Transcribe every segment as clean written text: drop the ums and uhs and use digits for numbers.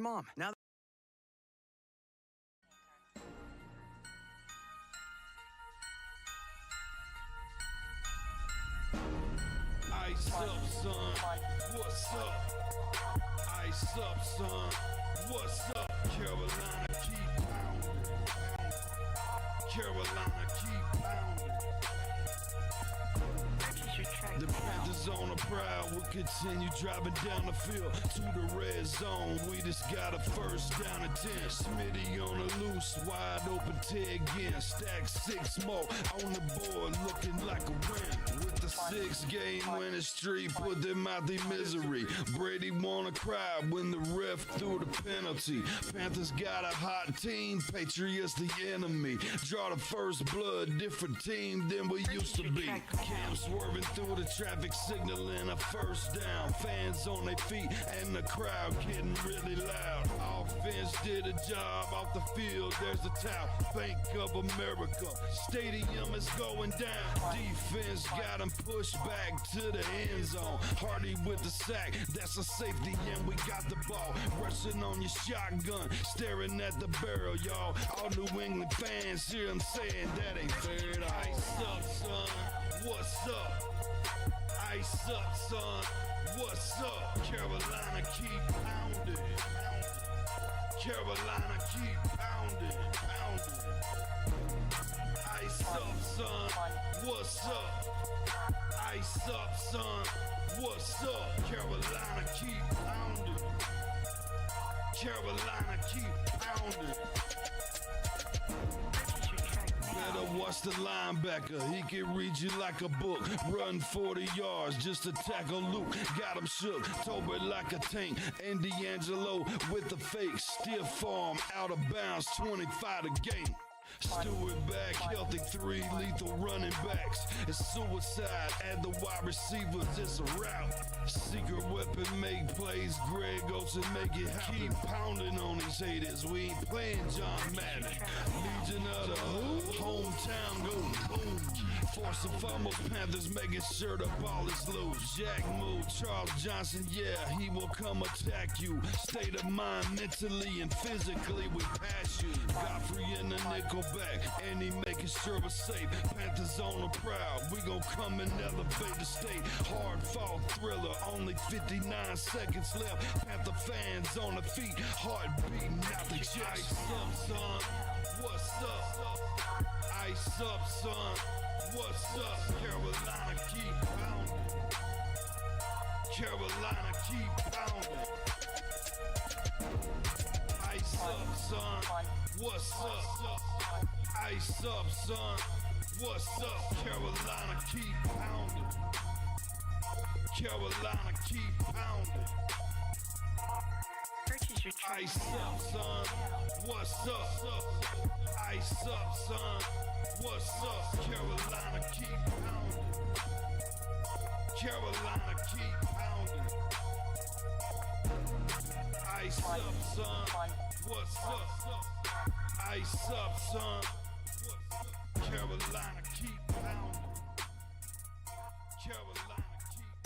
mom. Now Ice up, son. What's up? Ice up, son. What's up? Carolina, keep pounding. Carolina, keep pounding. The Panthers on a prowl will continue driving down the field to the red zone. We just got a first down and 10. Smitty on the loose, wide open Ted again. Stack 6 more on the board, looking like a win. With the 6-game winning streak, put them out their misery. Brady wanna cry when the ref threw the penalty. Panthers got a hot team, Patriots the enemy. Draw the first blood, different team than we used to be. Cam swerving through the traffic, signaling a first down. Fans on their feet and the crowd getting really loud. Offense did a job off the field. There's a towel. Bank of America. Stadium is going down. Defense got him pushed back to the end zone. Hardy with the sack. That's a safety and we got the ball. Rushing on your shotgun. Staring at the barrel, y'all. All New England fans hear him saying that ain't fair. Ice up, son. What's up? Ice up, son. What's up? Carolina, keep pounding. Carolina, keep pounding. Ice up, son. What's up? Ice up, son. What's up? Carolina, keep pounding. Carolina, keep pounding. Better watch the linebacker, he can read you like a book. Run 40 yards just to tackle Luke. Got him shook, Tolbert like a tank. And D'Angelo with the fake. Stiff arm, out of bounds, 25 to game. Stewart back, healthy 3 lethal running backs. It's suicide, add the wide receivers, it's a route. Secret weapon, make plays, Greg Olsen make it happen. Keep pounding on these haters, we ain't playing John Madden. Legion of the hometown go boom. Force the fumbles, Panthers making sure the ball is loose. Jack move, Charles Johnson, yeah, he will come attack you. State of mind, mentally and physically, we pass you. Godfrey in the nickel back, and he making sure we're safe. Panthers on the prowl, we gon' come and elevate the state. Hard fought thriller, only 59 seconds left. Panther fans on the feet, heart beating out the chest. Ice up, son. What's up? Ice up, son. What's up? Carolina, keep pounding. Carolina, keep pounding. Ice up, son. What's up? Ice up, son. What's up? Carolina, keep pounding. Carolina, keep pounding. Ice up, son. What's up? Ice up, son. What's up? Carolina, keep pounding. Carolina, keep pounding. Ice up, son. What's up? Ice up, son. Carolina, keep pounding. Carolina, keep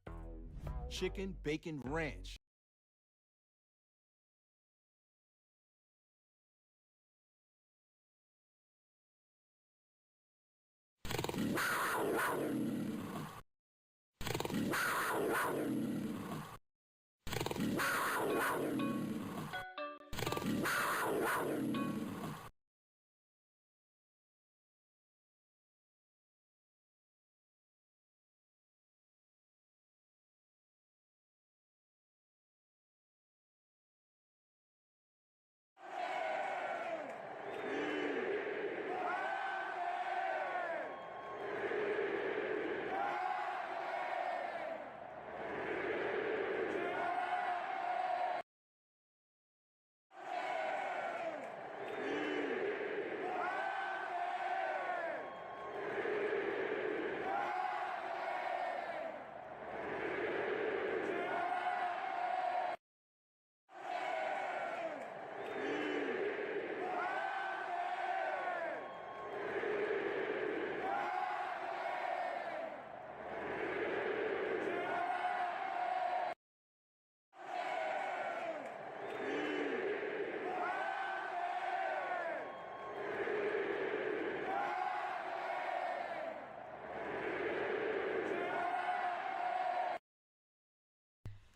pounding. Chicken Bacon Ranch.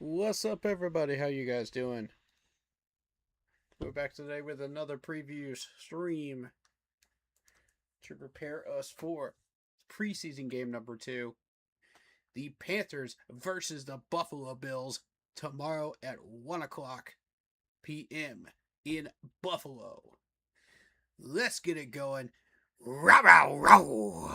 What's up, everybody? How you guys doing? We're back today with another preview stream to prepare us for preseason game number 2. The Panthers versus the Buffalo Bills tomorrow at 1 o'clock p.m. in Buffalo. Let's get it going. Row, row, row.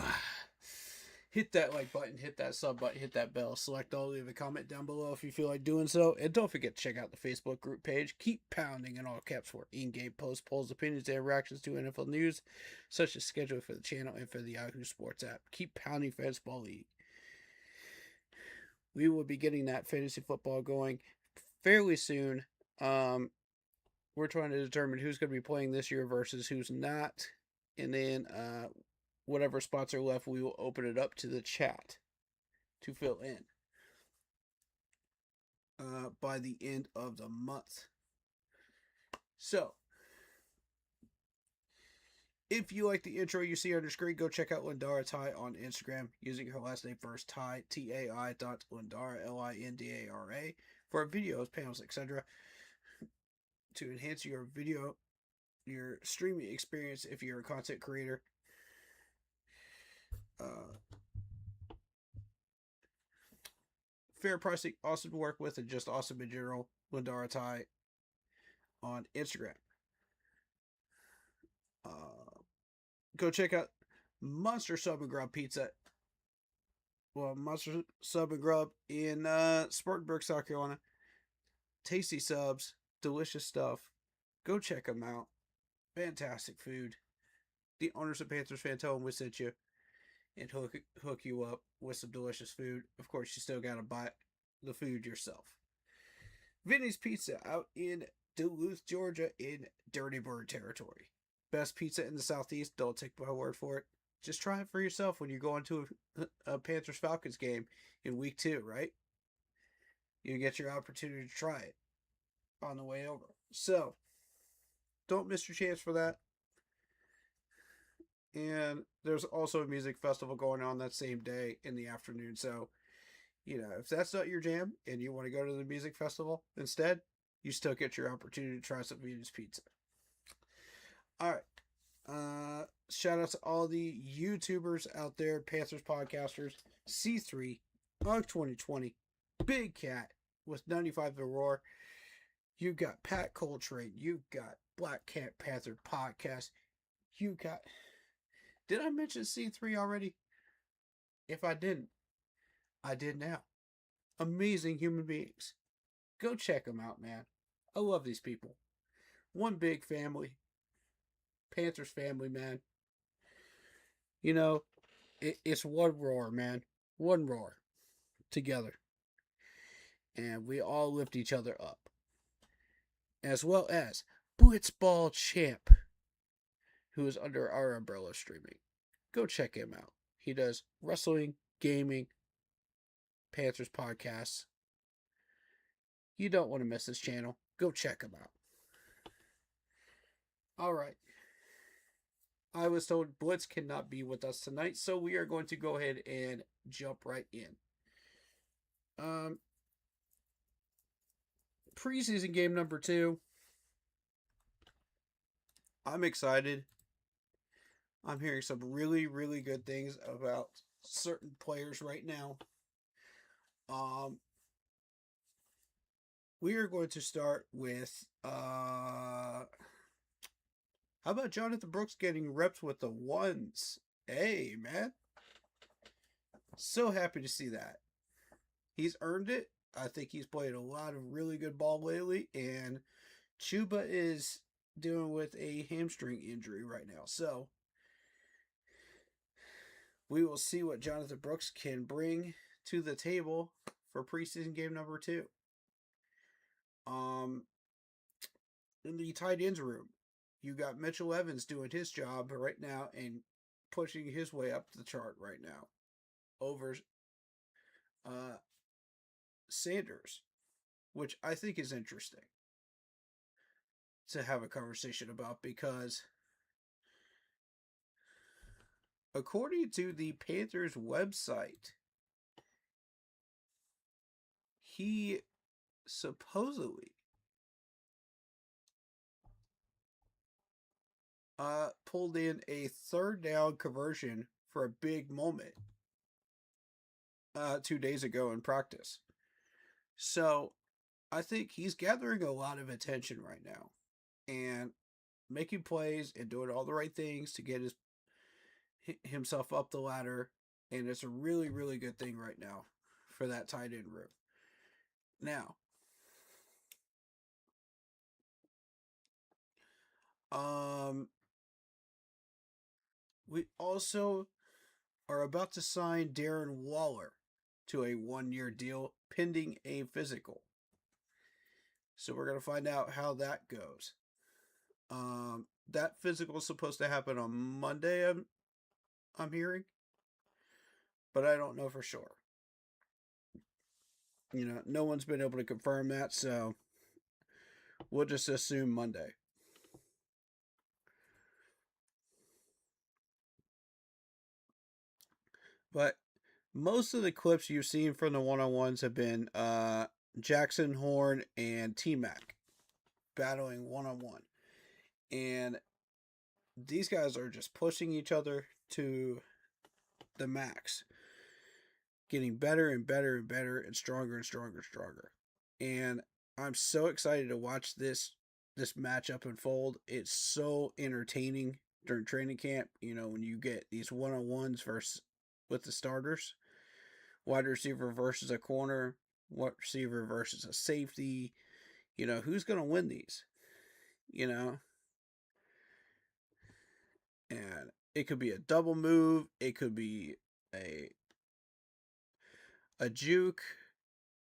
Hit that like button, hit that sub button, hit that bell, select all, leave a comment down below if you feel like doing so, and don't forget to check out the Facebook group page. Keep pounding in all caps for in-game posts, polls, opinions, and reactions to NFL news, such as schedule for the channel and for the Yahoo Sports app. Keep pounding Fantasy Ball League. We will be getting that fantasy football going fairly soon. We're trying to determine who's going to be playing this year versus who's not, and then whatever spots are left, we will open it up to the chat to fill in by the end of the month. So, if you like the intro you see on your screen, go check out Lindara Ty on Instagram using her last name first, Ty, T-A-I.Lindara, L-I-N-D-A-R-A, for videos, panels, etc. to enhance your streaming experience if you're a content creator. Fair pricing, awesome to work with, and just awesome in general. Lindara Ty on Instagram. Go check out Monster Sub and Grub Pizza. Well, Monster Sub and Grub in Spartanburg, South Carolina. Tasty subs, delicious stuff. Go check them out. Fantastic food. The owners of Panthers fan, tell them we sent you, and hook you up with some delicious food. Of course, you still gotta buy the food yourself. Vinny's Pizza out in Duluth, Georgia, in Dirty Bird territory. Best pizza in the Southeast. Don't take my word for it. Just try it for yourself when you're going to a Panthers Falcons game in week 2, right? You get your opportunity to try it on the way over. So, don't miss your chance for that. And there's also a music festival going on that same day in the afternoon. So, if that's not your jam and you want to go to the music festival instead, you still get your opportunity to try some Venus Pizza. All right. Shout out to all the YouTubers out there, Panthers podcasters, C3, UNC 2020, Big Cat with 95 The Roar. You got Pat Coltrane. You got Black Cat Panther Podcast. You got... Did I mention C3 already? If I didn't, I did now. Amazing human beings. Go check them out, man. I love these people. One big family. Panthers family, man. It's one roar, man. One roar. Together. And we all lift each other up. As well as Blitzball Champ, who is under our umbrella streaming. Go check him out. He does wrestling, gaming, Panthers podcasts. You don't want to miss this channel. Go check him out. All right. I was told Blitz cannot be with us tonight, so we are going to go ahead and jump right in. Preseason game number 2. I'm excited. I'm hearing some really, really good things about certain players right now. We are going to start with how about Jonathan Brooks getting reps with the ones? Hey, man. So happy to see that. He's earned it. I think he's played a lot of really good ball lately, and Chuba is dealing with a hamstring injury right now. So we will see what Jonathan Brooks can bring to the table for preseason game number 2. In the tight ends room, you got Mitchell Evans doing his job right now and pushing his way up the chart right now over Sanders, which I think is interesting to have a conversation about, because according to the Panthers website, he supposedly pulled in a third down conversion for a big moment 2 days ago in practice. So I think he's gathering a lot of attention right now and making plays and doing all the right things to get himself up the ladder. And it's a really, really good thing right now for that tight end room. Now, we also are about to sign Darren Waller to a 1-year deal pending a physical. So we're gonna find out how that goes. That physical is supposed to happen on Monday. I'm hearing, but I don't know for sure. No one's been able to confirm that, so we'll just assume Monday. But most of the clips you've seen from the one-on-ones have been Jackson Horn and T-Mac battling one-on-one. And these guys are just pushing each other to the max, getting better and better and better and stronger and stronger and stronger. And I'm so excited to watch this matchup unfold. It's so entertaining during training camp, when you get these one-on-ones with the starters, wide receiver versus a corner, wide receiver versus a safety. Who's going to win these? And it could be a double move, it could be a juke,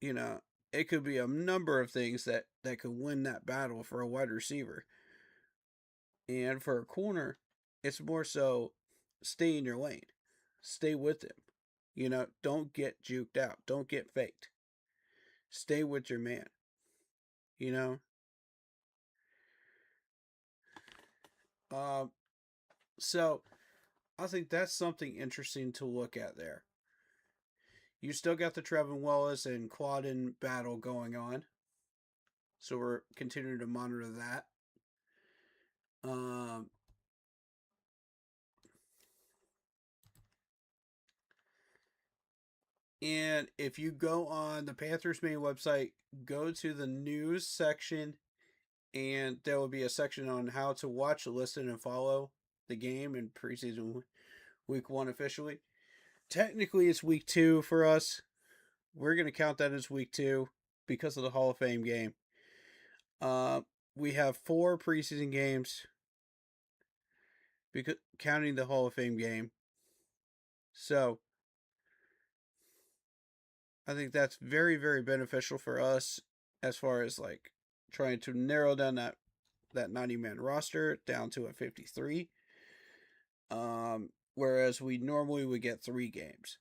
it could be a number of things that could win that battle for a wide receiver. And for a corner, it's more so stay in your lane, stay with him. Don't get juked out, don't get faked, stay with your man. So I think that's something interesting to look at there. You still got the Trevin Wallace and Quaden battle going on. So we're continuing to monitor that. And if you go on the Panthers main website, go to the news section, and there will be a section on how to watch, listen, and follow the game in preseason week 1 officially. Technically, it's week 2 for us. We're going to count that as week 2 because of the Hall of Fame game. We have 4 preseason games, because counting the Hall of Fame game. So I think that's very, very beneficial for us as far as like trying to narrow down that 90-man roster down to a 53. Whereas we normally would get 3 games.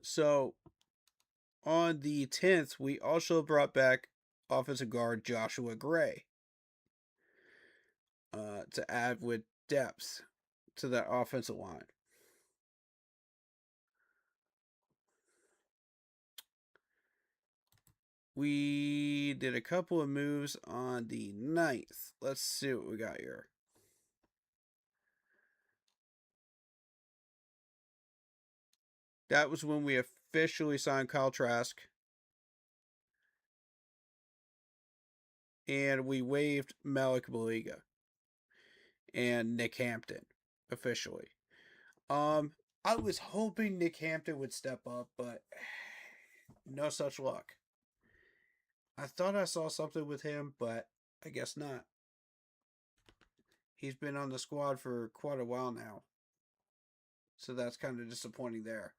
So on the 10th, we also brought back offensive guard Joshua Gray to add with depth to that offensive line. We did a couple of moves on the 9th. Let's see what we got here. That was when we officially signed Kyle Trask. And we waived Malik Maliga and Nick Hampton officially. I was hoping Nick Hampton would step up, but no such luck. I thought I saw something with him, but I guess not. He's been on the squad for quite a while now. So that's kind of disappointing there.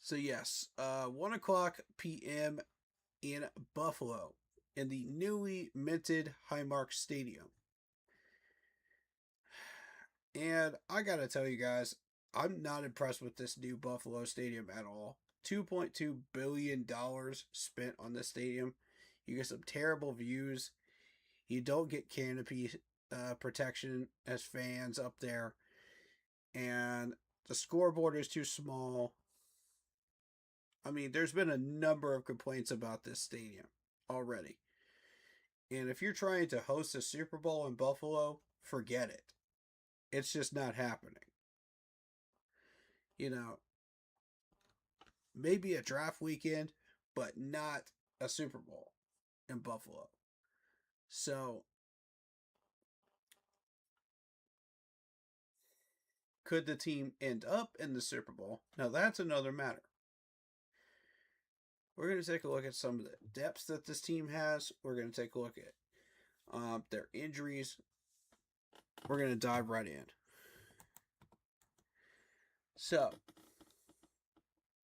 So yes, 1:00 p.m. in Buffalo in the newly minted Highmark Stadium. And I gotta tell you guys, I'm not impressed with this new Buffalo Stadium at all. $2.2 billion spent on this stadium. You get some terrible views. You don't get canopy protection as fans up there, and the scoreboard is too small. I mean, there's been a number of complaints about this stadium already. And if you're trying to host a Super Bowl in Buffalo, forget it. It's just not happening. You know, maybe a draft weekend, but not a Super Bowl in Buffalo. So, could the team end up in the Super Bowl? Now, that's another matter. We're going to take a look at some of the depths that this team has. We're going to take a look at their injuries. We're going to dive right in. So,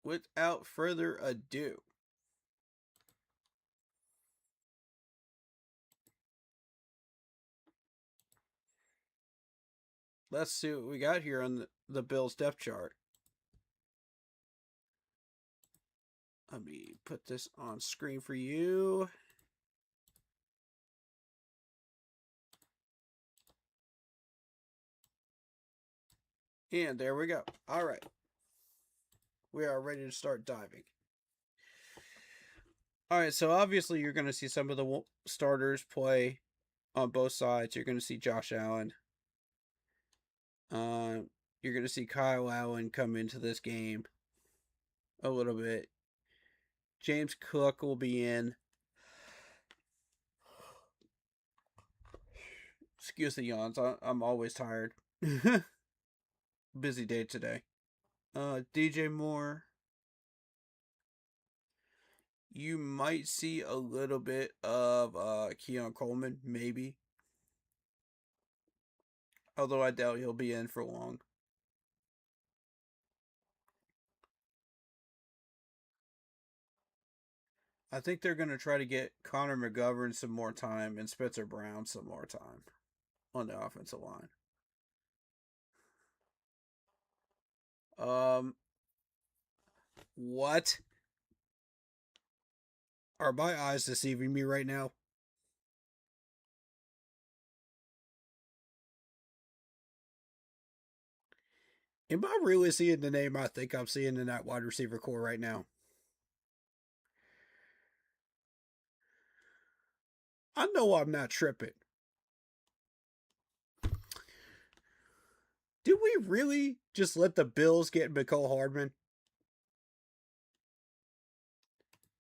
without further ado, let's see what we got here on the Bills depth chart. Let me put this on screen for you. And there we go. All right. We are ready to start diving. All right, so obviously you're going to see some of the starters play on both sides. You're going to see Josh Allen. You're going to see Kyle Allen come into this game a little bit. James Cook will be in. Excuse the yawns. I'm always tired. Busy day today. DJ Moore. You might see a little bit of Keon Coleman, maybe. Although I doubt he'll be in for long. I think they're going to try to get Connor McGovern some more time and Spencer Brown some more time on the offensive line. What? Are my eyes deceiving me right now? Am I really seeing the name I think I'm seeing in that wide receiver core right now? I know I'm not tripping. Did we really just let the Bills get Mecole Hardman?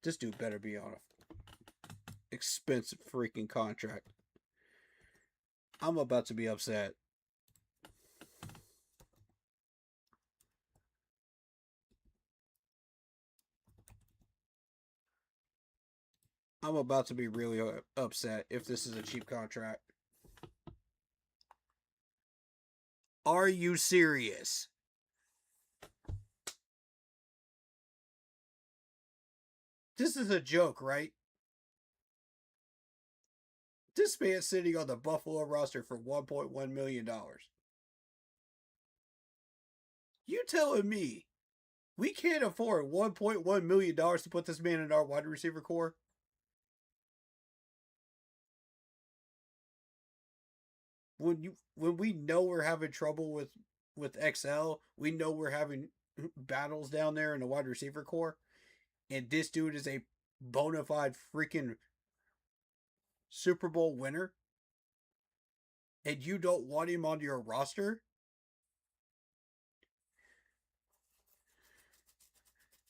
This dude better be on a expensive freaking contract. I'm about to be upset. I'm about to be really upset if this is a cheap contract. Are you serious? This is a joke, right? This man's sitting on the Buffalo roster for $1.1 million. You telling me we can't afford $1.1 million to put this man in our wide receiver core? When we know we're having trouble with XL, we know we're having battles down there in the wide receiver core, and this dude is a bona fide freaking Super Bowl winner, and you don't want him on your roster?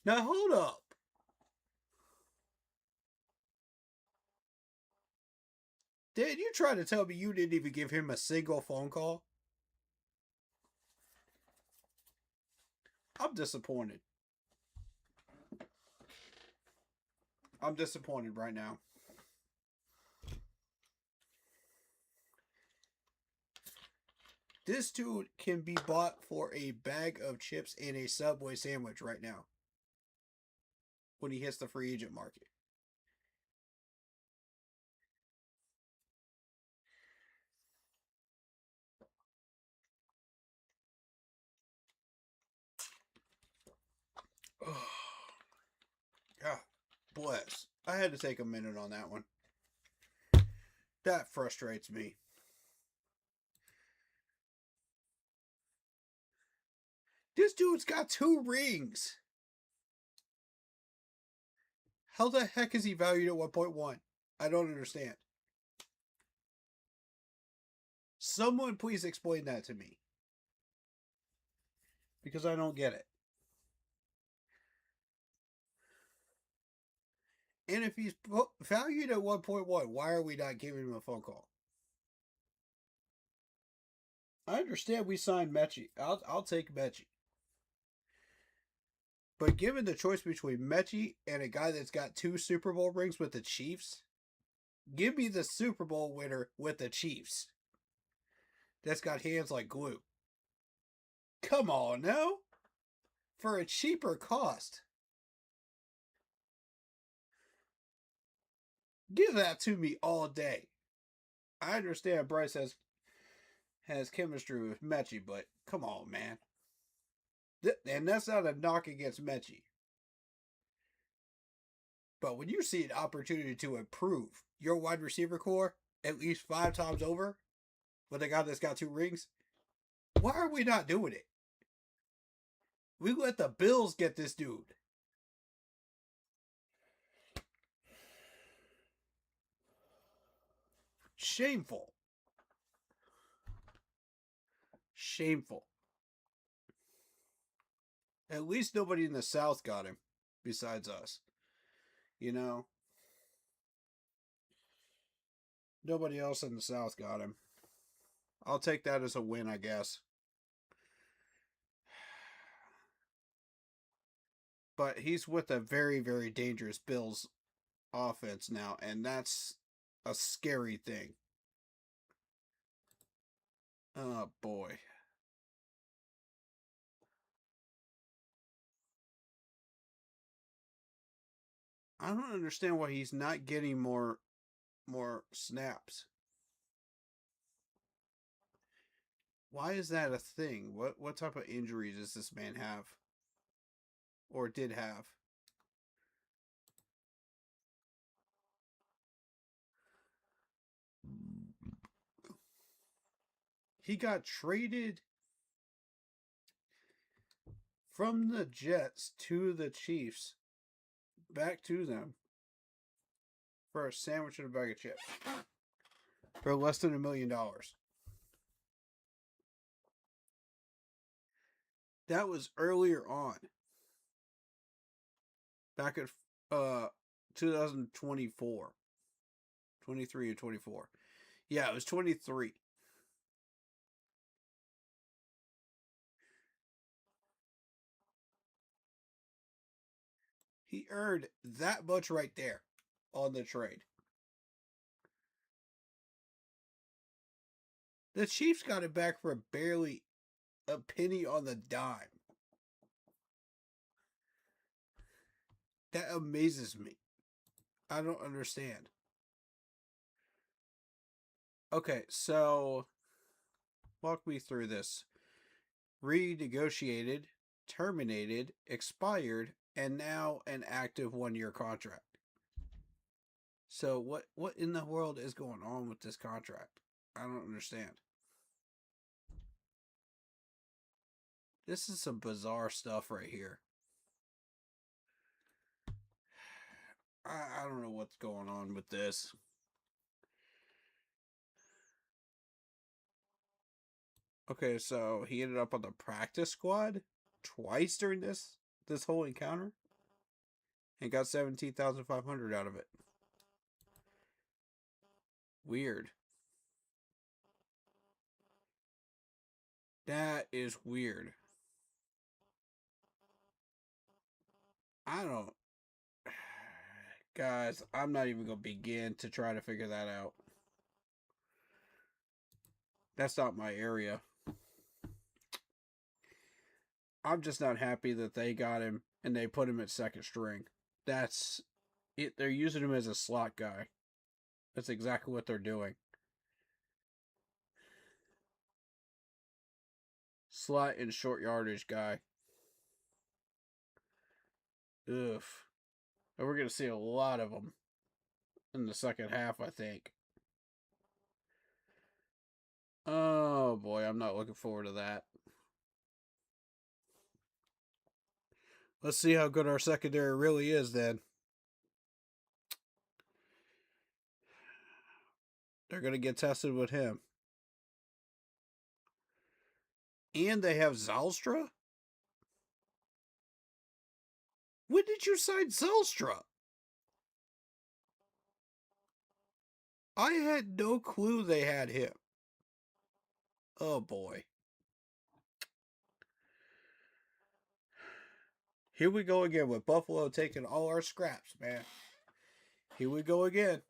Now hold up. Did you try to tell me you didn't even give him a single phone call? I'm disappointed. I'm disappointed right now. This dude can be bought for a bag of chips and a Subway sandwich right now when he hits the free agent market. God bless. I had to take a minute on that one. That frustrates me. This dude's got 2 rings. How the heck is he valued at 1.1? I don't understand. Someone please explain that to me. Because I don't get it. And if he's valued at 1.1, why are we not giving him a phone call? I understand we signed Mechie. I'll take Mechie. But given the choice between Mechie and a guy that's got 2 Super Bowl rings with the Chiefs, give me the Super Bowl winner with the Chiefs. That's got hands like glue. Come on now. For a cheaper cost. Give that to me all day. I understand Bryce has chemistry with Mechie, but come on, man. And that's not a knock against Mechie. But when you see an opportunity to improve your wide receiver core at least 5 times over with a guy that's got 2 rings, why are we not doing it? We let the Bills get this dude. Shameful. Shameful. At least nobody in the South got him besides us. You know? Nobody else in the South got him. I'll take that as a win, I guess. But he's with a very, very dangerous Bills offense now, and that's a scary thing. Oh, boy. I don't understand why he's not getting more snaps. Why is that a thing? What type of injuries does this man have? Or did have? He got traded from the Jets to the Chiefs, back to them, for a sandwich and a bag of chips. For less than $1 million. That was earlier on. Back at 2024. 23 and 24. Yeah, it was 23. He earned that much right there on the trade. The Chiefs got it back for barely a penny on the dime. That amazes me. I don't understand. Okay, so walk me through this. Renegotiated, terminated, expired, and now an active 1-year contract. So what in the world is going on with this contract? I don't understand. This is some bizarre stuff right here. I don't know what's going on with this. Okay, so he ended up on the practice squad twice during this whole encounter and got 17,500 out of it. Weird. That is weird. I don't... Guys, I'm not even going to begin to try to figure that out. That's not my area. I'm just not happy that they got him and they put him at second string. That's it. They're using him as a slot guy. That's exactly what they're doing. Slot and short yardage guy. Ugh. And we're going to see a lot of them in the second half, I think. Oh boy, I'm not looking forward to that. Let's see how good our secondary really is then. They're going to get tested with him. And they have Zylstra? When did you sign Zylstra? I had no clue they had him. Oh boy. Here we go again with Buffalo taking all our scraps, man. Here we go again.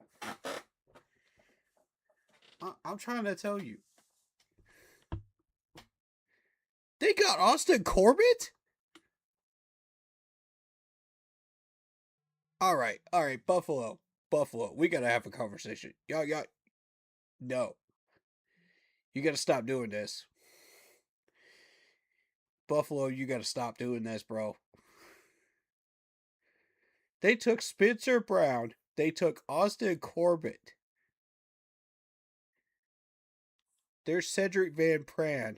I'm trying to tell you. They got Austin Corbett? All right, Buffalo. We gotta have a conversation. Y'all, no. You gotta stop doing this. Buffalo, you gotta stop doing this, bro. They took Spencer Brown. They took Austin Corbett. There's Cedric Van Pran.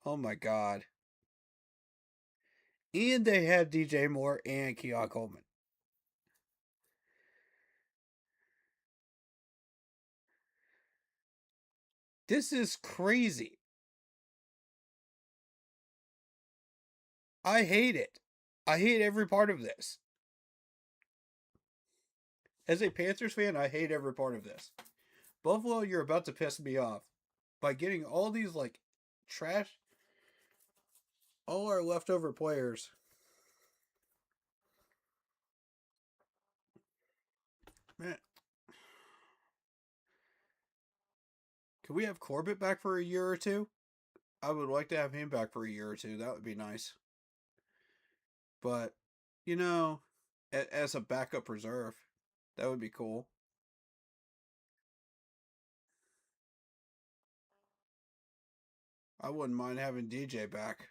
Oh my God. And they had DJ Moore and Keon Coleman. This is crazy. I hate it. I hate every part of this. As a Panthers fan, I hate every part of this. Buffalo, you're about to piss me off by getting all these, like, trash, all our leftover players. Man. Can we have Corbett back for a year or two? I would like to have him back for a year or two. That would be nice. But, you know, as a backup reserve, that would be cool. I wouldn't mind having DJ back.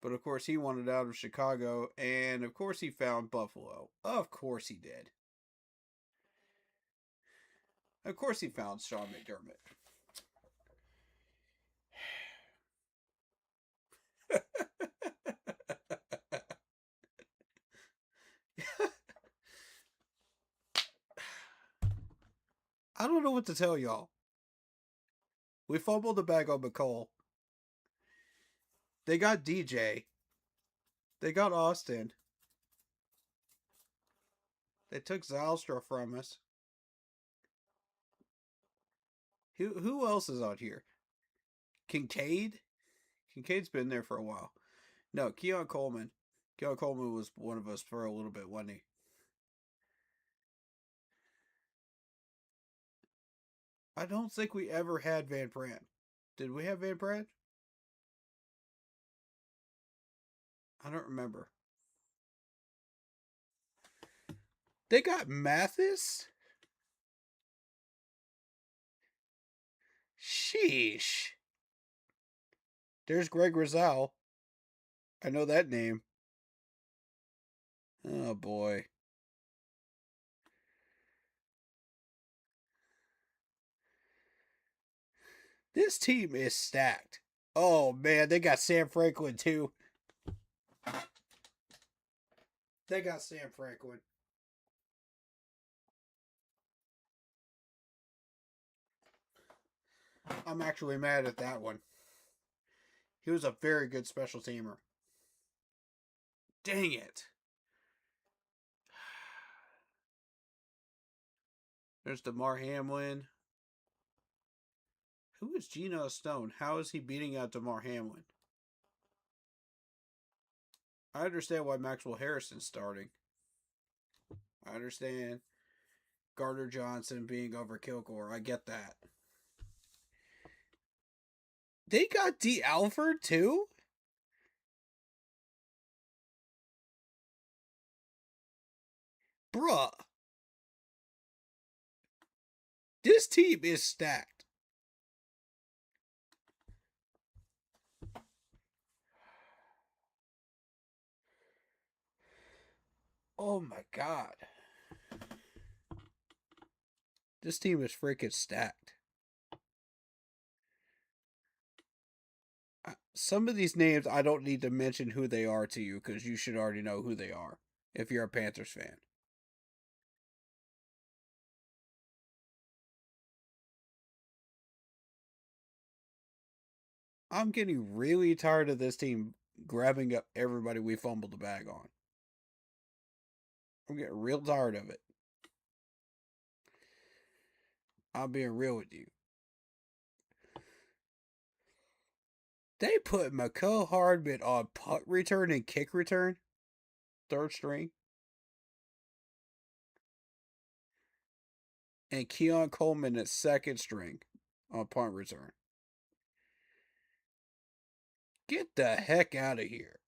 But of course, he wanted out of Chicago, and of course, he found Buffalo. Of course, he did. Of course, he found Sean McDermott. I don't know what to tell y'all. We fumbled the bag on McCall. They got DJ. They got Austin. They took Zylstra from us. Who else is out here? Kincaid? Kincaid's been there for a while. No, Keon Coleman. Keon Coleman was one of us for a little bit, wasn't he? I don't think we ever had Van Pran. Did we have Van Pran? I don't remember. They got Mathis? Sheesh. There's Greg Rizal. I know that name. Oh boy. This team is stacked. Oh man, they got Sam Franklin too. They got Sam Franklin. I'm actually mad at that one. He was a very good special teamer. Dang it. There's DeMar Hamlin. Who is Geno Stone? How is he beating out DeMar Hamlin? I understand why Maxwell Harrison's starting. I understand Gardner Johnson being over Kilgore. I get that. They got D. Alford too? Bruh. This team is stacked. Oh my God. This team is freaking stacked. some of these names I don't need to mention who they are to you because you should already know who they are if you're a Panthers fan. I'm getting really tired of this team grabbing up everybody we fumbled the bag on. I'm getting real tired of it. I'm being real with you. They put Miko Hardman on punt return and kick return, third string, and Keon Coleman at second string on punt return. Get the heck out of here.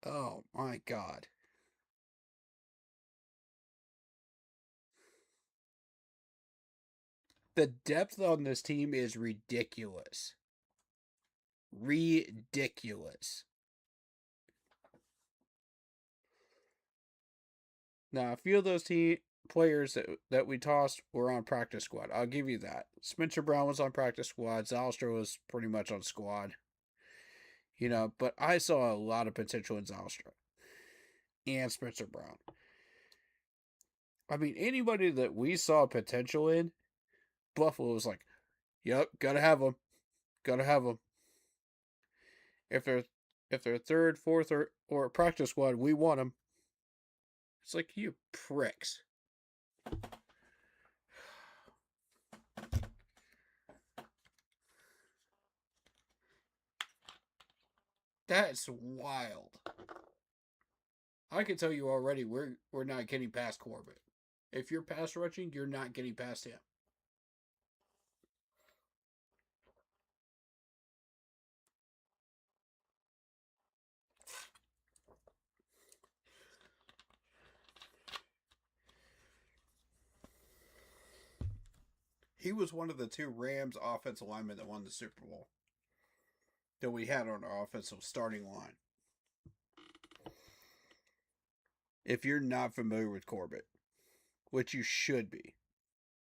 Oh my God. The depth on this team is ridiculous. Ridiculous. Now, a few of those players that we tossed were on practice squad. I'll give you that. Spencer Brown was on practice squad. Zalstra was pretty much on squad. But I saw a lot of potential in Zalstra and Spencer Brown. I mean, anybody that we saw potential in, Buffalo was like, yep, gotta have them. Gotta have them. If they're third, fourth, or practice squad, we want them. It's like, you pricks. That's wild. I can tell you already, we're not getting past Corbett. If you're pass rushing, you're not getting past him. He was one of the two Rams offensive linemen that won the Super Bowl that we had on our offensive starting line. If you're not familiar with Corbett, which you should be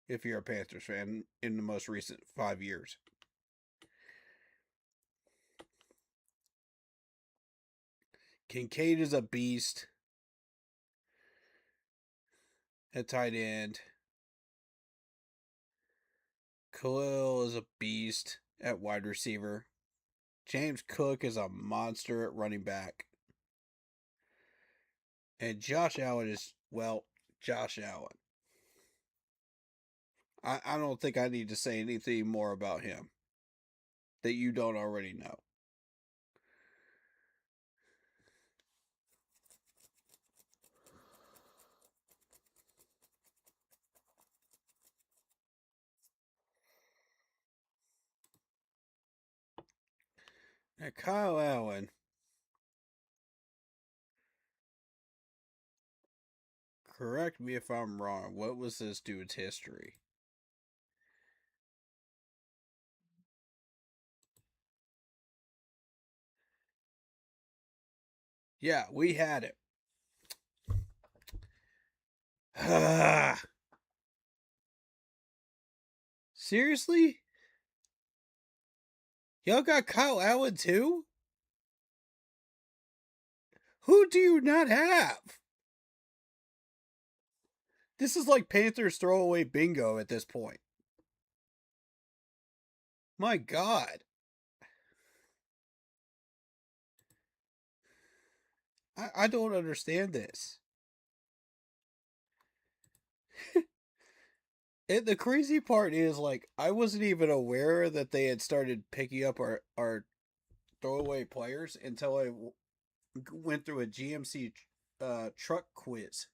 if you're a Panthers fan in the most recent 5 years. Kincaid is a beast at tight end. Khalil is a beast at wide receiver. James Cook is a monster at running back. And Josh Allen is, well, Josh Allen. I don't think I need to say anything more about him that you don't already know. Now, Kyle Allen, correct me if I'm wrong, what was this dude's history? Yeah, we had it. Seriously? Y'all got Kyle Allen too? Who do you not have? This is like Panthers throwaway bingo at this point. My God. I don't understand this. And the crazy part is, like, I wasn't even aware that they had started picking up our throwaway players until I went through a GMC truck quiz,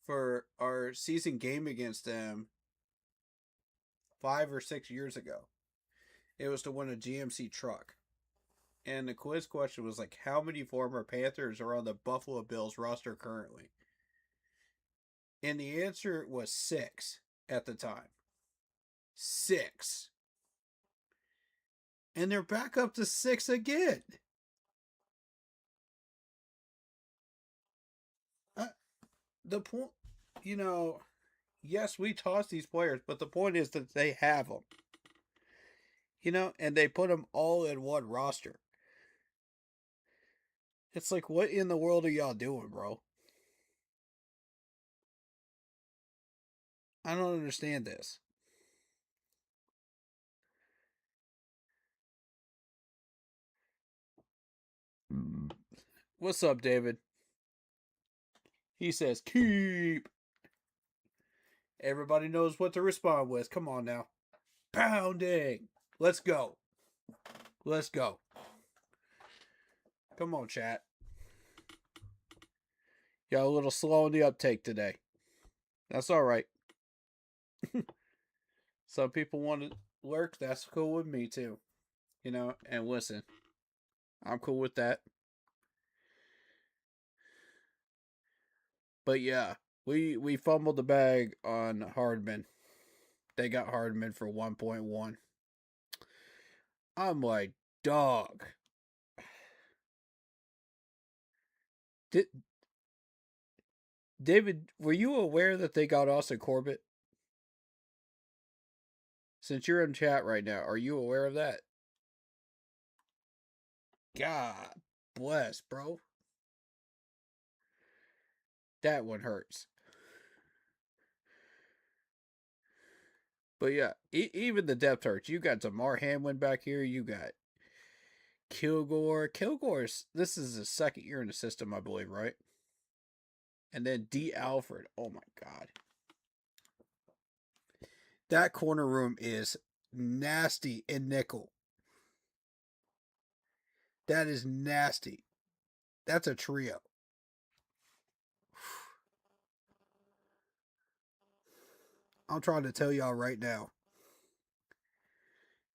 for our season game against them 5 or 6 years ago. It was to win a GMC truck. And the quiz question was like, how many former Panthers are on the Buffalo Bills roster currently? And the answer was 6 at the time. 6. And they're back up to 6 again. The point, Yes, we toss these players, but the point is that they have them. And they put them all in one roster. It's like, what in the world are y'all doing, bro? I don't understand this. What's up, David? He says, keep. Everybody knows what to respond with. Come on now. Pounding. Let's go. Let's go. Come on, chat. Y'all a little slow on the uptake today. That's all right. Some people want to lurk. That's cool with me, too. And listen, I'm cool with that. But yeah, we fumbled the bag on Hardman. They got Hardman for 1.1. I'm like, dog. David, were you aware that they got Austin Corbett? Since you're in chat right now, are you aware of that? God bless, bro. That one hurts. But yeah, even the depth hurts. You got Damar Hamlin back here. You got Kilgore. This is his second year in the system, I believe, right? And then D. Alfred. Oh my God. That corner room is nasty in nickel. That is nasty. That's a trio. I'm trying to tell y'all right now.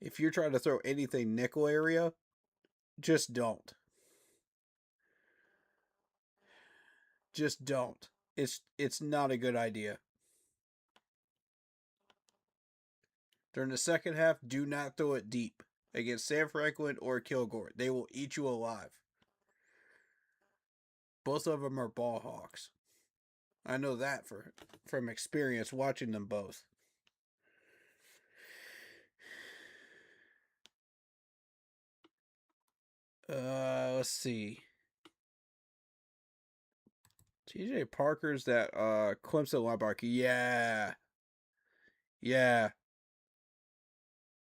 If you're trying to throw anything nickel area, just don't. Just don't. It's not a good idea. During the second half, do not throw it deep against Sam Franklin or Kilgore. They will eat you alive. Both of them are ball hawks. I know that from experience watching them both. Let's see. TJ Parker's that Clemson linebacker. Yeah. Yeah.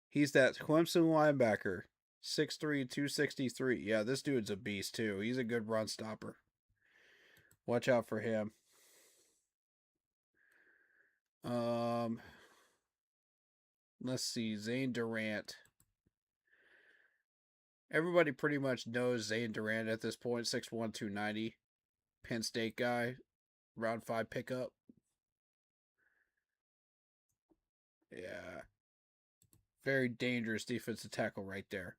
He's that Clemson linebacker. 6'3", 263. Yeah, this dude's a beast too. He's a good run stopper. Watch out for him. Let's see. Zane Durant. Everybody pretty much knows Zane Durant at this point. 6'1", 290. Penn State guy. Round 5 pickup. Yeah. Very dangerous defensive tackle right there.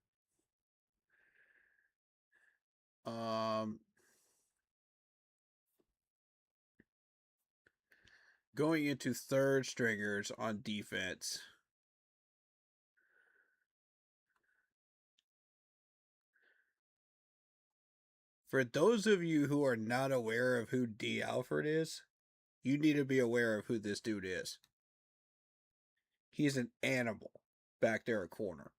Going into third stringers on defense. For those of you who are not aware of who D. Alfred is, you need to be aware of who this dude is. He's an animal back there at corner.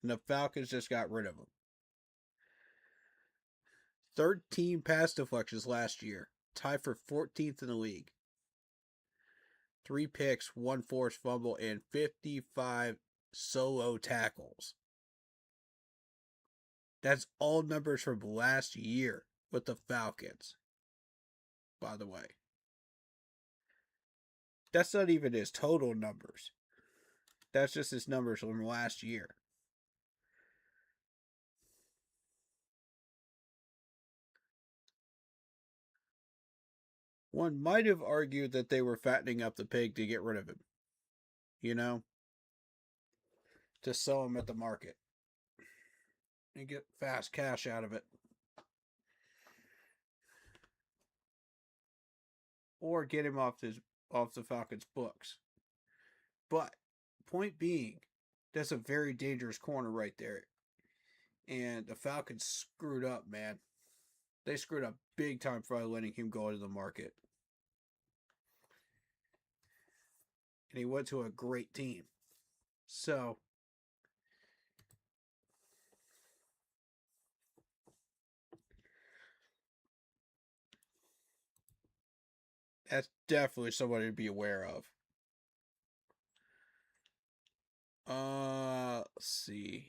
And the Falcons just got rid of him. 13 pass deflections last year. Tied for 14th in the league. 3 picks, 1 forced fumble, and 55 solo tackles. That's all numbers from last year with the Falcons, by the way. That's not even his total numbers. That's just his numbers from last year. One might have argued that they were fattening up the pig to get rid of him. To sell him at the market. And get fast cash out of it. Or get him off the Falcons' books. But, point being, that's a very dangerous corner right there. And the Falcons screwed up, man. They screwed up big time by letting him go into the market. and he went to a great team. So that's definitely somebody to be aware of. Let's see.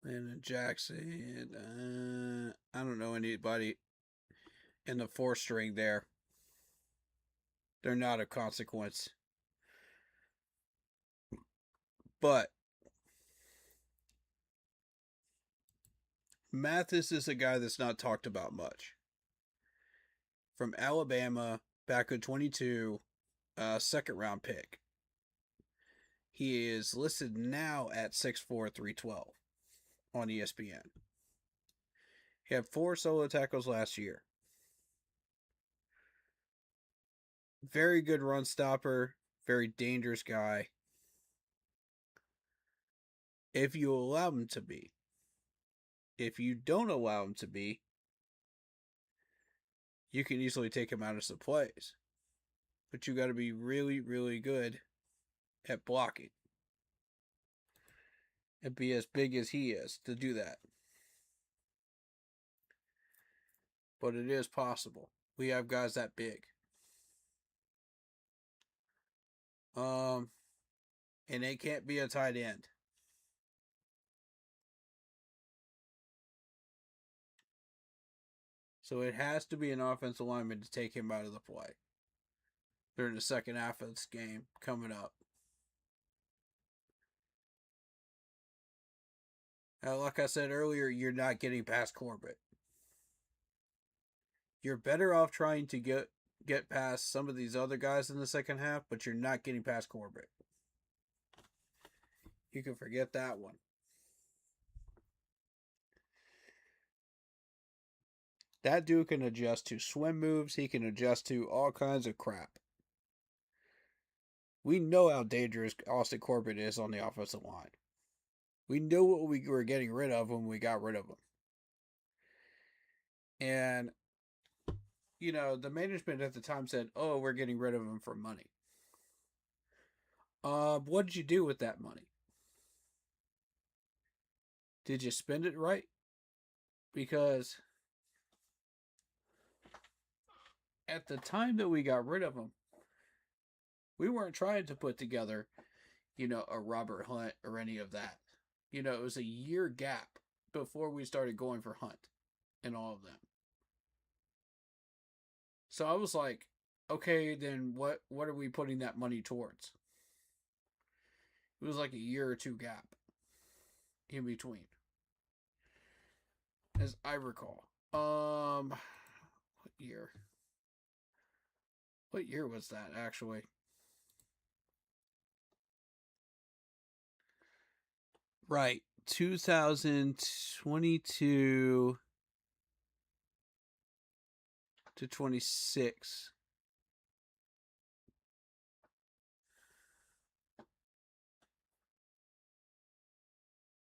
Landon Jackson. I don't know anybody in the fourth string there. They're not of consequence. But Mathis is a guy that's not talked about much. From Alabama, back in 22, second round pick. He is listed now at 6'4", 312 on ESPN. He had 4 solo tackles last year. Very good run stopper, very dangerous guy. If you allow him to be. If you don't allow him to be, you can easily take him out of some plays. But you got to be really, really good at blocking. And be as big as he is to do that. But it is possible. We have guys that big. And they can't be a tight end. So it has to be an offensive lineman to take him out of the play during the second half of this game coming up. Now, like I said earlier, you're not getting past Corbett. You're better off trying to get past some of these other guys in the second half, but you're not getting past Corbett. You can forget that one. That dude can adjust to swim moves. He can adjust to all kinds of crap. We know how dangerous Austin Corbett is on the offensive line. We knew what we were getting rid of when we got rid of him. And, you know, the management at the time said, oh, we're getting rid of him for money. What did you do with that money? Did you spend it right? Because at the time that we got rid of him, we weren't trying to put together, you know, a Robert Hunt or any of that. You know, it was a year gap before we started going for Hunt and all of them. So I was like, okay, then what are we putting that money towards? It was like a year or two gap in between, as I recall. What year? What year was that, actually? Right, 2022 to 26.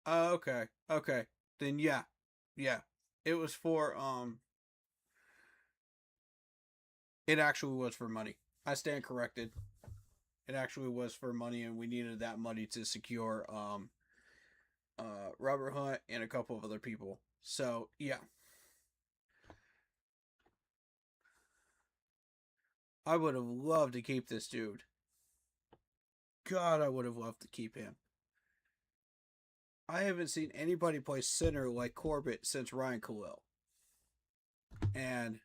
Okay. Okay. Then yeah. Yeah. It was for it actually was for money. I stand corrected. It actually was for money, and we needed that money to secure Robert Hunt and a couple of other people. So yeah. I would have loved to keep this dude. God, I would have loved to keep him. I haven't seen anybody play center like Corbett since Ryan Khalil. And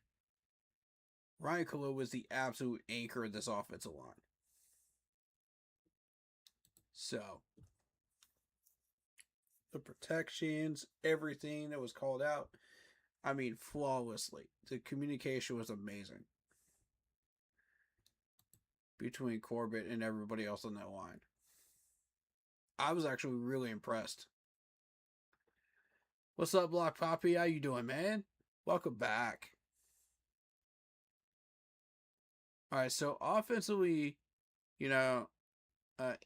Ryan Khalil was the absolute anchor of this offensive line. So, the protections, everything that was called out, I mean, flawlessly. The communication was amazing between Corbett and everybody else on that line. I was actually really impressed. What's up, Block Poppy? How you doing, man? Welcome back. All right, so offensively, you know,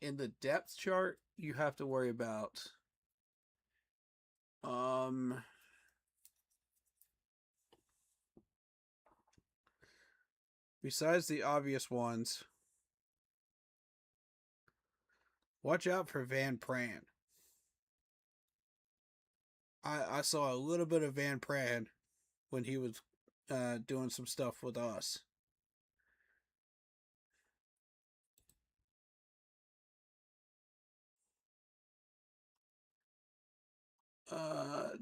in the depth chart, you have to worry about Besides the obvious ones, watch out for Van Pran. I saw a little bit of Van Pran when he was doing some stuff with us.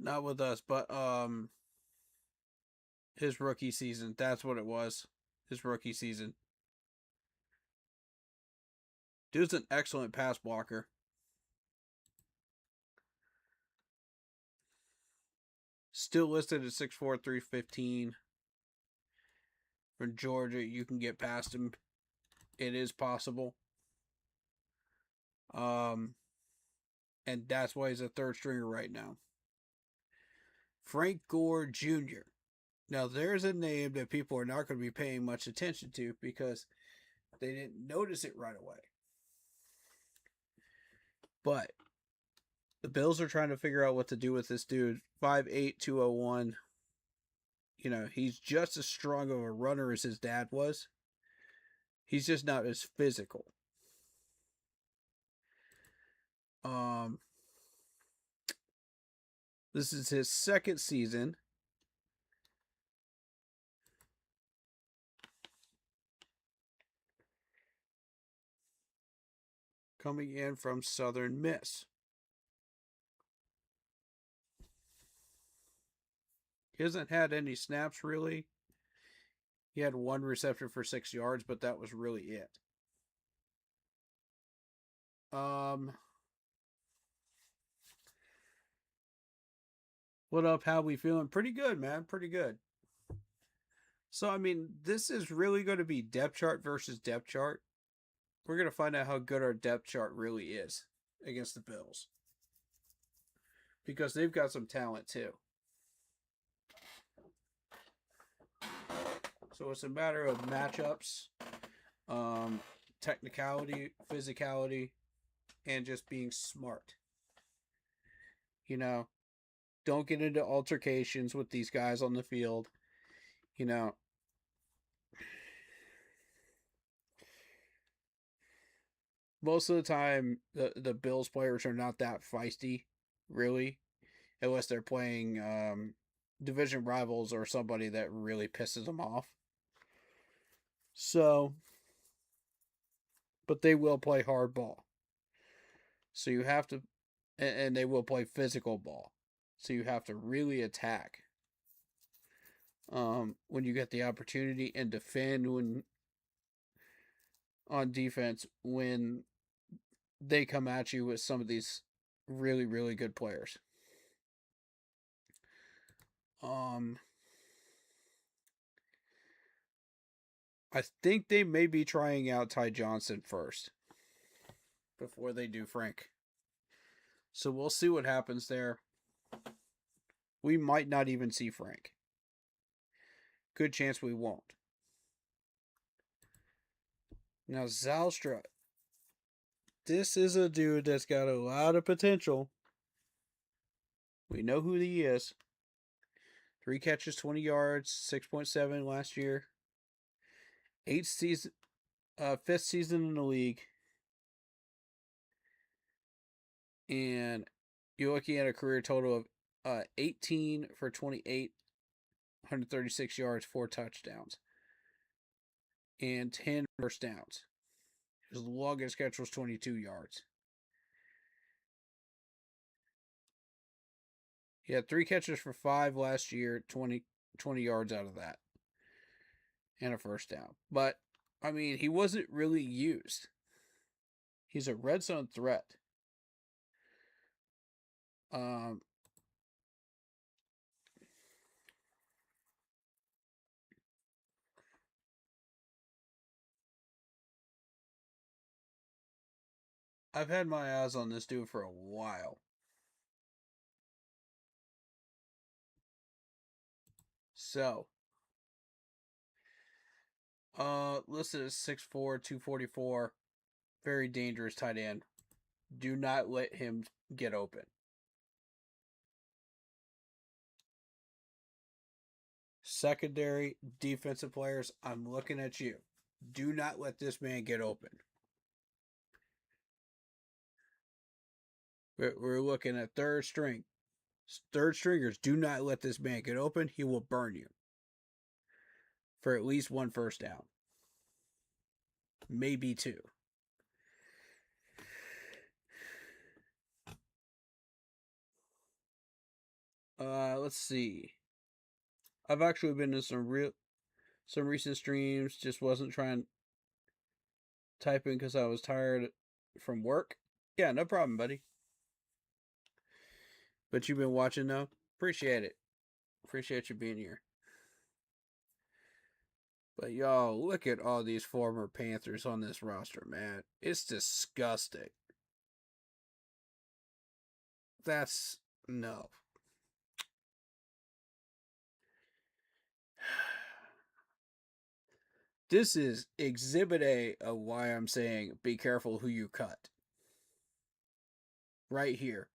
Not with us, but his rookie season. That's what it was. His rookie season. Dude's an excellent pass blocker. Still listed at 6'4", 315. From Georgia, you can get past him. It is possible. And that's why he's a third stringer right now. Frank Gore Jr. Now, there's a name that people are not going to be paying much attention to because they didn't notice it right away. But the Bills are trying to figure out what to do with this dude. 5'8", 201. You know, he's just as strong of a runner as his dad was. He's just not as physical. This is his second season. Coming in from Southern Miss. He hasn't had any snaps, really. He had one reception for 6 yards, but that was really it. What up? How we feeling? Pretty good, man. Pretty good. So, I mean, this is really going to be depth chart versus depth chart. We're going to find out how good our depth chart really is against the Bills. Because they've got some talent, too. So, it's a matter of matchups, technicality, physicality, and just being smart. You know, don't get into altercations with these guys on the field. You know, most of the time, the Bills players are not that feisty, really, unless they're playing division rivals or somebody that really pisses them off. So, but they will play hard ball. So you have to, and they will play physical ball. So you have to really attack when you get the opportunity and defend when on defense when they come at you with some of these really, really good players. I think they may be trying out Ty Johnson first before they do Frank. So we'll see what happens there. We might not even see Frank. Good chance we won't. Now, Zylstra. This is a dude that's got a lot of potential. We know who he is. 3 catches, 20 yards, 6.7 last year. 5th season in the league. And you're looking at a career total of 18 for 28, 136 yards, 4 touchdowns, and 10 first downs. His longest catch was 22 yards. He had 3 catches for 5 last year, 20 yards out of that, and a first down. But, I mean, he wasn't really used. He's a red zone threat. I've had my eyes on this dude for a while. So, listed as 6'4", 244. Very dangerous tight end. Do not let him get open. secondary, defensive players, I'm looking at you. Do not let this man get open. We're looking at third string. Third stringers, do not let this man get open. He will burn you for at least one first down. Maybe two. Let's see. I've actually been in some recent streams. Just wasn't trying typing because I was tired from work. Yeah, no problem, buddy. But you've been watching though. Appreciate it. Appreciate you being here. But y'all, look at all these former Panthers on this roster, man. It's disgusting. That's no. This is exhibit A of why I'm saying be careful who you cut. Right here.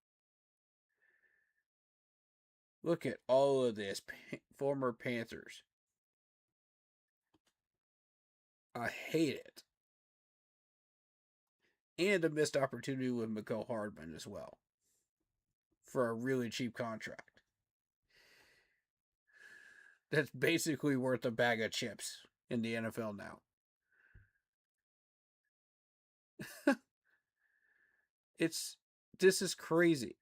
Look at all of this former Panthers. I hate it. And a missed opportunity with Mecole Hardman as well. For a really cheap contract. That's basically worth a bag of chips in the NFL now. This is crazy.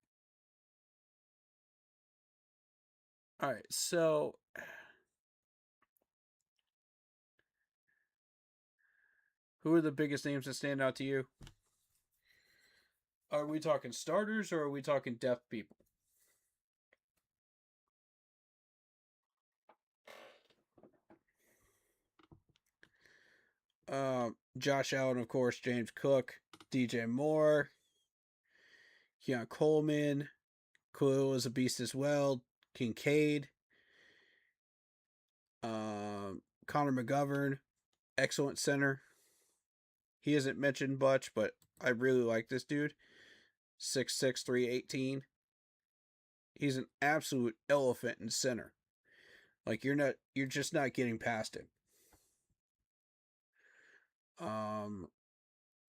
All right, so who are the biggest names that stand out to you? Are we talking starters or are we talking depth people? Josh Allen, of course, James Cook, DJ Moore, Keon Coleman, Khalil is a beast as well, Kincaid, Connor McGovern, excellent center. He isn't mentioned much, but I really like this dude. 6'6", 318. He's an absolute elephant in center. Like you're just not getting past him.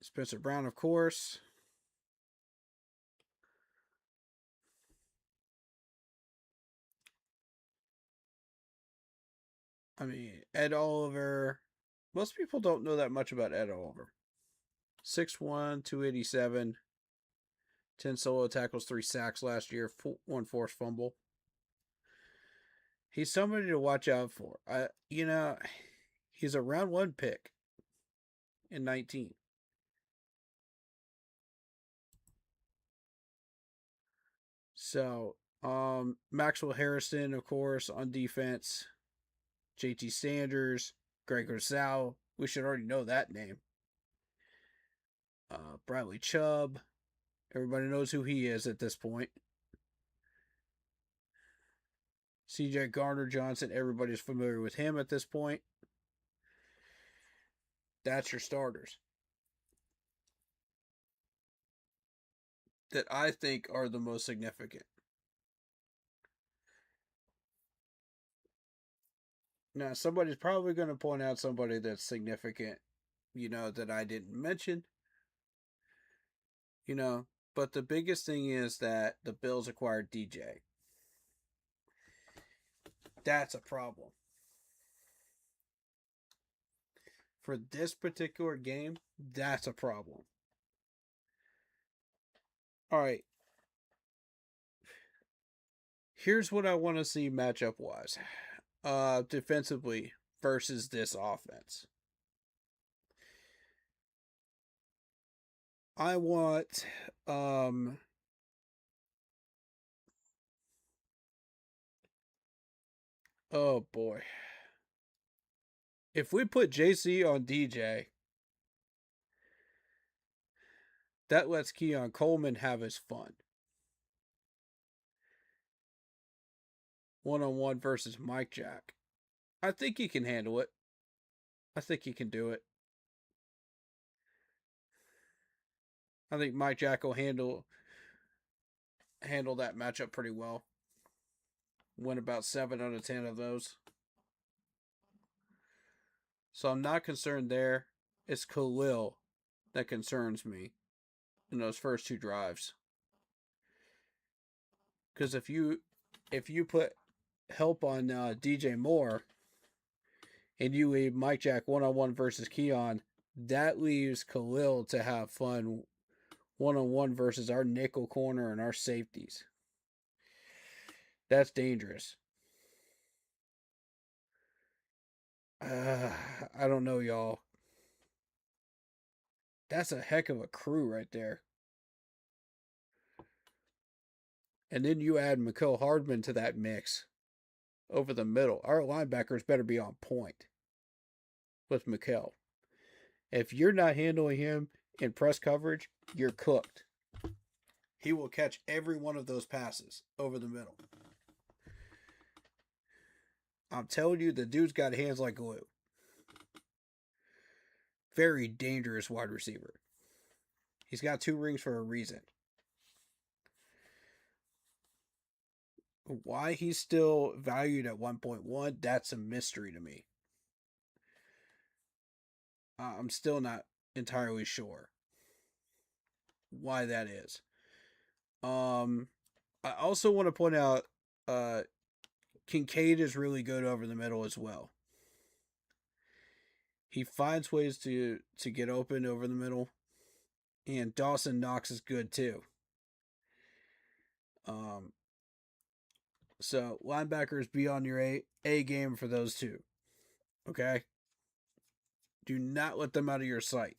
Spencer Brown, of course. I mean, Ed Oliver. Most people don't know that much about Ed Oliver. 6'1", 287. 10 solo tackles, 3 sacks last year, 1 forced fumble. He's somebody to watch out for. He's a round 1 pick in 19. So, Maxwell Harrison, of course, on defense. JT Sanders, Greg Rousseau. We should already know that name. Bradley Chubb. Everybody knows who he is at this point. CJ Gardner-Johnson. Everybody's familiar with him at this point. That's your starters. That I think are the most significant. Now, somebody's probably going to point out somebody that's significant, that I didn't mention. But the biggest thing is that the Bills acquired DJ. That's a problem. For this particular game, that's a problem. All right. Here's what I want to see matchup-wise. Defensively versus this offense. I want oh boy. If we put JC on DJ, that lets Keon Coleman have his fun. 1-on-1 versus Mike Jack. I think he can handle it. I think he can do it. I think Mike Jack will handle that matchup pretty well. Win about 7 out of 10 of those. So I'm not concerned there. It's Khalil that concerns me in those first two drives. Because if you put help on DJ Moore and you leave Mike Jack 1-on-1 versus Keon, that leaves Khalil to have fun 1-on-1 versus our nickel corner and our safeties. That's dangerous. I don't know, y'all. That's a heck of a crew right there. And then you add Mikael Hardman to that mix over the middle. Our linebackers better be on point with Mikael. If you're not handling him in press coverage, you're cooked. He will catch every one of those passes over the middle. I'm telling you, the dude's got hands like glue. Very dangerous wide receiver. He's got 2 rings for a reason. Why he's still valued at 1.1, that's a mystery to me. I'm still not entirely sure why that is. I also want to point out Kincaid is really good over the middle as well. He finds ways to get open over the middle, and Dawson Knox is good too. So linebackers, be on your A game for those two. Okay? Do not let them out of your sight.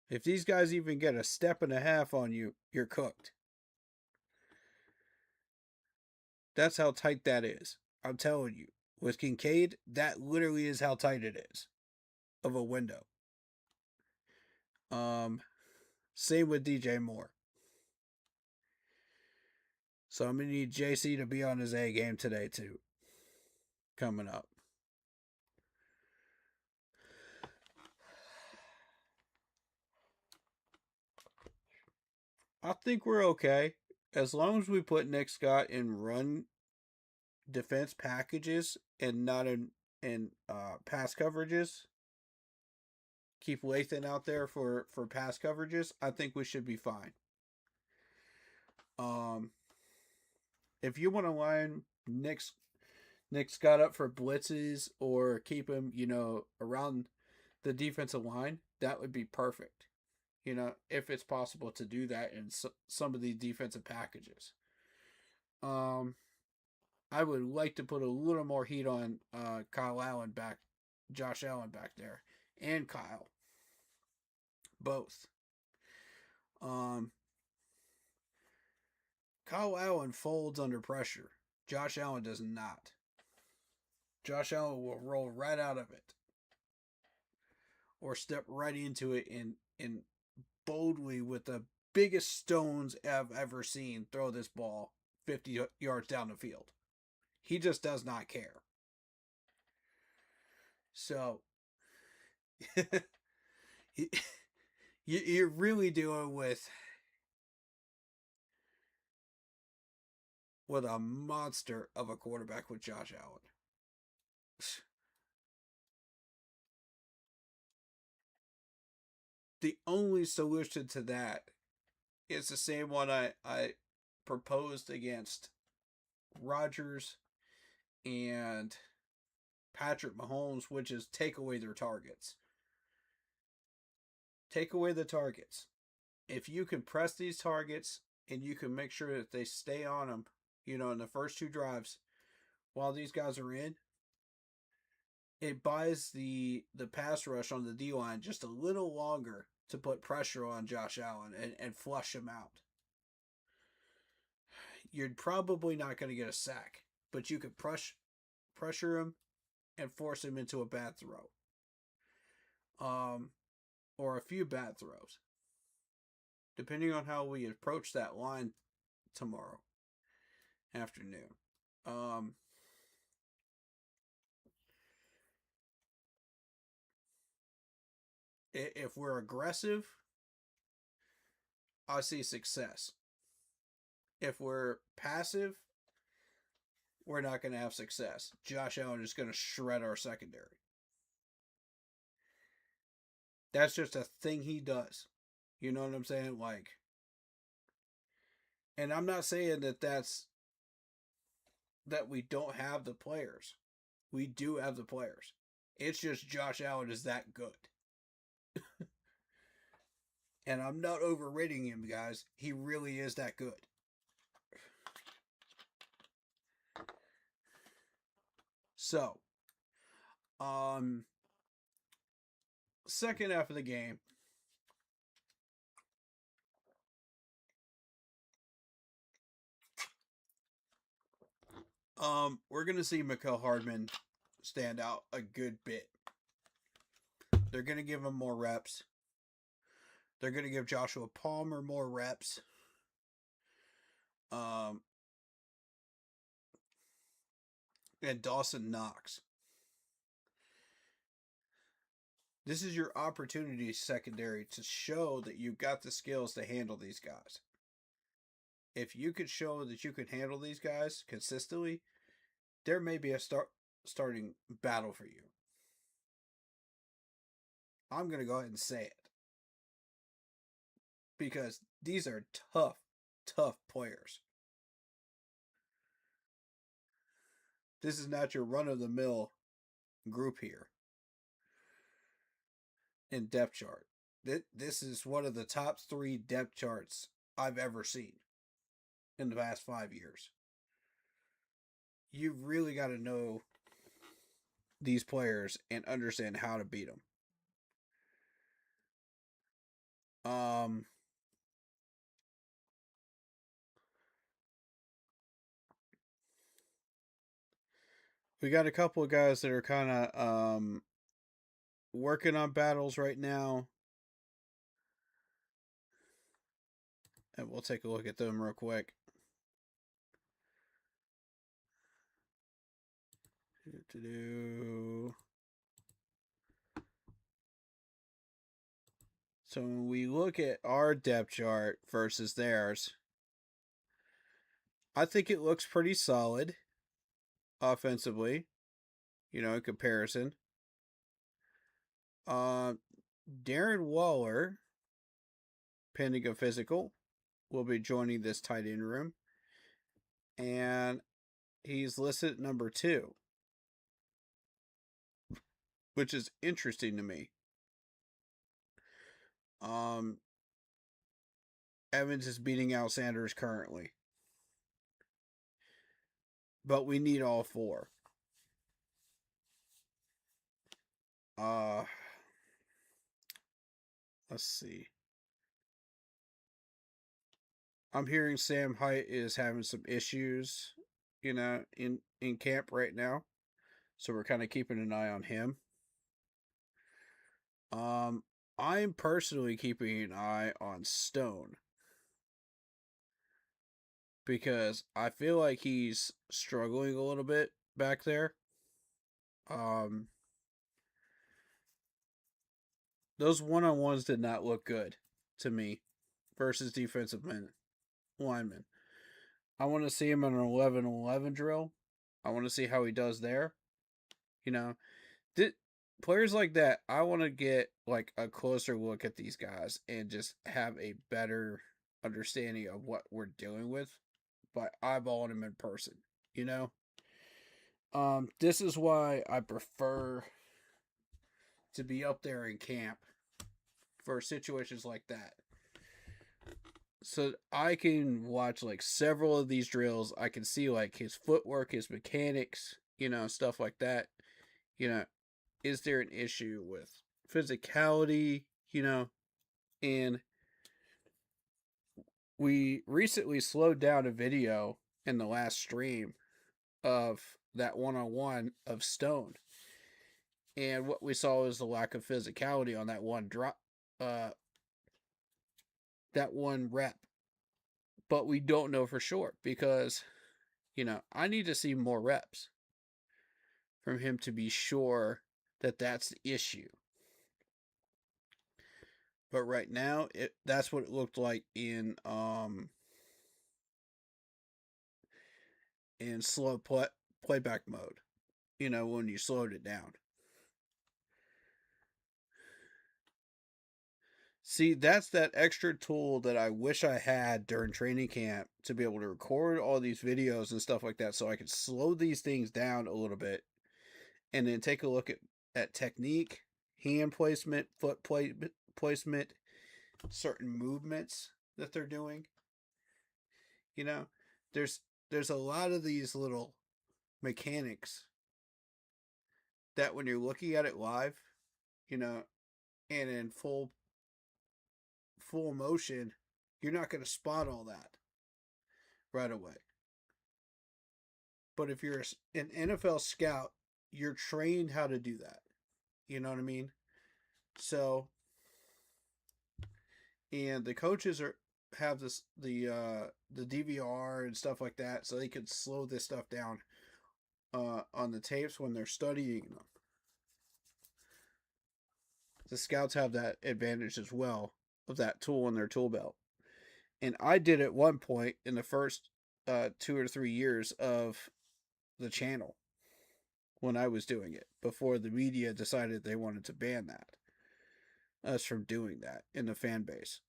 If these guys even get a step and a half on you, you're cooked. That's how tight that is. I'm telling you. With Kincaid, that literally is how tight it is of a window. Same with DJ Moore. So I'm going to need JC to be on his A game today too. Coming up. I think we're okay. As long as we put Nick Scott in run defense packages and not in pass coverages. Keep Lathan out there for pass coverages. I think we should be fine. If you want to line Nick Scott up for blitzes or keep him, around the defensive line, that would be perfect. If it's possible to do that in some of these defensive packages. I would like to put a little more heat on Josh Allen back there, and Kyle. Both. Kyle Allen folds under pressure. Josh Allen does not. Josh Allen will roll right out of it. Or step right into it and boldly, with the biggest stones I've ever seen, throw this ball 50 yards down the field. He just does not care. So, you're really dealing with a monster of a quarterback with Josh Allen. The only solution to that is the same one I proposed against Rodgers and Patrick Mahomes, which is take away their targets. Take away the targets. If you can press these targets and you can make sure that they stay on them, in the first 2 drives while these guys are in, it buys the pass rush on the D-line just a little longer to put pressure on Josh Allen and flush him out. You're probably not going to get a sack, but you could pressure him and force him into a bad throw. Or a few bad throws. Depending on how we approach that line tomorrow afternoon. If we're aggressive, I see success. If we're passive, we're not going to have success. Josh Allen is going to shred our secondary. That's just a thing he does. You know what I'm saying? Like, and I'm not saying that we don't have the players. We do have the players. It's just Josh Allen is that good. And I'm not overrating him, guys. He really is that good. So, second half of the game, we're gonna see Mecole Hardman stand out a good bit. They're gonna give him more reps. They're gonna give Joshua Palmer more reps. And Dawson Knox. This is your opportunity, secondary, to show that you've got the skills to handle these guys. If you could show that you can handle these guys consistently, there may be a starting battle for you. I'm going to go ahead and say it. Because these are tough players. This is not your run-of-the-mill group here in depth chart. This is one of the top 3 depth charts I've ever seen in the past 5 years. You've really got to know these players and understand how to beat them. We got a couple of guys that are kind of working on battles right now. And we'll take a look at them real quick. So when we look at our depth chart versus theirs, I think it looks pretty solid offensively, in comparison. Darren Waller, pending a physical, will be joining this tight end room. And he's listed at number 2, which is interesting to me. Evans is beating out Sanders currently. But we need all 4. Let's see. I'm hearing Sam Hite is having some issues, in camp right now. So we're kind of keeping an eye on him. I'm personally keeping an eye on Stone. Because I feel like he's struggling a little bit back there. Those one-on-ones did not look good to me versus defensive linemen. I want to see him in an 11-11 drill. I want to see how he does there. Players like that, I want to get like a closer look at these guys and just have a better understanding of what we're dealing with by eyeballing them in person. This is why I prefer to be up there in camp for situations like that. So I can watch like several of these drills. I can see like his footwork, his mechanics, stuff like that. Is there an issue with physicality, and we recently slowed down a video in the last stream of that one-on-one of Stone. And what we saw was the lack of physicality on that one drop, that one rep. But we don't know for sure because, I need to see more reps from him to be sure that that's the issue. But right now, that's what it looked like in in slow playback mode. When you slowed it down. See, that's that extra tool that I wish I had during training camp to be able to record all these videos and stuff like that so I could slow these things down a little bit and then take a look at technique, hand placement, placement, certain movements that they're doing. You know, there's a lot of these little mechanics that when you're looking at it live, you know, and in full motion, you're not going to spot all that right away. But if you're an NFL scout, you're trained how to do that. You know what I mean? So, and the coaches have the DVR and stuff like that, so they could slow this stuff down on the tapes when they're studying them. The scouts have that advantage as well of that tool in their tool belt. And I did at one point in the first 2 or 3 years of the channel when I was doing it before the media decided they wanted to ban us from doing that in the fan base.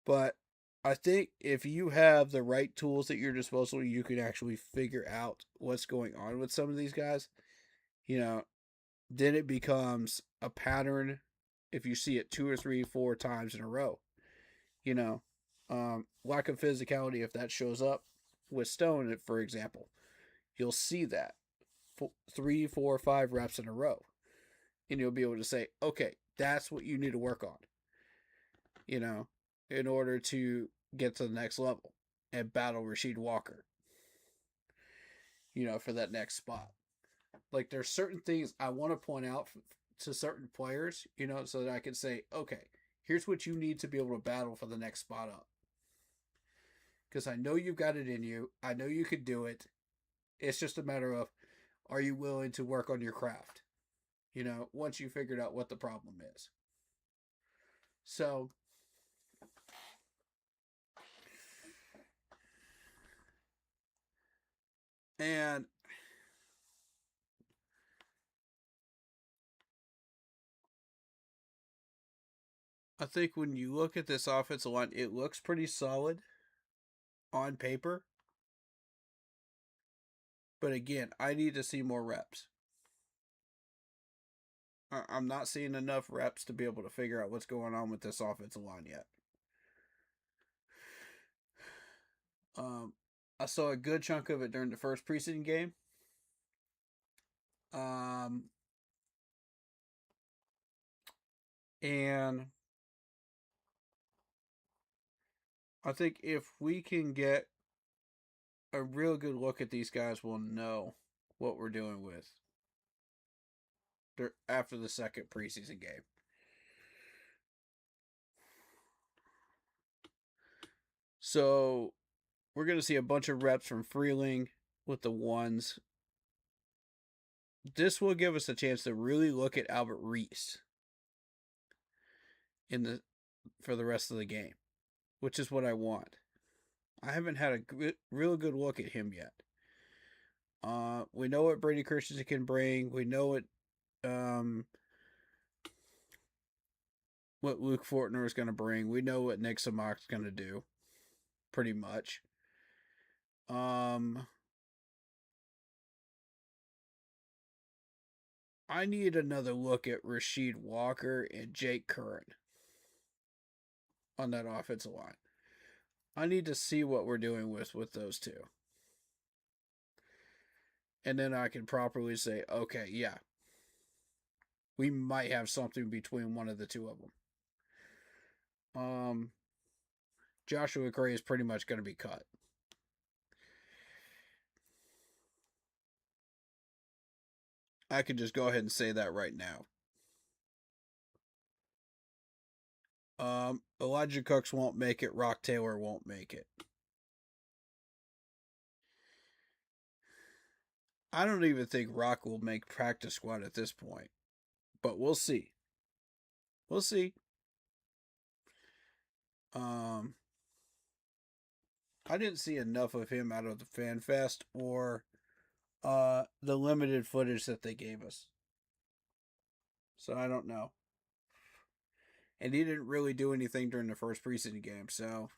But I think if you have the right tools at your disposal, you can actually figure out what's going on with some of these guys. Then it becomes a pattern if you see it 2 or 3, 4 times in a row. Lack of physicality, if that shows up with Stone, for example, you'll see that 3, 4, 5 reps in a row. And you'll be able to say, okay, that's what you need to work on, in order to get to the next level and battle Rasheed Walker, for that next spot. Like, there's certain things I want to point out to certain players, so that I can say, okay, here's what you need to be able to battle for the next spot up. Because I know you've got it in you. I know you could do it. It's just a matter of, are you willing to work on your craft? Once you figured out what the problem is. So, and I think when you look at this offensive line, it looks pretty solid on paper. But again, I need to see more reps. I'm not seeing enough reps to be able to figure out what's going on with this offensive line yet. I saw a good chunk of it during the first preseason game. And I think if we can get a real good look at these guys, we'll know what we're doing with after the second preseason game. So we're going to see a bunch of reps from Freeling with the ones. This will give us a chance to really look at Albert Reese for the rest of the game, which is what I want. I haven't had a real good look at him yet. We know what Brady Christensen can bring. We know what Luke Fortner is going to bring. We know what Nick Samach's going to do, pretty much. I need another look at Rasheed Walker and Jake Curran on that offensive line. I need to see what we're doing with those two. And then I can properly say, okay, yeah, we might have something between one of the two of them. Joshua Gray is pretty much going to be cut. I can just go ahead and say that right now. Elijah Cooks won't make it. Rock Taylor won't make it. I don't even think Rock will make practice squad at this point. But we'll see. We'll see. I didn't see enough of him out of the Fan Fest or the limited footage that they gave us. So I don't know. And he didn't really do anything during the first preseason game, so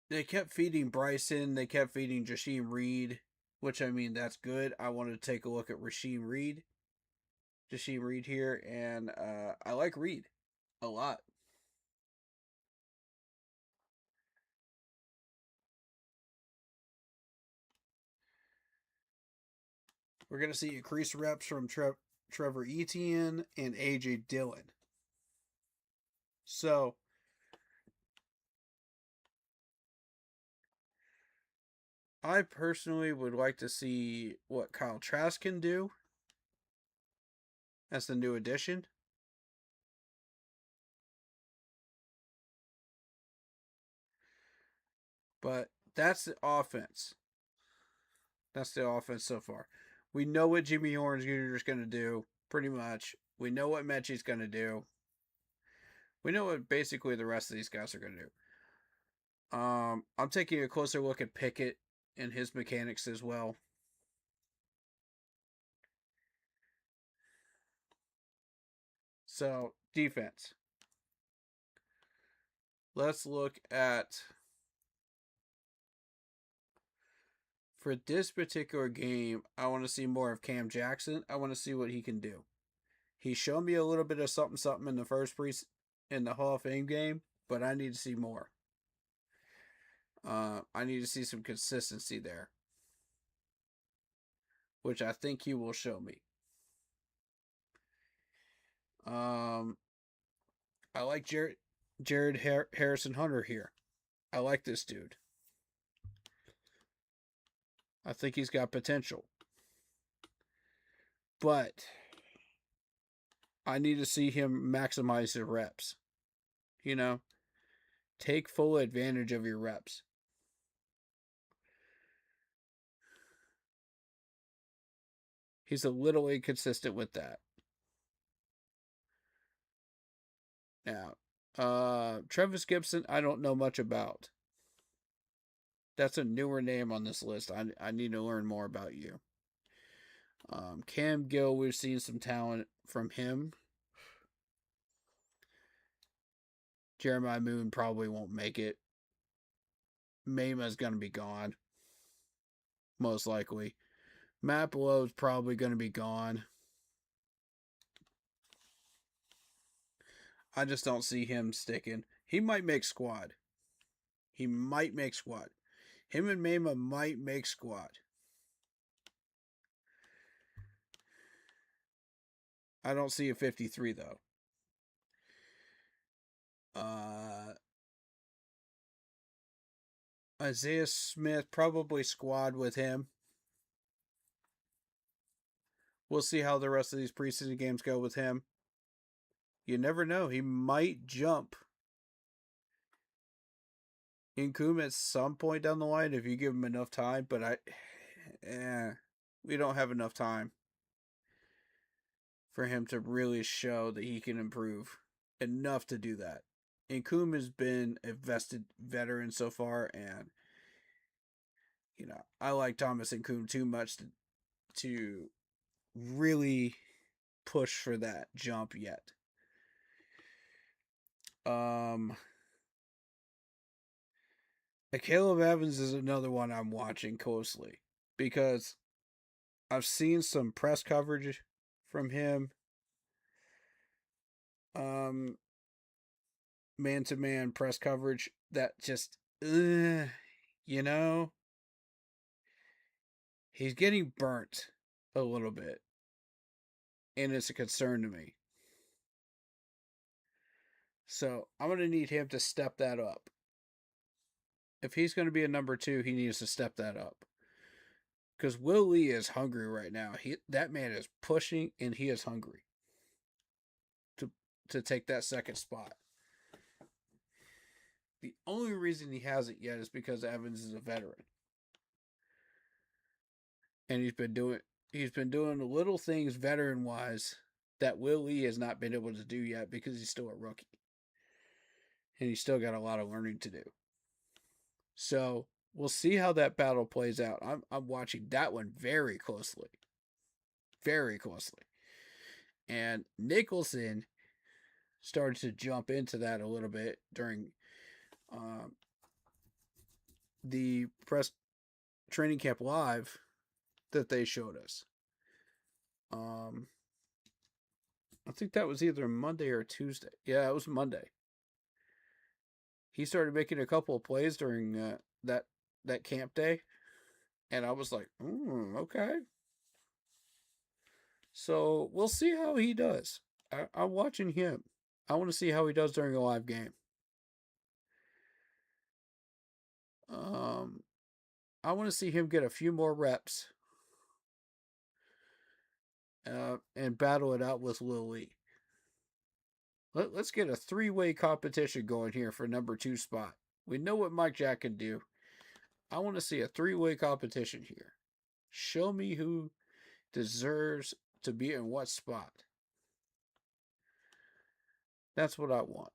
they kept feeding Bryson, they kept feeding Jasheem Reed, which I mean that's good. I wanted to take a look at Jasheem Reed here, and I like Reed a lot. We're going to see increased reps from Trevor Etienne and AJ Dillon. So, I personally would like to see what Kyle Trask can do as the new addition. But that's the offense. That's the offense so far. We know what Jimmy Horns Jr. is going to do, pretty much. We know what Mechie's going to do. We know what basically the rest of these guys are going to do. I'm taking a closer look at Pickett and his mechanics as well. So, defense. Let's look at, for this particular game, I want to see more of Cam Jackson. I want to see what he can do. He showed me a little bit of something in the first in the Hall of Fame game, but I need to see more. I need to see some consistency there, which I think he will show me. I like Jared Harrison Hunter here. I like this dude. I think he's got potential. But I need to see him maximize his reps. You know, take full advantage of your reps. He's a little inconsistent with that. Now, Travis Gibson, I don't know much about. That's a newer name on this list. I need to learn more about you. Cam Gill, we've seen some talent from him. Jeremiah Moon probably won't make it. Mama's going to be gone. Most likely. Matt Below's probably going to be gone. I just don't see him sticking. He might make squad. Him and Mama might make squad. I don't see a 53 though. Isaiah Smith, probably squad with him. We'll see how the rest of these preseason games go with him. You never know. He might jump Incoom at some point down the line if you give him enough time, but we don't have enough time for him to really show that he can improve enough to do that. Incoom has been a vested veteran so far, and I like Thomas Incoom too much to really push for that jump yet. Caleb Evans is another one I'm watching closely because I've seen some press coverage from him. Man-to-man press coverage that just, he's getting burnt a little bit. And it's a concern to me. So I'm going to need him to step that up. If he's going to be a number 2, he needs to step that up. Because Will Lee is hungry right now. That man is pushing, and he is hungry to take that second spot. The only reason he hasn't yet is because Evans is a veteran. And he's been doing little things veteran-wise that Will Lee has not been able to do yet because he's still a rookie. and he's still got a lot of learning to do. So we'll see how that battle plays out. I'm watching that one very closely. Very closely. And Nicholson started to jump into that a little bit during the press training camp live that they showed us. I think that was either Monday or Tuesday. Yeah, it was Monday. He started making a couple of plays during that camp day, and I was like, okay. So we'll see how he does. I'm watching him. I want to see how he does during a live game. I want to see him get a few more reps and battle it out with Lil Lee. Let's get a three-way competition going here for number 2 spot. We know what Mike Jack can do. I want to see a three-way competition here. Show me who deserves to be in what spot. That's what I want.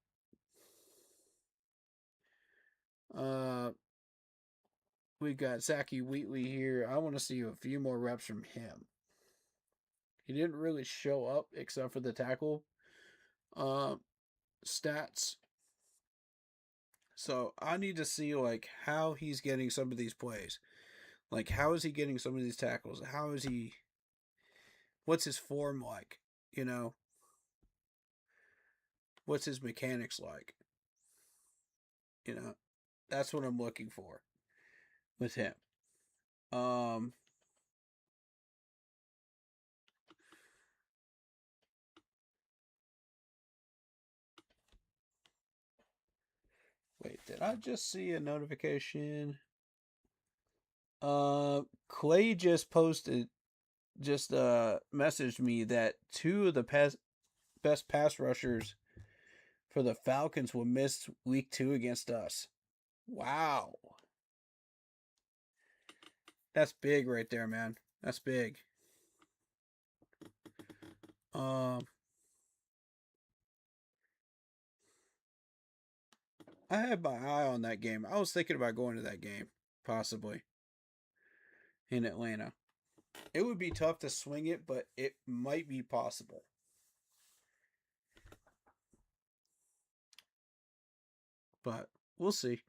We got Zachy Wheatley here. I want to see a few more reps from him. He didn't really show up except for the tackle stats. So I need to see like how he's getting some of these plays. Like how is he getting some of these tackles? How is he? What's his form like? You know, what's his mechanics like? You know, that's what I'm looking for with him. Wait, did I just see a notification? Clay just messaged me that 2 of the best pass rushers for the Falcons will miss week 2 against us. Wow. That's big right there, man. That's big. I had my eye on that game. I was thinking about going to that game, possibly, in Atlanta. It would be tough to swing it, but it might be possible. But we'll see.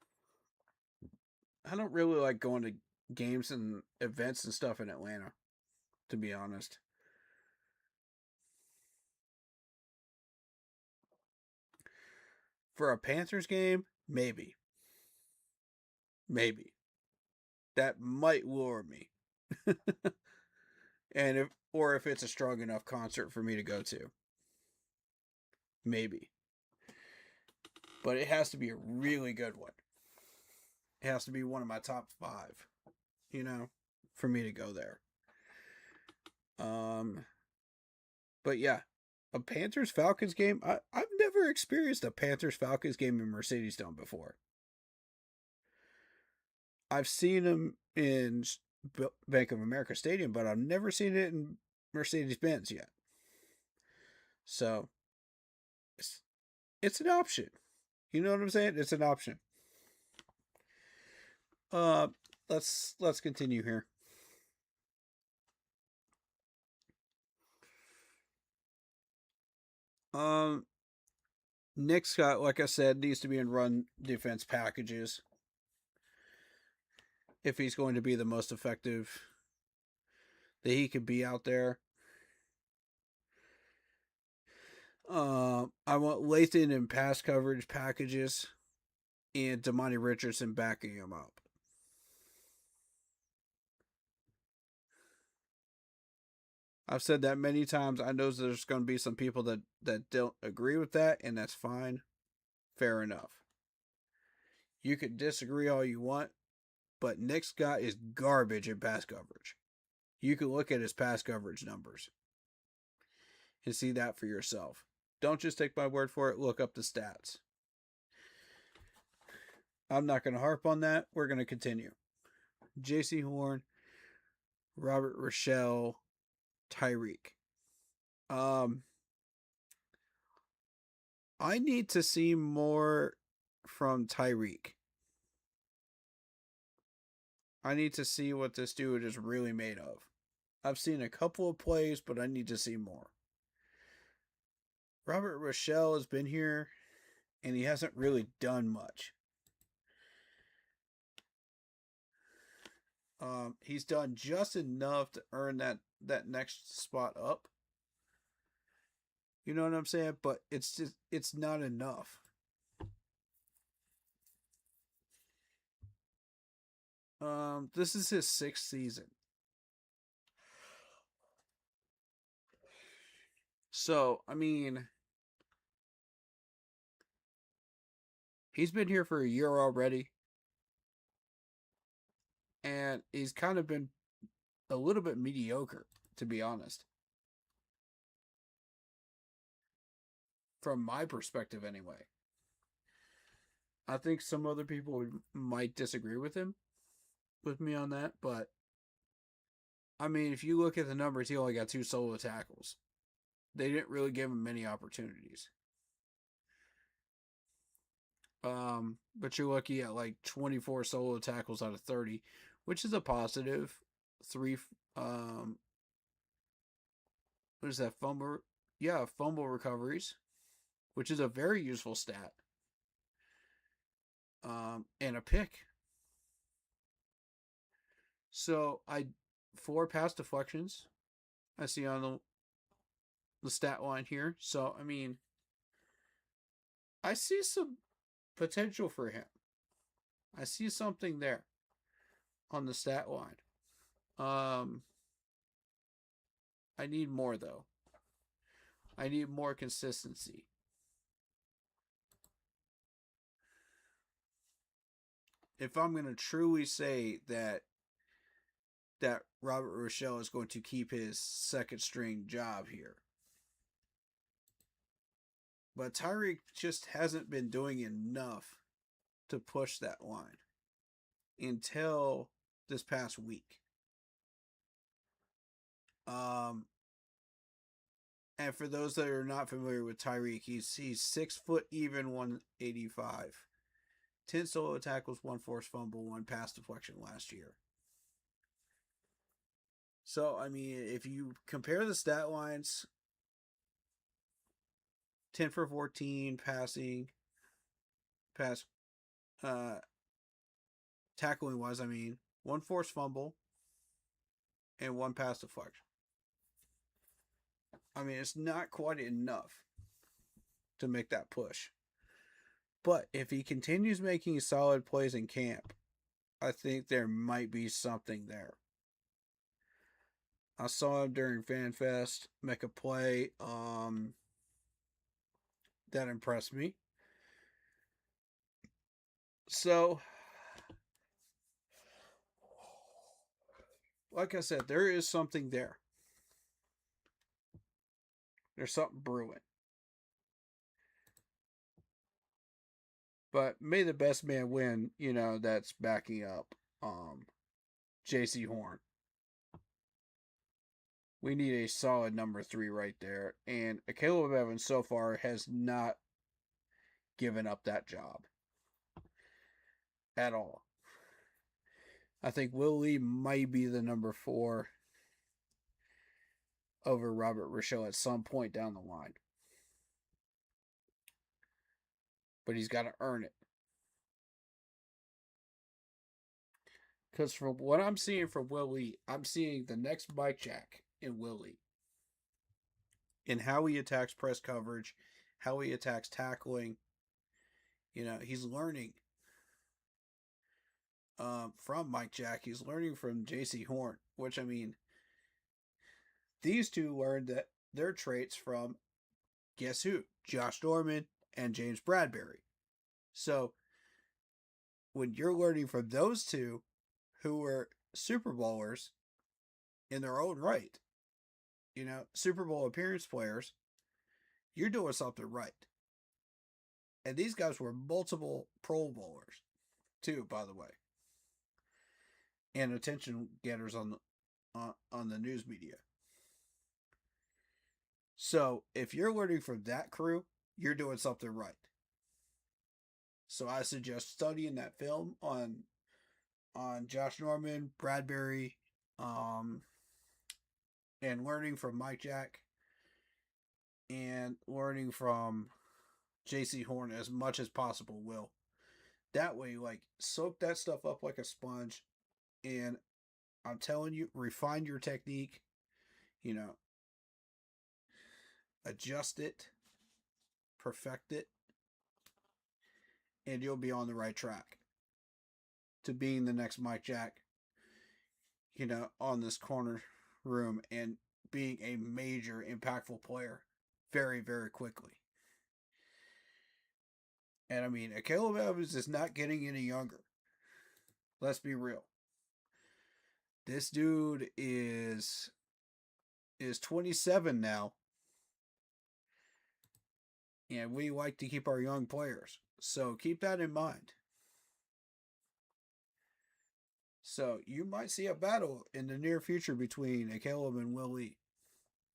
I don't really like going to games and events and stuff in Atlanta, to be honest. For a Panthers game, maybe. Maybe. That might lure me. And if it's a strong enough concert for me to go to. Maybe. But it has to be a really good one. It has to be one of my top 5, you know, for me to go there. But yeah, a Panthers Falcons game. I've never experienced a Panthers Falcons game in Mercedes-Dome before. I've seen them in Bank of America Stadium, but I've never seen it in Mercedes-Benz yet. So it's an option. You know what I'm saying? It's an option. Let's continue here. Nick Scott, like I said, needs to be in run defense packages if he's going to be the most effective that he could be out there. I want Lathan in pass coverage packages and Damani Richardson backing him up. I've said that many times. I know there's going to be some people that don't agree with that, and that's fine. Fair enough. You can disagree all you want, but Nick Scott is garbage in pass coverage. You can look at his pass coverage numbers and see that for yourself. Don't just take my word for it. Look up the stats. I'm not going to harp on that. We're going to continue. J.C. Horn, Robert Rochelle, Tyreek. I need to see more from Tyreek. I need to see what this dude is really made of. I've seen a couple of plays, but I need to see more. Robert Rochelle has been here, and he hasn't really done much. He's done just enough to earn that next spot up. You know what I'm saying? But it's not enough. This is his 6th season. So, I mean, he's been here for a year already. And he's kind of been a little bit mediocre, to be honest. From my perspective, anyway. I think some other people might disagree with me on that, but I mean, if you look at the numbers, he only got 2 solo tackles. They didn't really give him many opportunities. But you're lucky at like 24 solo tackles out of 30, which is a positive. 3, what is that, fumble? Yeah, fumble recoveries, which is a very useful stat. And a pick. So 4 pass deflections I see on the stat line here. So I mean, I see some potential for him. I see something there on the stat line. I need more though. I need more consistency. If I'm going to truly say that Robert Rochelle is going to keep his second string job here. But Tyreek just hasn't been doing enough to push that line until this past week. And for those that are not familiar with Tyreek, he's 6 foot even, 185. 10 solo tackles, 1 forced fumble, 1 pass deflection last year. So, I mean, if you compare the stat lines, 10 for 14 passing, tackling wise, I mean, 1 forced fumble and 1 pass deflection. I mean, it's not quite enough to make that push. But if he continues making solid plays in camp, I think there might be something there. I saw him during FanFest make a play that impressed me. So, like I said, there is something there. There's something brewing. But may the best man win, that's backing up J.C. Horn. We need a solid number 3 right there. And Caleb Evans so far has not given up that job at all. I think Will Lee might be the number 4 over Robert Rochelle at some point down the line. But he's got to earn it. Because from what I'm seeing from Will Lee, I'm seeing the next Mike Jack in Will Lee. In how he attacks press coverage, how he attacks tackling. He's learning from Mike Jack. He's learning from J.C. Horn, which, I mean, these two learned that their traits from, guess who? Josh Norman and James Bradbury. So, when you're learning from those two, who were Super Bowlers in their own right, Super Bowl appearance players, you're doing something right. And these guys were multiple Pro Bowlers, too, by the way. And attention getters on the news media. So, if you're learning from that crew, you're doing something right. So I suggest studying that film on Josh Norman, Bradbury, um, and learning from Mike Jack and learning from J.C. Horn as much as possible. Will that way, like, soak that stuff up like a sponge, and I'm telling you, refine your technique. You know, adjust it, perfect it, and you'll be on the right track to being the next Mike Jack, on this corner room and being a major impactful player very, very quickly. And I mean, Caleb Evans is not getting any younger. Let's be real. This dude is 27 now. And we like to keep our young players. So keep that in mind. So you might see a battle in the near future between Caleb and Will Lee.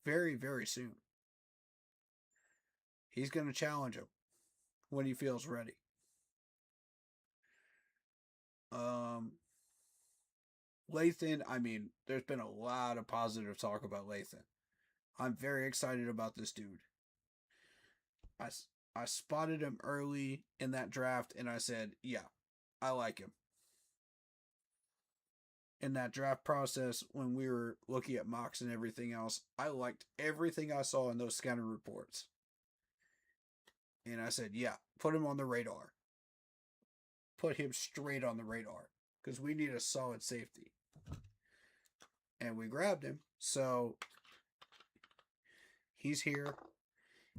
Very, very soon. He's going to challenge him when he feels ready. Lathan, I mean, there's been a lot of positive talk about Lathan. I'm very excited about this dude. I spotted him early in that draft, and I said, yeah, I like him. In that draft process, when we were looking at mocks and everything else, I liked everything I saw in those scouting reports. And I said, yeah, put him on the radar. Put him straight on the radar. Because we need a solid safety. And we grabbed him. So he's here.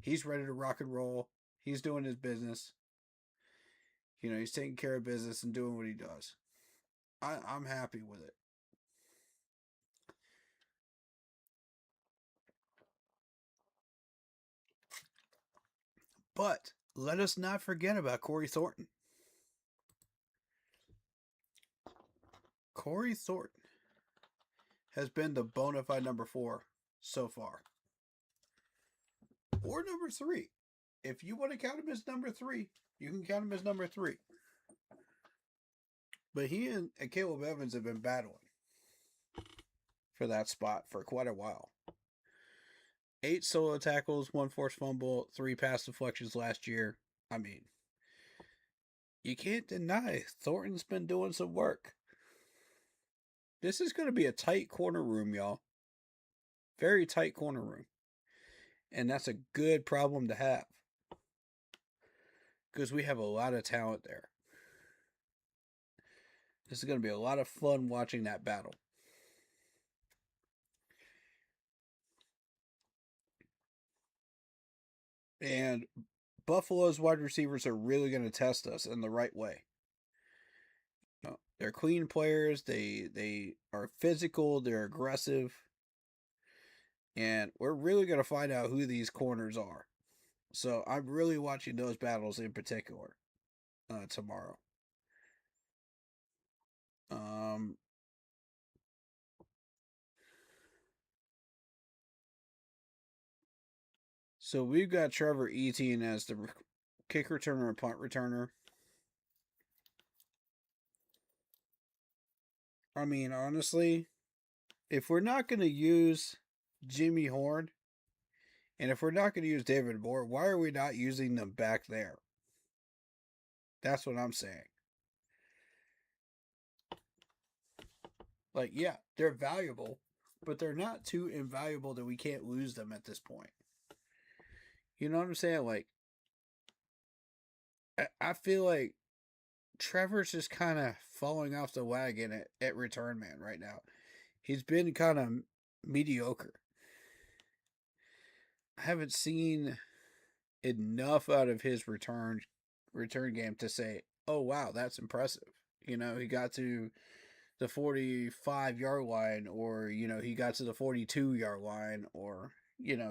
He's ready to rock and roll. He's doing his business. He's taking care of business and doing what he does. I'm happy with it. But let us not forget about Corey Thornton. Corey Thornton has been the bona fide number 4 so far. Or number 3. If you want to count him as number 3, you can count him as number 3. But he and Caleb Evans have been battling for that spot for quite a while. 8 solo tackles, 1 forced fumble, 3 pass deflections last year. I mean, you can't deny Thornton's been doing some work. This is going to be a tight corner room, y'all. Very tight corner room. And that's a good problem to have. Because we have a lot of talent there. This is going to be a lot of fun watching that battle. And Buffalo's wide receivers are really going to test us in the right way. They're clean players. They are physical. They're aggressive. And we're really going to find out who these corners are. So I'm really watching those battles in particular tomorrow. So we've got Trevor Etienne as the kick returner and punt returner. I mean, honestly, if we're not going to use Jimmy Horn, and if we're not going to use David Moore, why are we not using them back there? That's what I'm saying. Like, yeah, they're valuable, but they're not too invaluable that we can't lose them at this point. You know what I'm saying? Like, I feel like Trevor's just kind of falling off the wagon at return man right now. He's been kind of mediocre. I haven't seen enough out of his return game to say, oh, wow, that's impressive. He got to the 45-yard line, or, he got to the 42-yard line, or,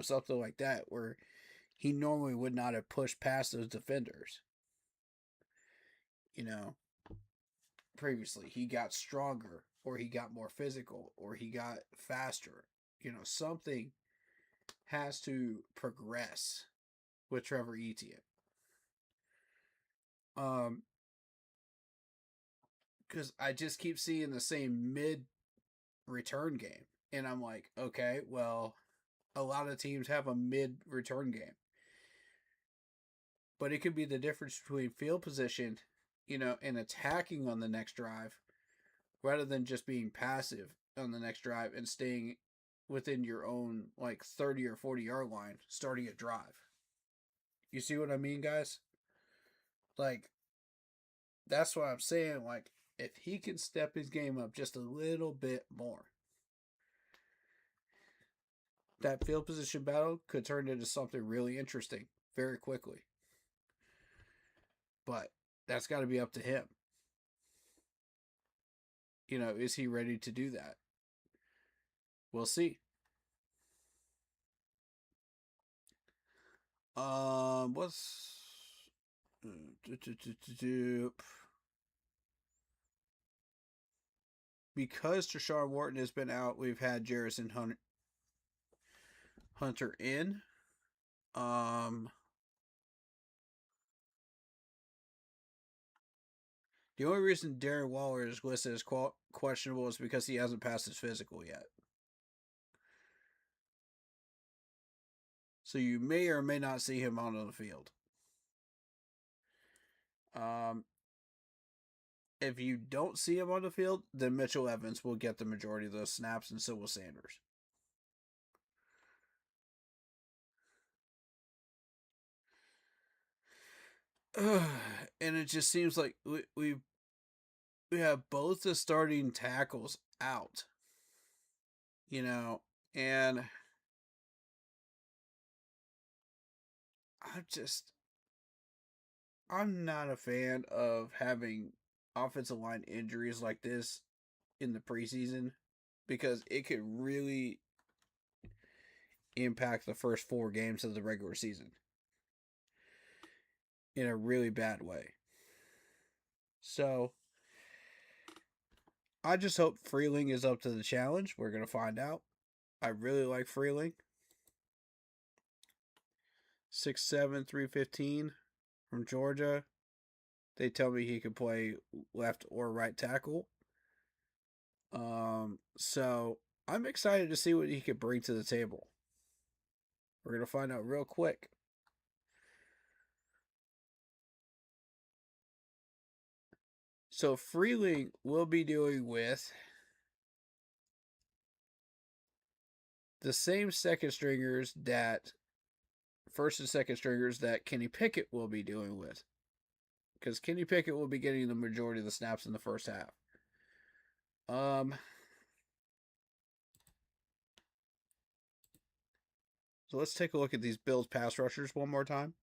something like that, where he normally would not have pushed past those defenders. Previously, he got stronger, or he got more physical, or he got faster. Something has to progress with Trevor Etienne. Because I just keep seeing the same mid return game. And I'm like, okay, well, a lot of teams have a mid return game. But it could be the difference between field position, and attacking on the next drive rather than just being passive on the next drive and staying within your own like 30 or 40-yard line starting a drive. You see what I mean, guys? Like, that's what I'm saying. Like, if he can step his game up just a little bit more, that field position battle could turn into something really interesting very quickly. But that's got to be up to him. Is he ready to do that? We'll see. What's because Tashar Wharton has been out, we've had Jarrison Hunter in. The only reason Darren Waller is listed as questionable is because he hasn't passed his physical yet. So you may or may not see him out on the field. If you don't see him on the field, then Mitchell Evans will get the majority of those snaps, and so will Sanders. And it just seems like we have both the starting tackles out, and I'm not a fan of having offensive line injuries like this in the preseason because it could really impact the first 4 games of the regular season in a really bad way. So I just hope Freeling is up to the challenge. We're going to find out. I really like Freeling. 6'7", 315 from Georgia. They tell me he can play left or right tackle. So I'm excited to see what he could bring to the table. We're going to find out real quick. So Freeling will be dealing with the same first and second stringers that Kenny Pickett will be dealing with. Because Kenny Pickett will be getting the majority of the snaps in the first half. So let's take a look at these Bills pass rushers one more time.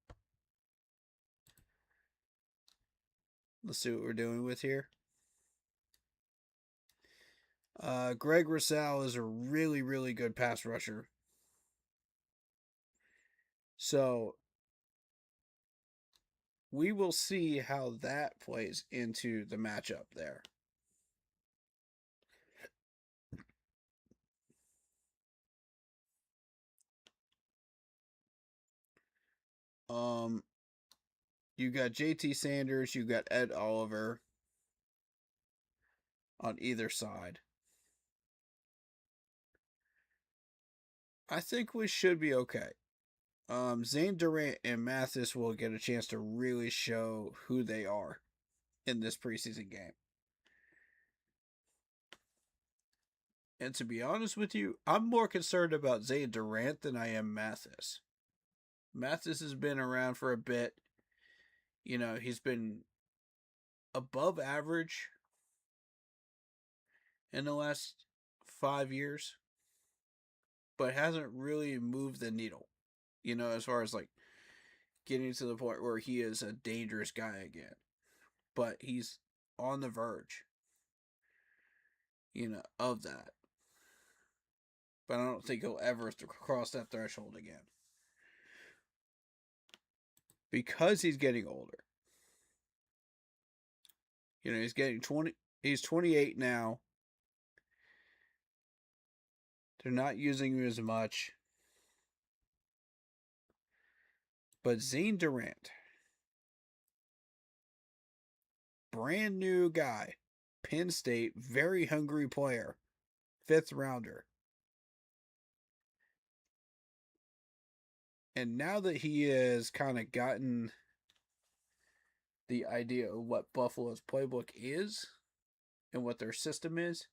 Let's see what we're doing with here. Greg Rousseau is a really, really good pass rusher. So we will see how that plays into the matchup there. You got JT Sanders, you got Ed Oliver on either side. I think we should be okay. Zane Durant and Mathis will get a chance to really show who they are in this preseason game. And to be honest with you, I'm more concerned about Zane Durant than I am Mathis. Mathis has been around for a bit. He's been above average in the last 5 years, but hasn't really moved the needle, as far as like getting to the point where he is a dangerous guy again. But he's on the verge, of that. But I don't think he'll ever cross that threshold again. Because he's getting older. He's getting 20. He's 28 now. They're not using him as much. But Zane Durant brand new guy. Penn State, very hungry player. 5th rounder. And now that he has kind of gotten the idea of what Buffalo's playbook is and what their system is,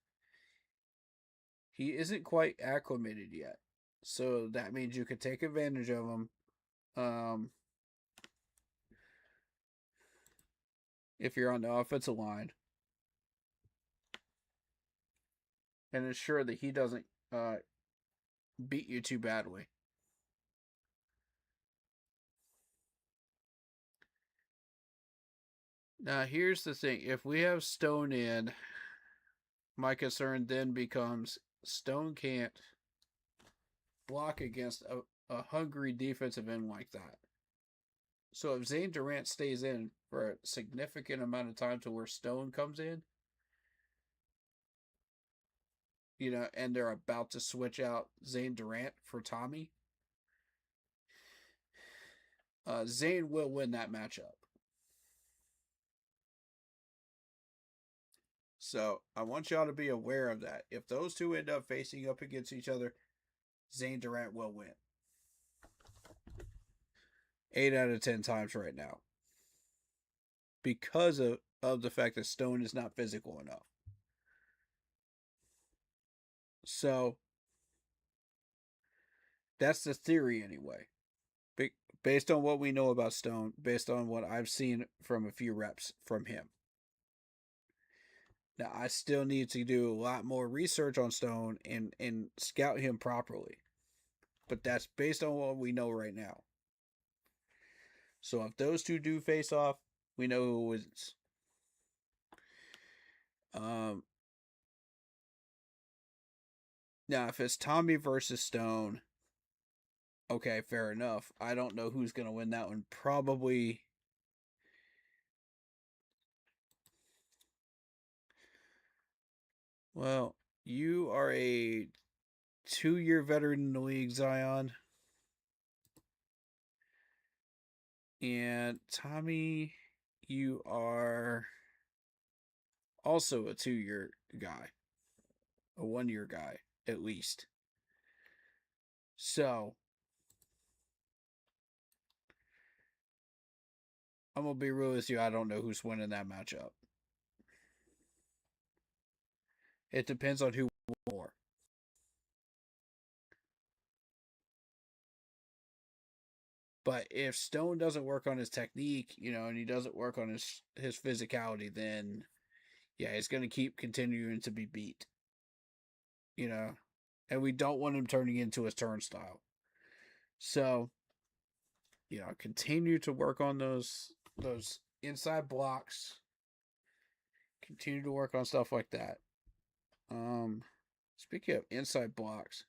he isn't quite acclimated yet. So that means you could take advantage of him. If you're on the offensive line, and ensure that he doesn't beat you too badly. Now, here's the thing. If we have Stone in, my concern then becomes Stone can't block against a hungry defensive end like that. So if Zane Durant stays in for a significant amount of time to where Stone comes in, and they're about to switch out Zane Durant for Tommy, Zane will win that matchup. So I want y'all to be aware of that. If those two end up facing up against each other, Zane Durant will win. 8 out of 10 times right now. Because of the fact that Stone is not physical enough. So that's the theory anyway. Based on what we know about Stone, based on what I've seen from a few reps from him. Now, I still need to do a lot more research on Stone and scout him properly. But that's based on what we know right now. So if those two do face off, we know who wins. Now, if it's Tommy versus Stone, okay, fair enough. I don't know who's going to win that one. Probably. Well, you are a 2-year veteran in the league, Zion. And Tommy, you are also a 2-year guy. A 1-year guy, at least. So, I'm going to be real with you. I don't know who's winning that matchup. It depends on who wins more. But if Stone doesn't work on his technique, and he doesn't work on his physicality, then, yeah, he's going to keep continuing to be beat. And we don't want him turning into his turnstile. So, continue to work on those inside blocks. Continue to work on stuff like that. Speaking of inside blocks,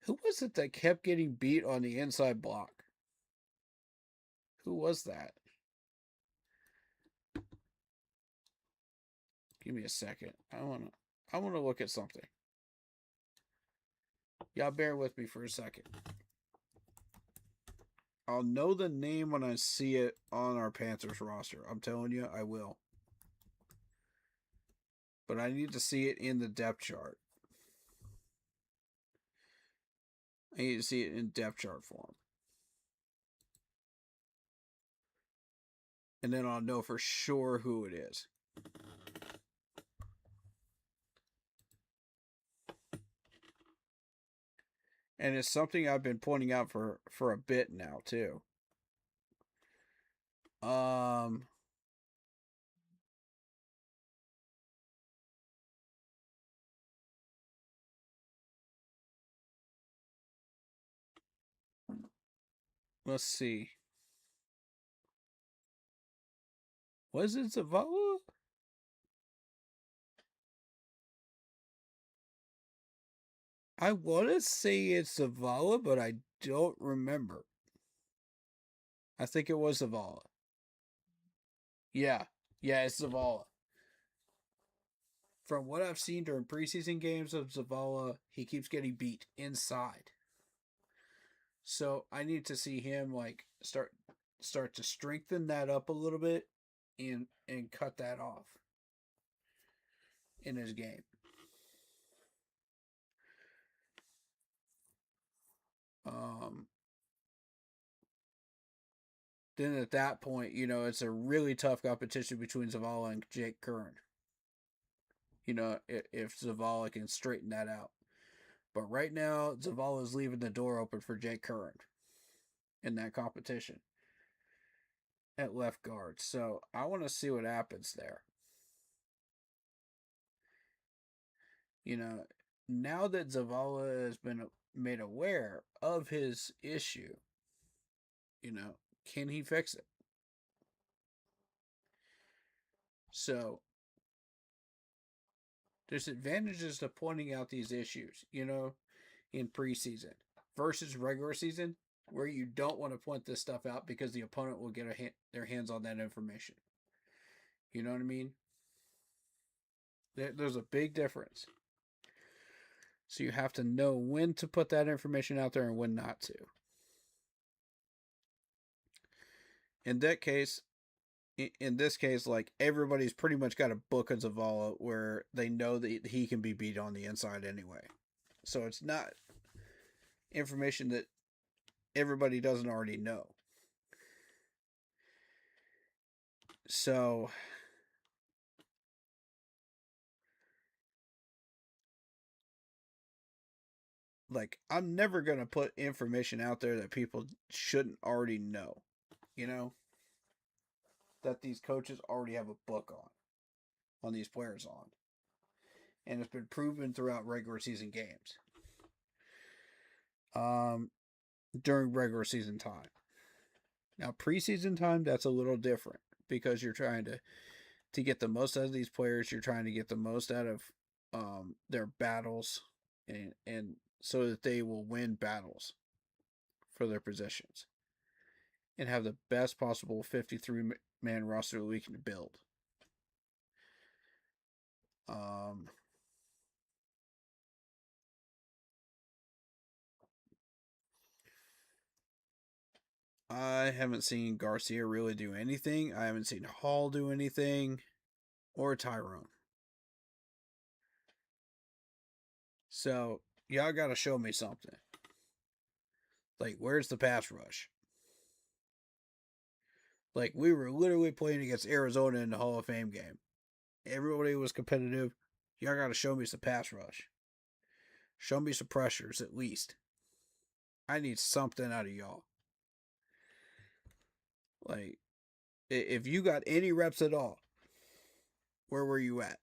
who was it that kept getting beat on the inside block? Who was that? Give me a second. I want to look at something. Y'all bear with me for a second. I'll know the name when I see it on our Panthers roster. I'm telling you, I will. But I need to see it in the depth chart. I need to see it in depth chart form. And then I'll know for sure who it is. And it's something I've been pointing out for a bit now, too. Let's see. Was it Zavala? I want to say it's Zavala, but I don't remember. I think it was Zavala. Yeah, it's Zavala. From what I've seen during preseason games of Zavala, he keeps getting beat inside. So I need to see him start to strengthen that up a little bit and cut that off in his game. Then at that point, it's a really tough competition between Zavala and Jake Curran. If Zavala can straighten that out. But right now, Zavala is leaving the door open for Jake Curran in that competition at left guard. So I want to see what happens there. Now that Zavala has been made aware of his issue, can he fix it? So there's advantages to pointing out these issues, in preseason versus regular season, where you don't want to point this stuff out because the opponent will get their hands on that information. You know what I mean? There's a big difference. So you have to know when to put that information out there and when not to. In this case, like, everybody's pretty much got a book of Zavala where they know that he can be beat on the inside anyway. So it's not information that everybody doesn't already know. So like, I'm never going to put information out there that people shouldn't already know, that these coaches already have a book on these players on. And it's been proven throughout regular season games. During regular season time. Now, preseason time, that's a little different because you're trying to get the most out of these players. You're trying to get the most out of their battles and so that they will win battles for their positions and have the best possible 53-man roster that we can build. I haven't seen Garcia really do anything. I haven't seen Hall do anything, or Tyrone. So, y'all got to show me something. Like, where's the pass rush? Like, we were literally playing against Arizona in the Hall of Fame game. Everybody was competitive. Y'all got to show me some pass rush. Show me some pressures, at least. I need something out of y'all. Like, if you got any reps at all, where were you at?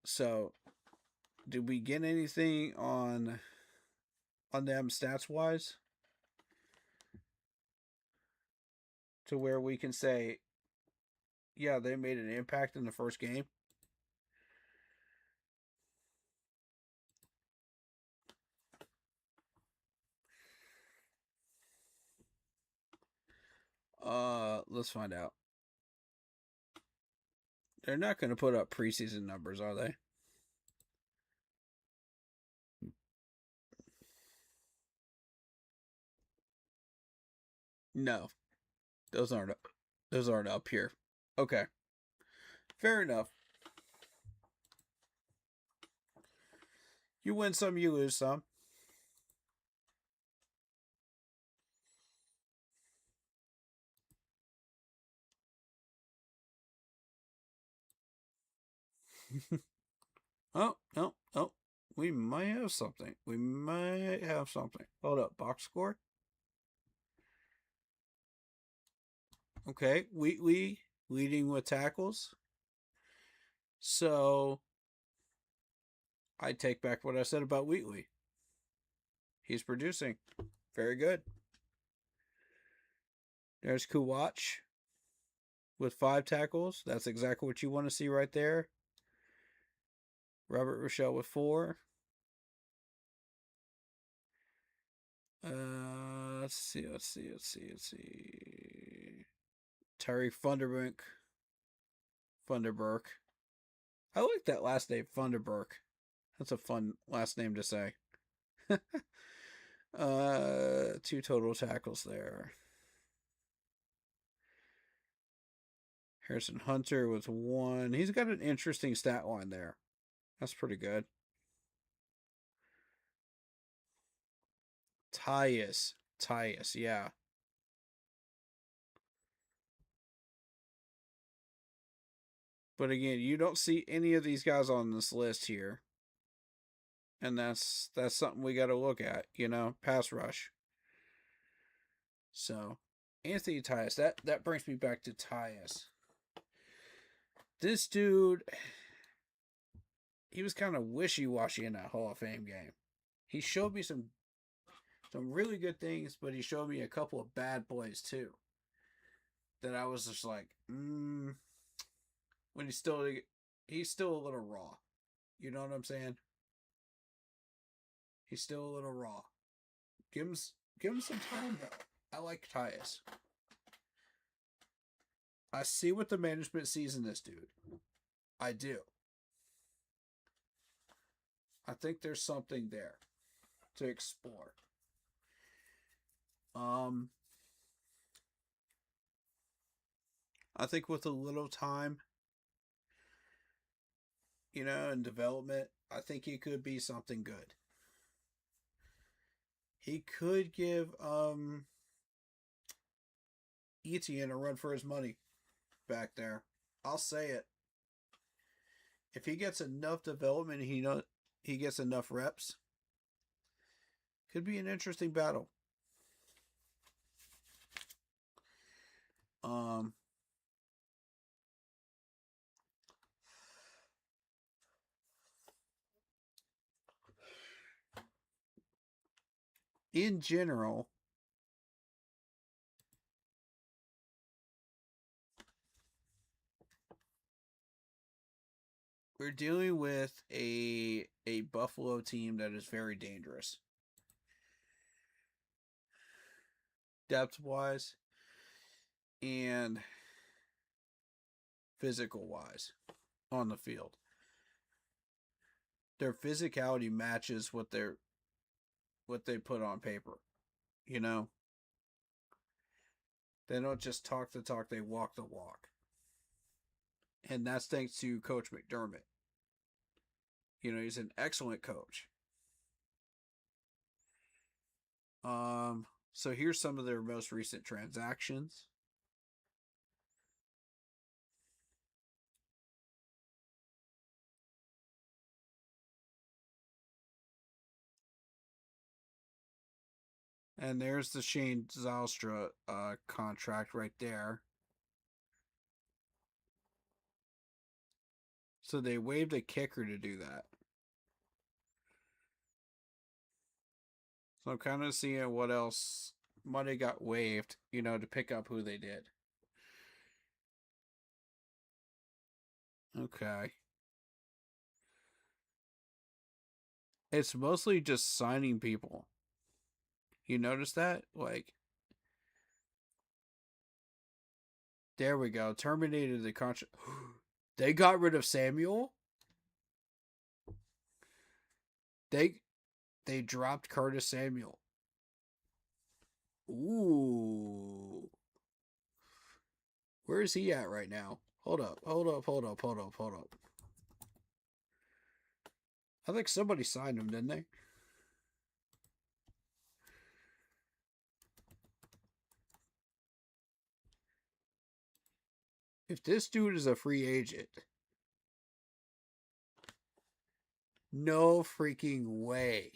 So did we get anything on them stats wise to where we can say, yeah, they made an impact in the first game? Let's find out. They're not going to put up preseason numbers, are they? No. Those aren't up here. Okay. Fair enough. You win some, you lose some. Oh. We might have something. Hold up. Box score. Okay. Wheatley leading with tackles. So I take back what I said about Wheatley. He's producing. Very good. There's Kuwach with 5 tackles. That's exactly what you want to see right there. Robert Rochelle with 4. Let's see. Terry Funderburk. I like that last name, Funderburk. That's a fun last name to say. 2 total tackles there. Harrison Hunter with 1. He's got an interesting stat line there. That's pretty good. Tyus, yeah. But again, you don't see any of these guys on this list here. And that's something we got to look at, pass rush. So, Anthony Tyus, that brings me back to Tyus. This dude, he was kind of wishy-washy in that Hall of Fame game. He showed me some really good things, but he showed me a couple of bad plays too. That I was just like, when he's still a little raw. You know what I'm saying? He's still a little raw. Give him some time though. I like Tyus. I see what the management sees in this dude. I do. I think there's something there to explore. I think with a little time, and development, I think he could be something good. He could give Etienne a run for his money back there. I'll say it. If he gets enough development, he gets enough reps, could be an interesting battle. In general, we're dealing with a Buffalo team that is very dangerous. Depth-wise and physical-wise on the field. Their physicality matches what they put on paper. They don't just talk the talk, they walk the walk. And that's thanks to Coach McDermott. He's an excellent coach. So here's some of their most recent transactions. And there's the Shane Zylstra contract right there. So they waived a kicker to do that. So I'm kind of seeing what else money got waived, to pick up who they did. Okay. It's mostly just signing people. You notice that? There we go. Terminated the contract. They got rid of Samuel? They dropped Curtis Samuel. Ooh. Where is he at right now? Hold up. I think somebody signed him, didn't they? If this dude is a free agent, no freaking way.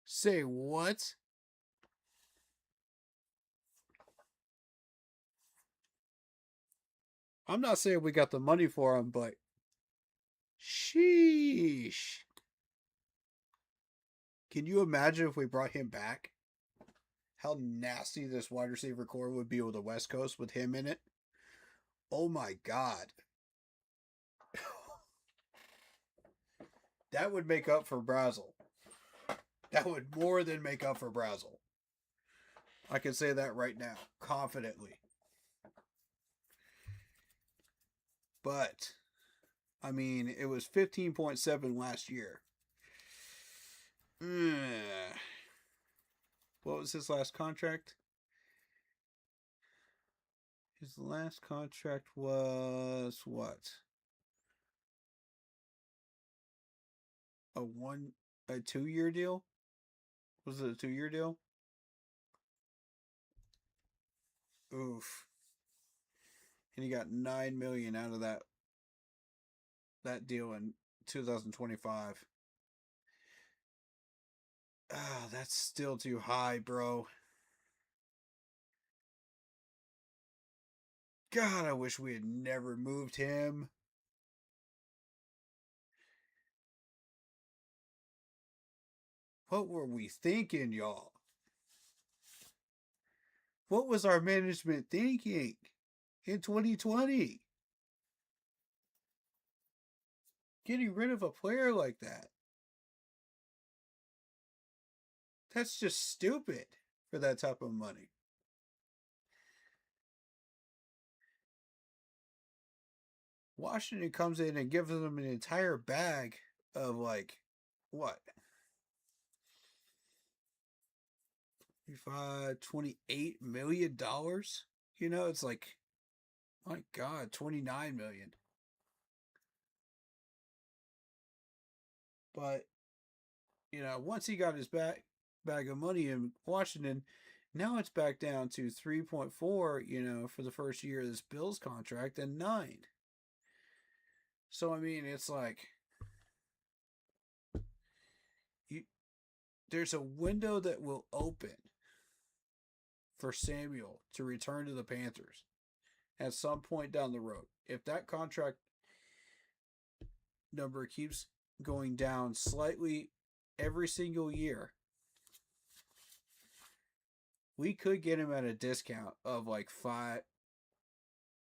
Say what? I'm not saying we got the money for him, but sheesh. Can you imagine if we brought him back? How nasty this wide receiver core would be with the West Coast with him in it. Oh my God. That would make up for Brazel. That would more than make up for Brazel. I can say that right now, confidently. But, it was 15.7 last year. What was his last contract? His last contract was what? A 2-year deal? Was it a 2-year deal? Oof. And he got 9 million out of that deal in 2025. Ah, that's still too high, bro. God, I wish we had never moved him. What were we thinking, y'all? What was our management thinking in 2020? Getting rid of a player like that. That's just stupid for that type of money. Washington comes in and gives them an entire bag of like, what? $28 million? You know, it's like, my God, 29 million. But, once he got his bag of money in Washington, now it's back down to 3.4, for the first year of this Bills contract and 9. So I mean, it's like you there's a window that will open for Samuel to return to the Panthers at some point down the road. If that contract number keeps going down slightly every single year, we could get him at a discount of like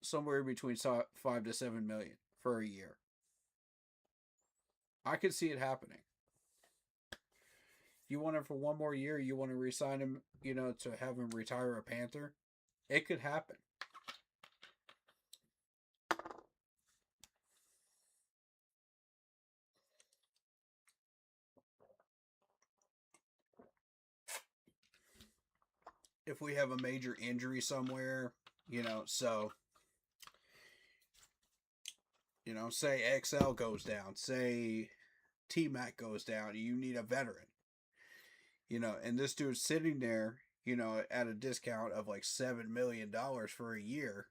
somewhere between 5 to 7 million for a year. I could see it happening. You want him for one more year, you want to re-sign him, to have him retire a Panther, it could happen. If we have a major injury somewhere, so say XL goes down, say T Mac goes down, you need a veteran. And this dude's sitting there, at a discount of like $7 million for a year.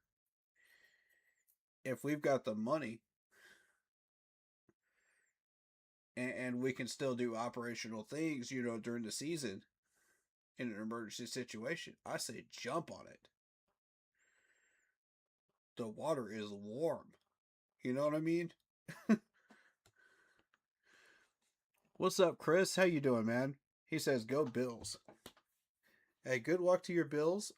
If we've got the money and we can still do operational things, during the season in an emergency situation, I say jump on it. The water is warm. You know what I mean? What's up, Chris? How you doing, man? He says, "Go Bills." Hey, good luck to your Bills.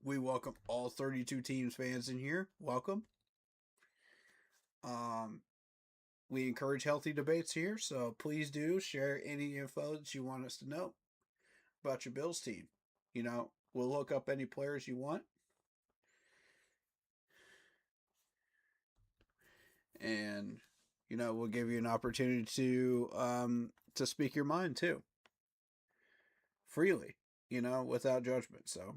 We welcome all 32 teams fans in here. Welcome. We encourage healthy debates here, so please do share any info that you want us to know about your Bills team. We'll look up any players you want. And, we'll give you an opportunity to speak your mind too. Freely, without judgment. So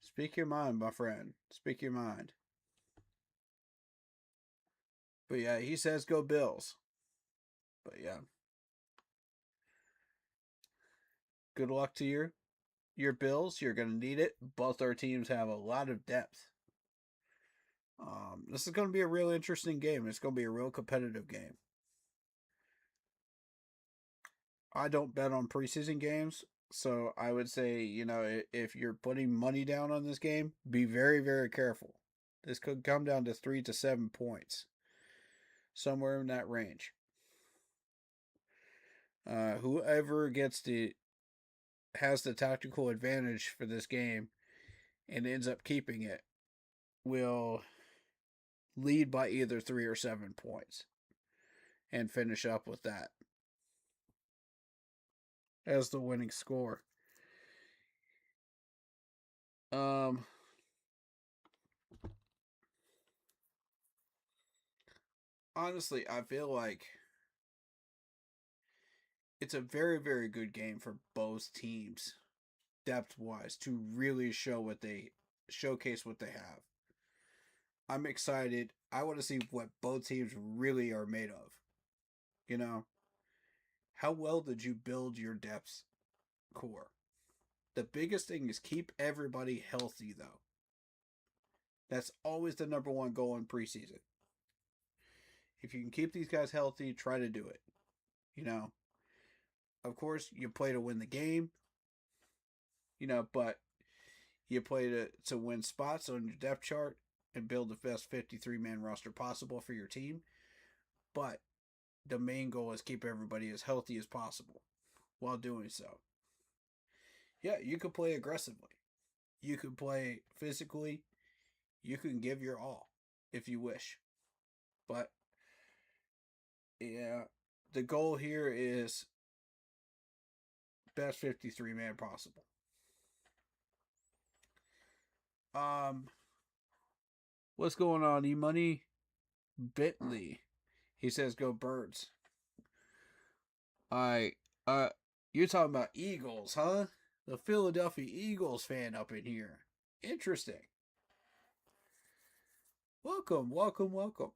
speak your mind, my friend. Speak your mind. But yeah, he says go Bills. But yeah. Good luck to your Bills. You're going to need it. Both our teams have a lot of depth. This is going to be a real interesting game. It's going to be a real competitive game. I don't bet on preseason games, so I would say, if you're putting money down on this game, be very, very careful. This could come down to 3 to 7 points, somewhere in that range. Whoever has the tactical advantage for this game and ends up keeping it will lead by either 3 or 7 points and finish up with that as the winning score. Honestly, I feel like it's a very, very good game for both teams. depth-wise to really showcase what they have. I'm excited. I want to see what both teams really are made of. You know, how well did you build your depth core? The biggest thing is keep everybody healthy, though. That's always the number one goal in preseason. If you can keep these guys healthy, try to do it. You know, of course, you play to win the game, but you play to win spots on your depth chart and build the best 53-man roster possible for your team. But the main goal is keep everybody as healthy as possible while doing so. Yeah, you can play aggressively. You can play physically. You can give your all if you wish. But, yeah, the goal here is best 53-man possible. What's going on, E-Money? Bentley. He says go Birds. You're talking about Eagles, huh? The Philadelphia Eagles fan up in here. Interesting. Welcome, welcome, welcome.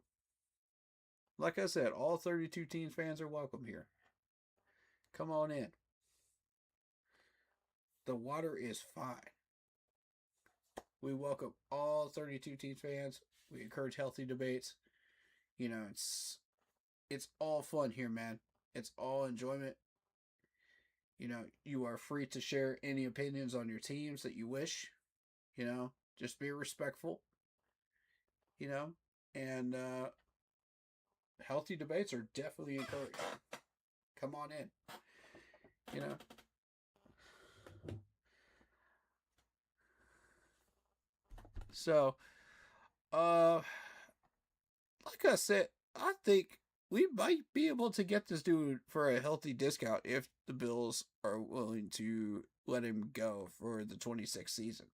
Like I said, all 32 teams fans are welcome here. Come on in. The water is fine. We welcome all 32 teams fans. We encourage healthy debates. It's all fun here, man. It's all enjoyment. You are free to share any opinions on your teams that you wish. Just be respectful. And healthy debates are definitely encouraged. Come on in. So, like I said, I think we might be able to get this dude for a healthy discount if the Bills are willing to let him go for the 26th season.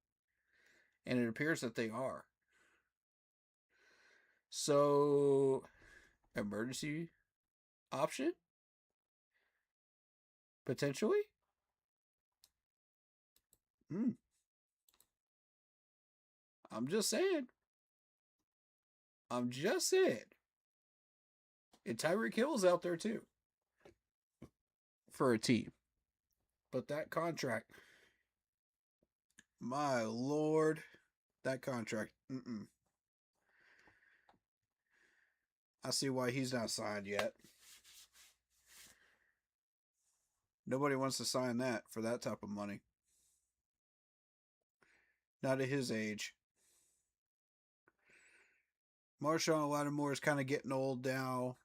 And it appears that they are. So, emergency option? Potentially? I'm just saying. And Tyreek Hill's out there too. For a team. But that contract, my lord, that contract, I see why he's not signed yet. Nobody wants to sign that for that type of money. Not at his age. Marshawn Lattimore is kind of getting old now.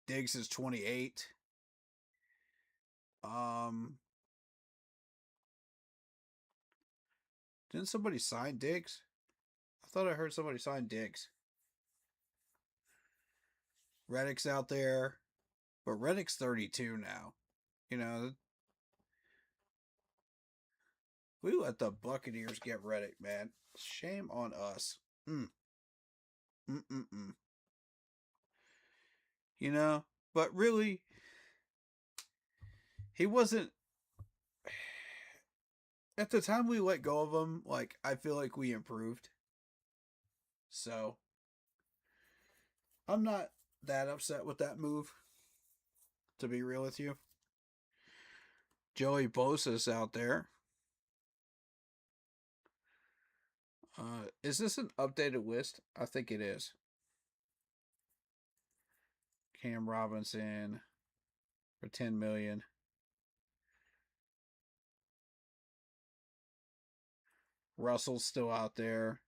Diggs is 28. Didn't somebody sign Diggs? I thought I heard somebody sign Diggs. Reddick's out there. But Reddick's 32 now. We let the Buccaneers get Reddick, man. Shame on us. But really, he wasn't. At the time we let go of him, I feel like we improved. So, I'm not that upset with that move, to be real with you. Joey Bosa's out there. Is this an updated list? I think it is. Cam Robinson for $10 million. Russell's still out there.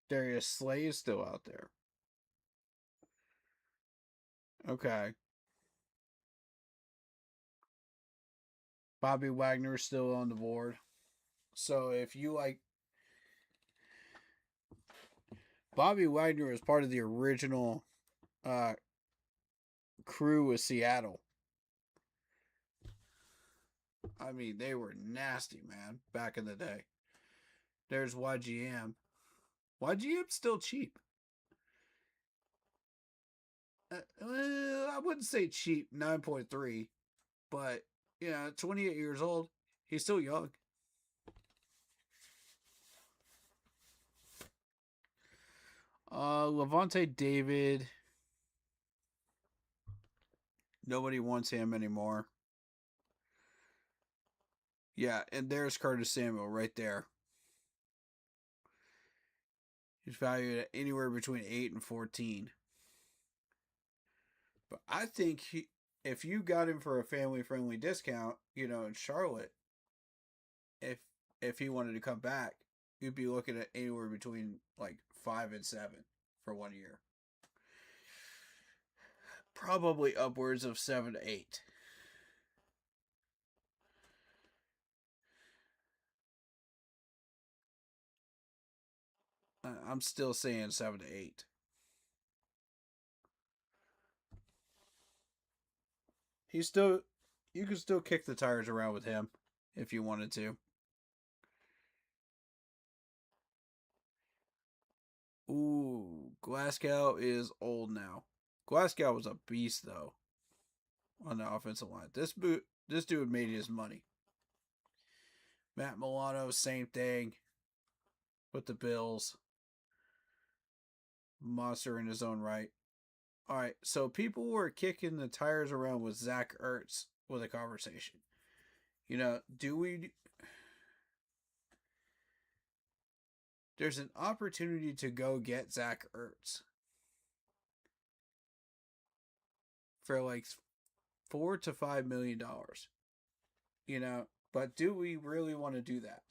Darius Slay's still out there. Okay. Bobby Wagner's still on the board. So if you like, Bobby Wagner is part of the original crew with Seattle. I mean, they were nasty, man, back in the day. There's YGM. YGM's still cheap. I wouldn't say cheap, 9.3, but 28 years old. He's still young. Levante David. Nobody wants him anymore. Yeah, and there's Curtis Samuel right there. He's valued at anywhere between 8 and 14. But I think if you got him for a family-friendly discount, in Charlotte, if he wanted to come back, you'd be looking at anywhere between like 5 and 7 for 1 year. Probably upwards of 7 to 8. I'm still saying 7 to 8. You can still kick the tires around with him if you wanted to. Ooh, Glasgow is old now. Glasgow was a beast though on the offensive line. This dude made his money. Matt Milano, same thing with the Bills. Monster in his own right. All right, so people were kicking the tires around with Zach Ertz with a conversation. Do we? There's an opportunity to go get Zach Ertz for like $4 to $5 million. But do we really want to do that?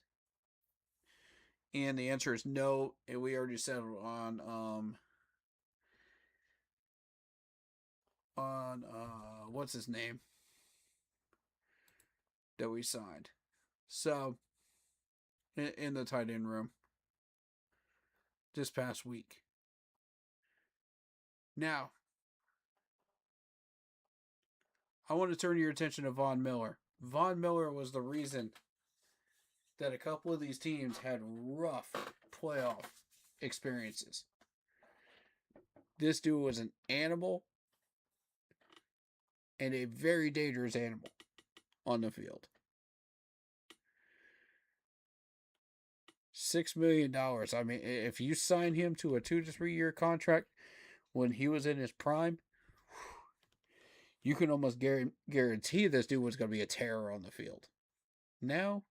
And the answer is no. And we already settled on what's his name that we signed. So in the tight end room this past week. Now, I want to turn your attention to Von Miller. Von Miller was the reason that a couple of these teams had rough playoff experiences. This dude was an animal and a very dangerous animal on the field. $6 million. I mean, if you sign him to a 2 to 3 year contract when he was in his prime, you can almost guarantee this dude was going to be a terror on the field. Now,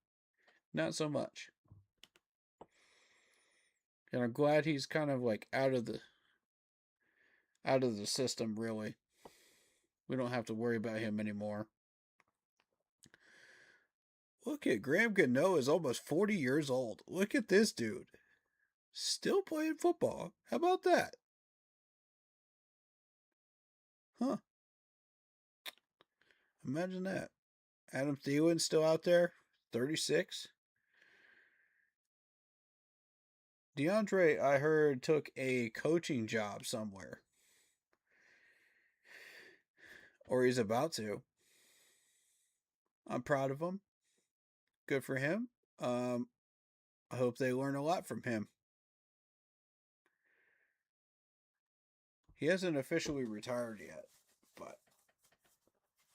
not so much. And I'm glad he's kind of like out of the system, really. We don't have to worry about him anymore. Look at Graham Gano is almost 40 years old. Look at this dude. Still playing football. How about that? Huh. Imagine that. Adam Thielen's still out there. 36. DeAndre, I heard, took a coaching job somewhere. Or he's about to. I'm proud of him. Good for him. I hope they learn a lot from him. He hasn't officially retired yet, but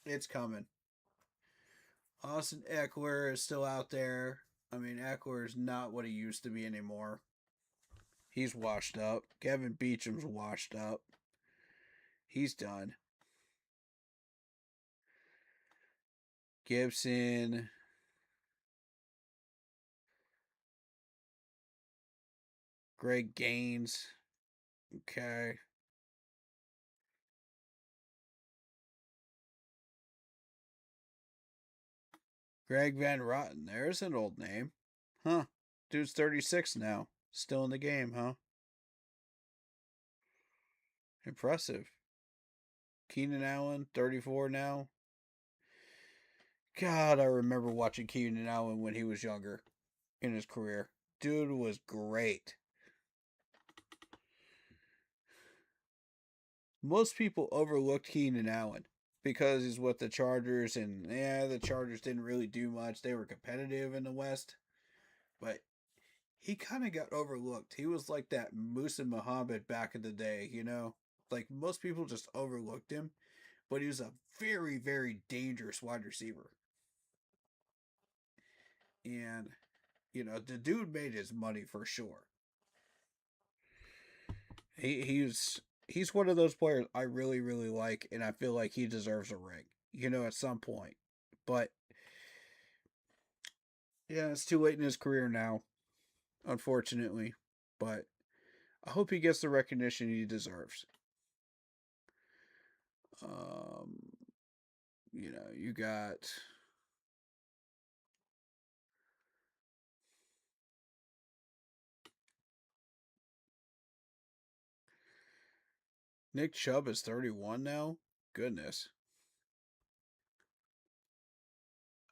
it's coming. Austin Eckler is still out there. I mean, Eckler is not what he used to be anymore. He's washed up. Kevin Beacham's washed up. He's done. Gibson. Greg Gaines. Okay. Greg Van Rotten. There's an old name. Huh. Dude's 36 now. Still in the game, huh? Impressive. Keenan Allen, 34 now. God, I remember watching Keenan Allen when he was younger in his career. Dude was great. Most people overlooked Keenan Allen because he's with the Chargers, and the Chargers didn't really do much. They were competitive in the West, but he kind of got overlooked. He was like that Musa Muhammad back in the day, Like, most people just overlooked him, but he was a very, very dangerous wide receiver. And, the dude made his money for sure. He's one of those players I really, really like, and I feel like he deserves a ring, at some point. But, yeah, it's too late in his career now, unfortunately. But I hope he gets the recognition he deserves. Um, you got Nick Chubb is 31 now. Goodness.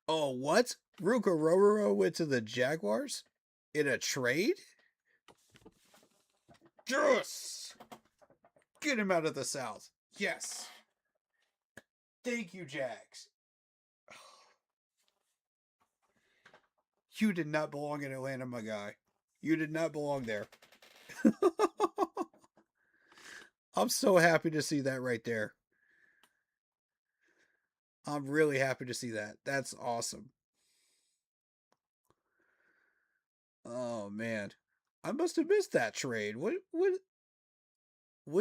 Oh, what? Ruka Rororo went to the Jaguars in a trade? Yes! Get him out of the South. Yes. Thank you, Jags. You did not belong in Atlanta, my guy. You did not belong there. I'm so happy to see that right there. I'm really happy to see that. That's awesome. Oh man. I must have missed that trade. What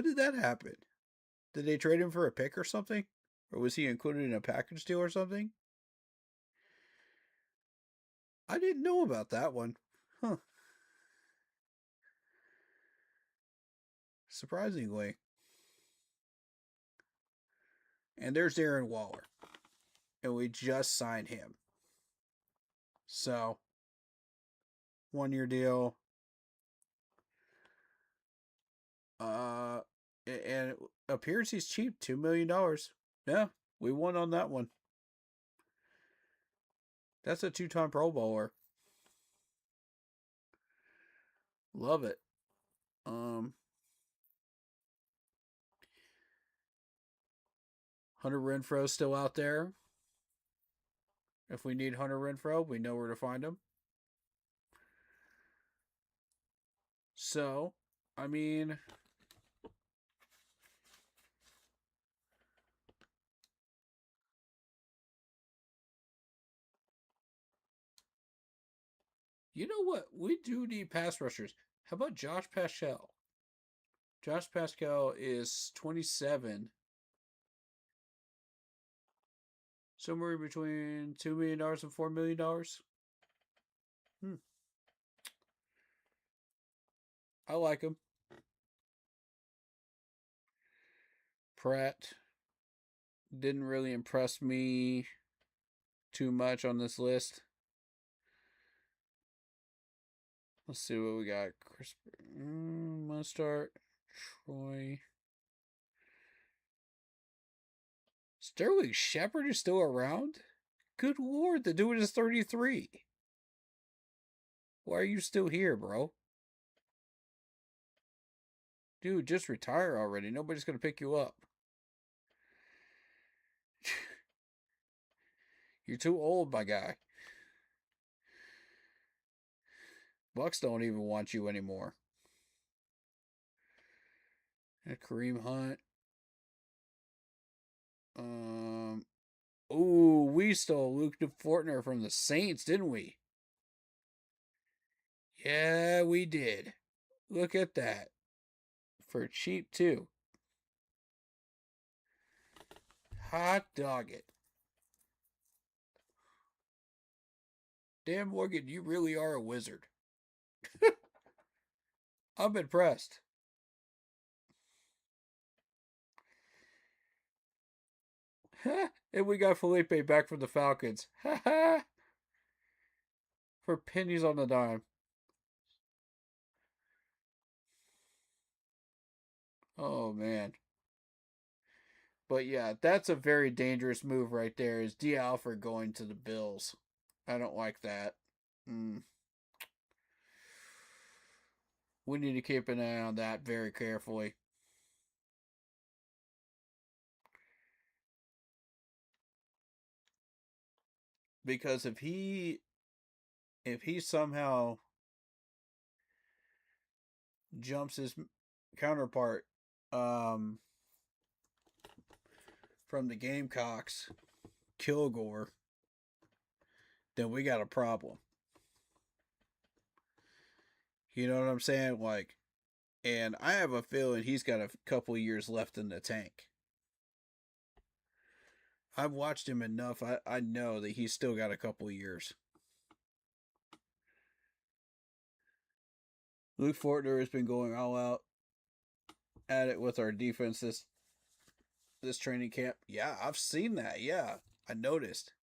did that happen? Did they trade him for a pick or something? Or was he included in a package deal or something? I didn't know about that one. Huh. Surprisingly. And there's Darren Waller. And we just signed him. So, 1-year deal. And it appears he's cheap, $2 million. Yeah, we won on that one. That's a 2-time Pro Bowler. Love it. Hunter Renfro's still out there. If we need Hunter Renfro, we know where to find him. So, I mean, you know what? We do need pass rushers. How about Josh Paschal? Josh Paschal is 27. Somewhere between $2 million and $4 million. I like him. Pratt didn't really impress me too much on this list. Let's see what we got. Chris Mustard, Troy. Sterling Shepard is still around? Good lord, the dude is 33. Why are you still here, bro? Dude, just retire already. Nobody's going to pick you up. You're too old, my guy. Bucks don't even want you anymore. And Kareem Hunt. We stole Luke DeFortner from the Saints, didn't we? Yeah, we did. Look at that. For cheap, too. Hot dog it. Dan Morgan, you really are a wizard. I'm impressed. And we got Felipe back from the Falcons. For pennies on the dime. Oh, man. But yeah, that's a very dangerous move right there. Is D. Alford going to the Bills? I don't like that. We need to keep an eye on that very carefully. Because if he somehow jumps his counterpart from the Gamecocks, Kilgore, then we got a problem. You know what I'm saying? Like, and I have a feeling he's got a couple years left in the tank. I've watched him enough. I know that he's still got a couple years. Luke Fortner has been going all out at it with our defense this training camp. Yeah, I've seen that. Yeah, I noticed.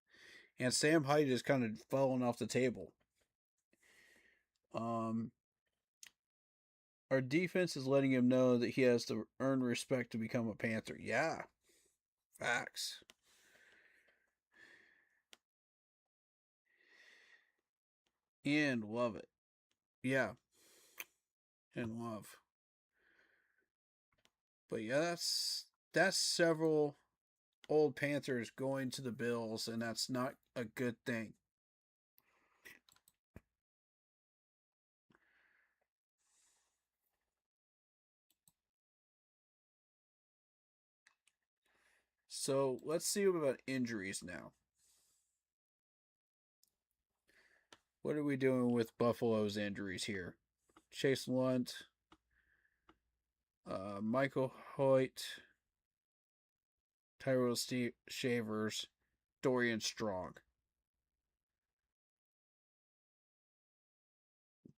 And Sam Hyde is kind of falling off the table. Our defense is letting him know that he has to earn respect to become a Panther. Yeah, facts. And love it. Yeah, and love. But yeah, that's several old Panthers going to the Bills, and that's not a good thing. So let's see about injuries now. What are we doing with Buffalo's injuries here? Chase Lunt, Michael Hoyt, Tyrell Shavers, Dorian Strong.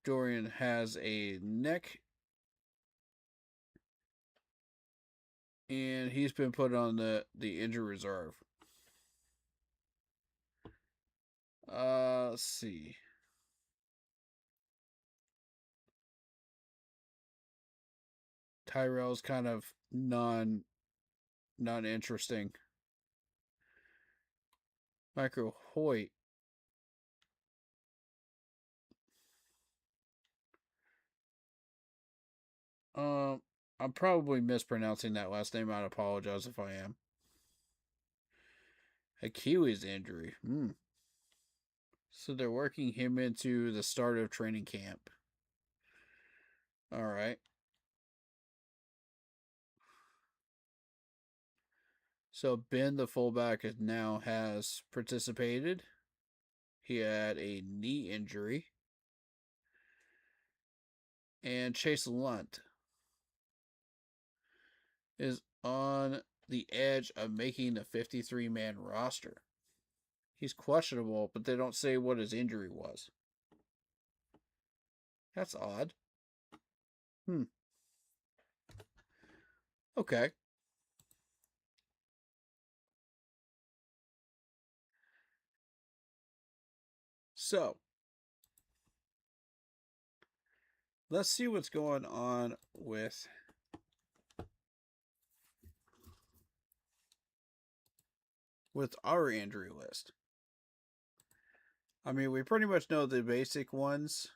Dorian has a neck, and he's been put on the injury reserve. Let's see. Tyrell's kind of non-interesting. Michael Hoyt. I'm probably mispronouncing that last name. I'd apologize if I am. Achilles injury. So they're working him into the start of training camp. All right. So Ben, the fullback, now has participated. He had a knee injury. And Chase Lunt is on the edge of making the 53-man roster. He's questionable, but they don't say what his injury was. That's odd. Okay. So, let's see what's going on with our injury list. I mean, we pretty much know the basic ones.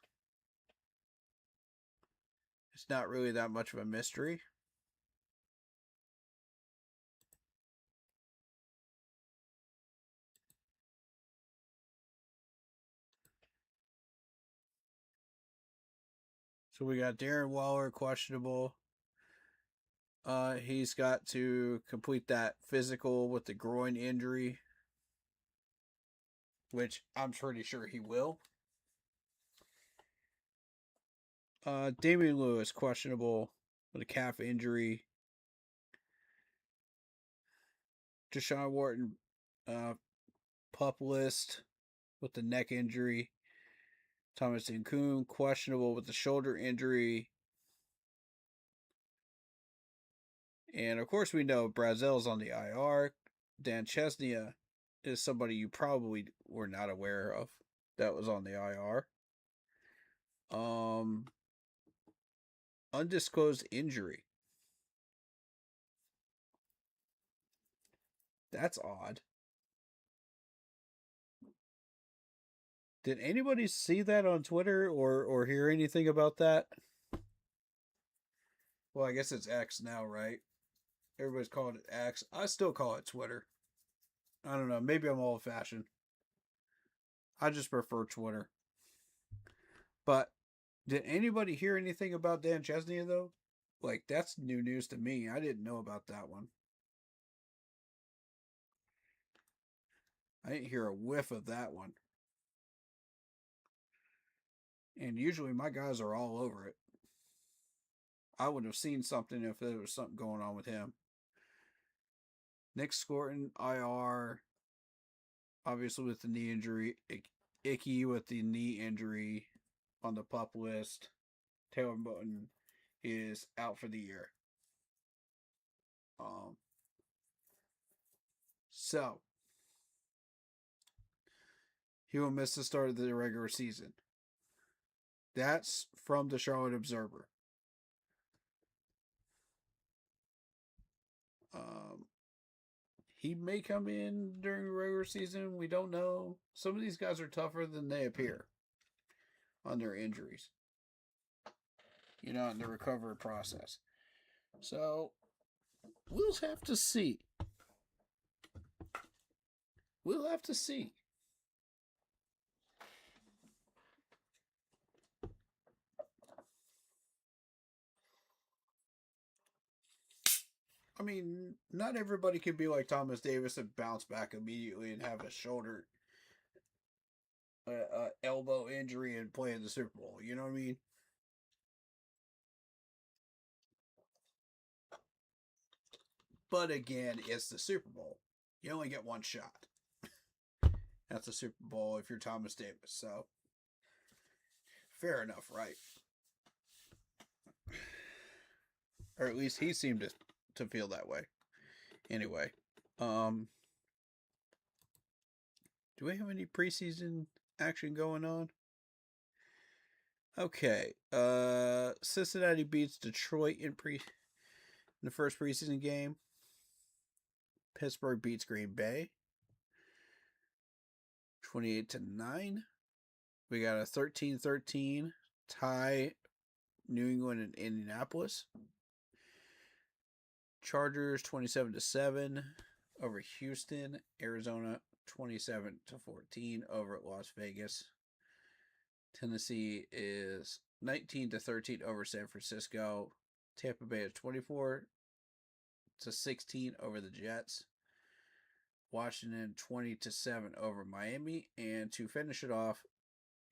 It's not really that much of a mystery. So we got Darren Waller questionable. He's got to complete that physical with the groin injury, which I'm pretty sure he will. Damian Lewis questionable with a calf injury. Deshaun Wharton, pup list with the neck injury. Thomas Nkoun questionable with the shoulder injury. And of course, we know Brazel's on the IR. Dan Chesnia is somebody you probably were not aware of that was on the IR. Undisclosed injury. That's odd. Did anybody see that on Twitter or hear anything about that? Well, I guess it's X now, right? Everybody's calling it X. I still call it Twitter. I don't know. Maybe I'm old fashioned. I just prefer Twitter. But did anybody hear anything about Dan Chesney though? Like, that's new news to me. I didn't know about that one. I didn't hear a whiff of that one. And usually my guys are all over it. I would have seen something if there was something going on with him. Nick Scorton, IR, obviously with the knee injury. Icky with the knee injury on the pup list. Taylor Moton is out for the year. So he will miss the start of the regular season. That's from the Charlotte Observer. He may come in during the regular season. We don't know. Some of these guys are tougher than they appear on their injuries, in the recovery process. So we'll have to see. We'll have to see. I mean, not everybody can be like Thomas Davis and bounce back immediately and have a shoulder, elbow injury and play in the Super Bowl. You know what I mean? But again, it's the Super Bowl. You only get one shot. That's the Super Bowl if you're Thomas Davis. So, fair enough, right? Or at least he seemed to feel that way. Anyway, do we have any preseason action going on? Okay. Cincinnati beats Detroit in the first preseason game. Pittsburgh beats Green Bay 28-9. We got a 13-13 tie New England and Indianapolis. Chargers 27-7 over Houston. Arizona 27-14 over Las Vegas. Tennessee is 19-13 over San Francisco. Tampa Bay is 24-16 over the Jets. Washington 20-7 over Miami. And to finish it off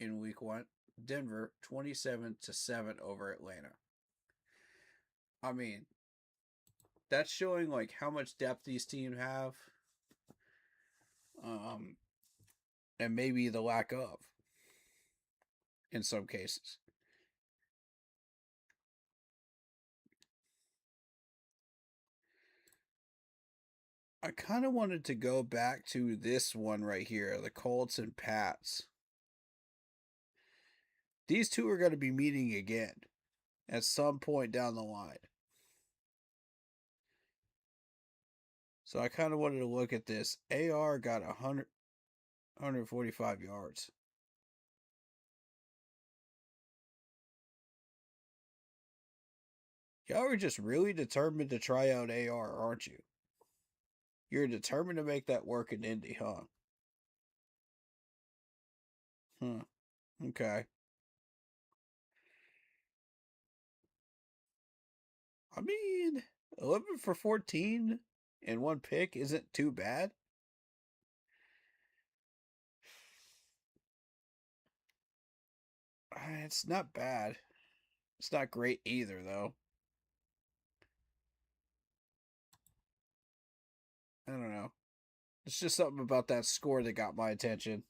in week 1, Denver 27-7 over Atlanta. I mean, that's showing like how much depth these teams have. And maybe the lack of in some cases. I kind of wanted to go back to this one right here, the Colts and Pats. These two are going to be meeting again at some point down the line. So I kind of wanted to look at this. AR got 145 yards. Y'all are just really determined to try out AR, aren't you? You're determined to make that work in Indy, huh? Okay. I mean, 11 for 14 and one pick isn't too bad. It's not bad. It's not great either, though. I don't know. It's just something about that score that got my attention.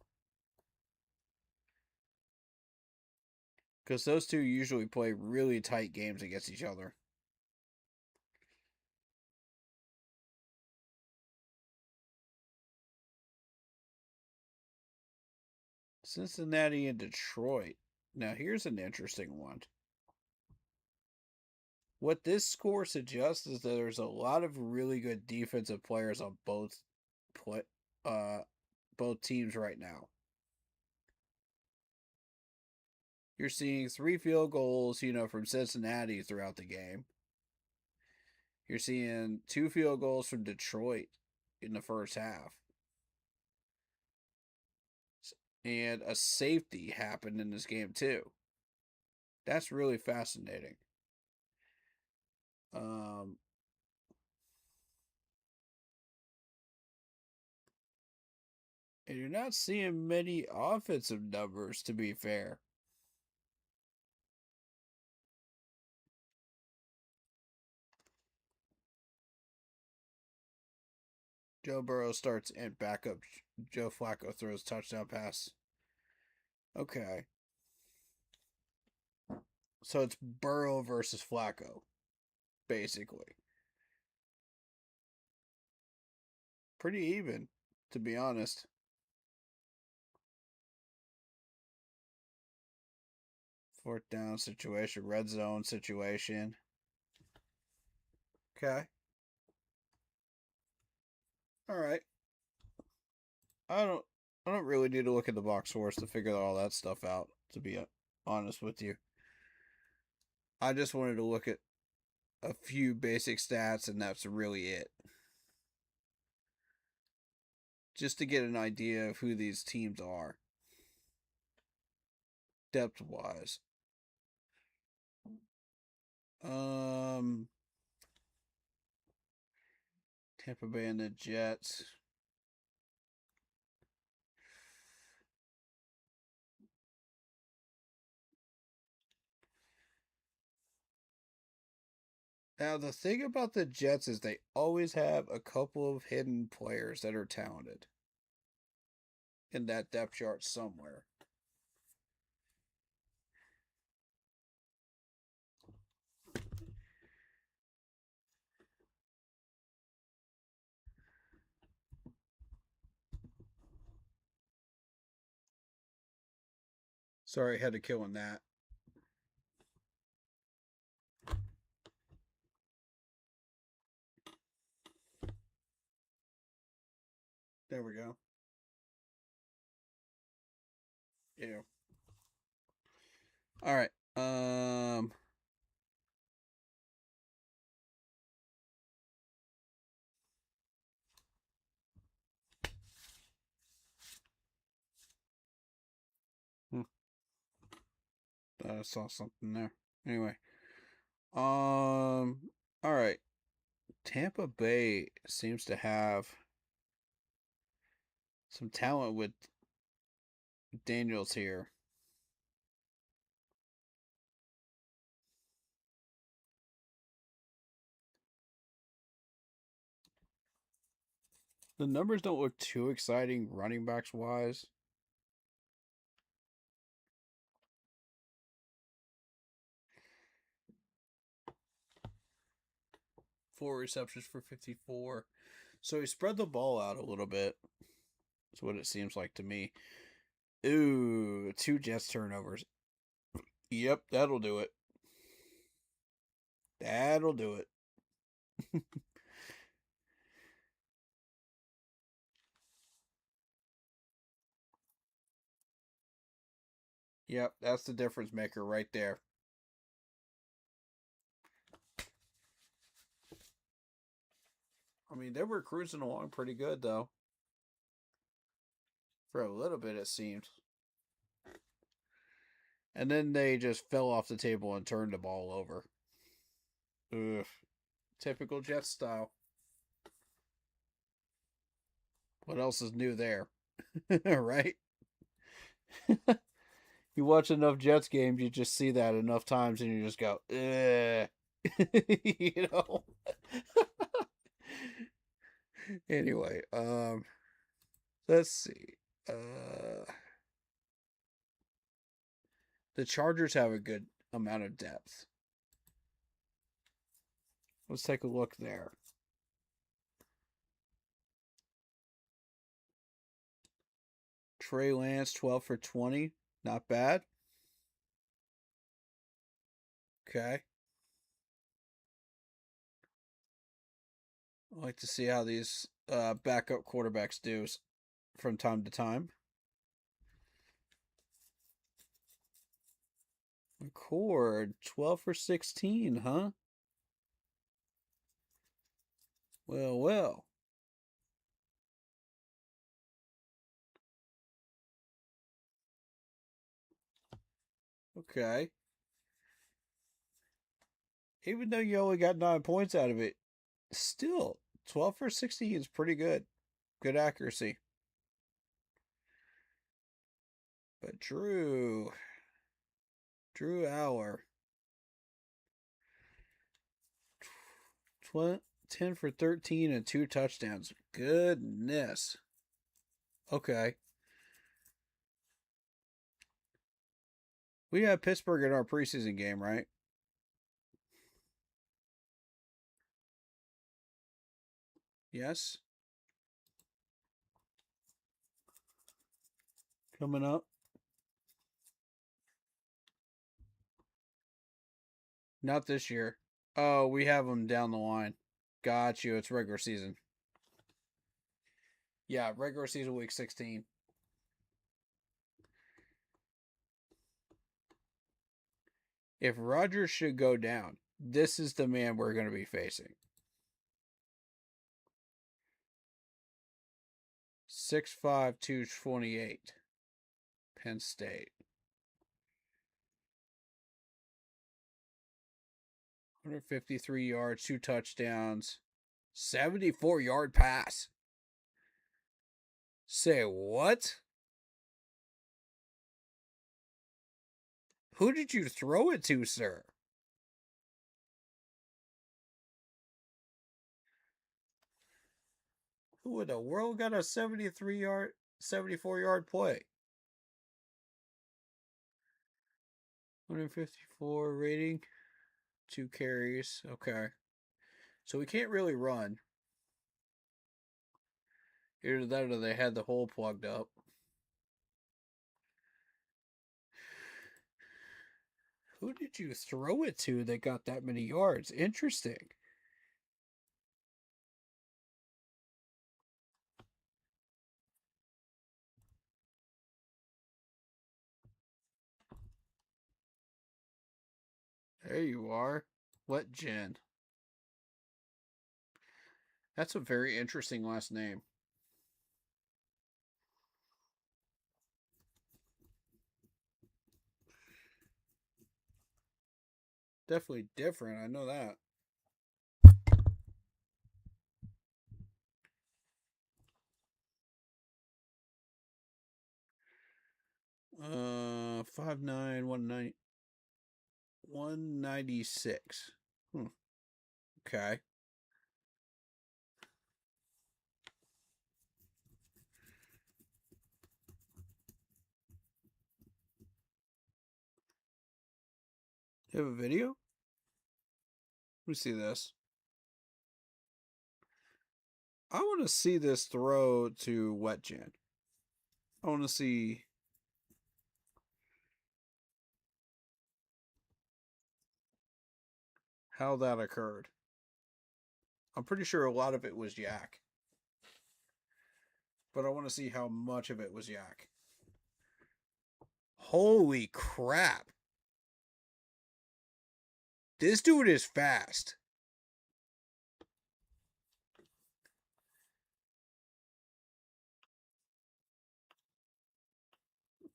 Because those two usually play really tight games against each other. Cincinnati and Detroit. Now, here's an interesting one. What this score suggests is that there's a lot of really good defensive players on both teams right now. You're seeing 3 field goals, from Cincinnati throughout the game. You're seeing 2 field goals from Detroit in the first half. And a safety happened in this game too. That's really fascinating. Um, and you're not seeing many offensive numbers, to be fair. Joe Burrow starts and backup Joe Flacco throws touchdown pass. Okay. So it's Burrow versus Flacco, basically. Pretty even, to be honest. Fourth down situation, red zone situation. Okay. All right. I don't I don't really need to look at the box scores to figure all that stuff out, to be honest with you. I just wanted to look at a few basic stats and that's really it. Just to get an idea of who these teams are depth wise. Um Tampa Bay and the Jets. Now, the thing about the Jets is they always have a couple of hidden players that are talented in that depth chart somewhere. Sorry, I had to kill on that. There we go. Yeah. All right. I saw something there. Anyway. All right. Tampa Bay seems to have some talent with Daniels here. The numbers don't look too exciting running backs wise. Four receptions for 54. So he spread the ball out a little bit. That's what it seems like to me. Ooh, two Jets turnovers. Yep, that'll do it. That'll do it. Yep, that's the difference maker right there. I mean, they were cruising along pretty good, though. For a little bit, it seemed. And then they just fell off the table and turned the ball over. Ugh. Typical Jets style. What else is new there? Right? You watch enough Jets games, you just see that enough times and you just go, ugh. You know? Anyway, let's see. The Chargers have a good amount of depth. Let's take a look there. Trey Lance, 12 for 20. Not bad. Okay. I like to see how these backup quarterbacks do from time to time. McCord, 12 for 16, huh? Well, well. Okay. Even though you only got 9 points out of it, still 12 for 16 is pretty good. Good accuracy. But Drew Aller, 10 for 13 and 2 touchdowns. Goodness. Okay. We have Pittsburgh in our preseason game, right? Yes. Coming up. Not this year. Oh, we have them down the line. Got you. It's regular season. Yeah, regular season week 16. If Rodgers should go down, this is the man we're going to be facing. 6'5", 228. Penn State. 153 yards, 2 touchdowns, 74-yard pass. Say what? Who did you throw it to, sir? Who in the world got a 74-yard play? 154 rating, 2 carries. Okay. So we can't really run. Either that or they had the hole plugged up. Who did you throw it to that got that many yards? Interesting. There you are. What Jen? That's a very interesting last name. Definitely different. I know that. Uh, 5'9", 196. Okay. You have a video? Let me see this. I want to see this throw to Wetjen. I want to see how that occurred. I'm pretty sure a lot of it was yak. But I want to see how much of it was yak. Holy crap. This dude is fast.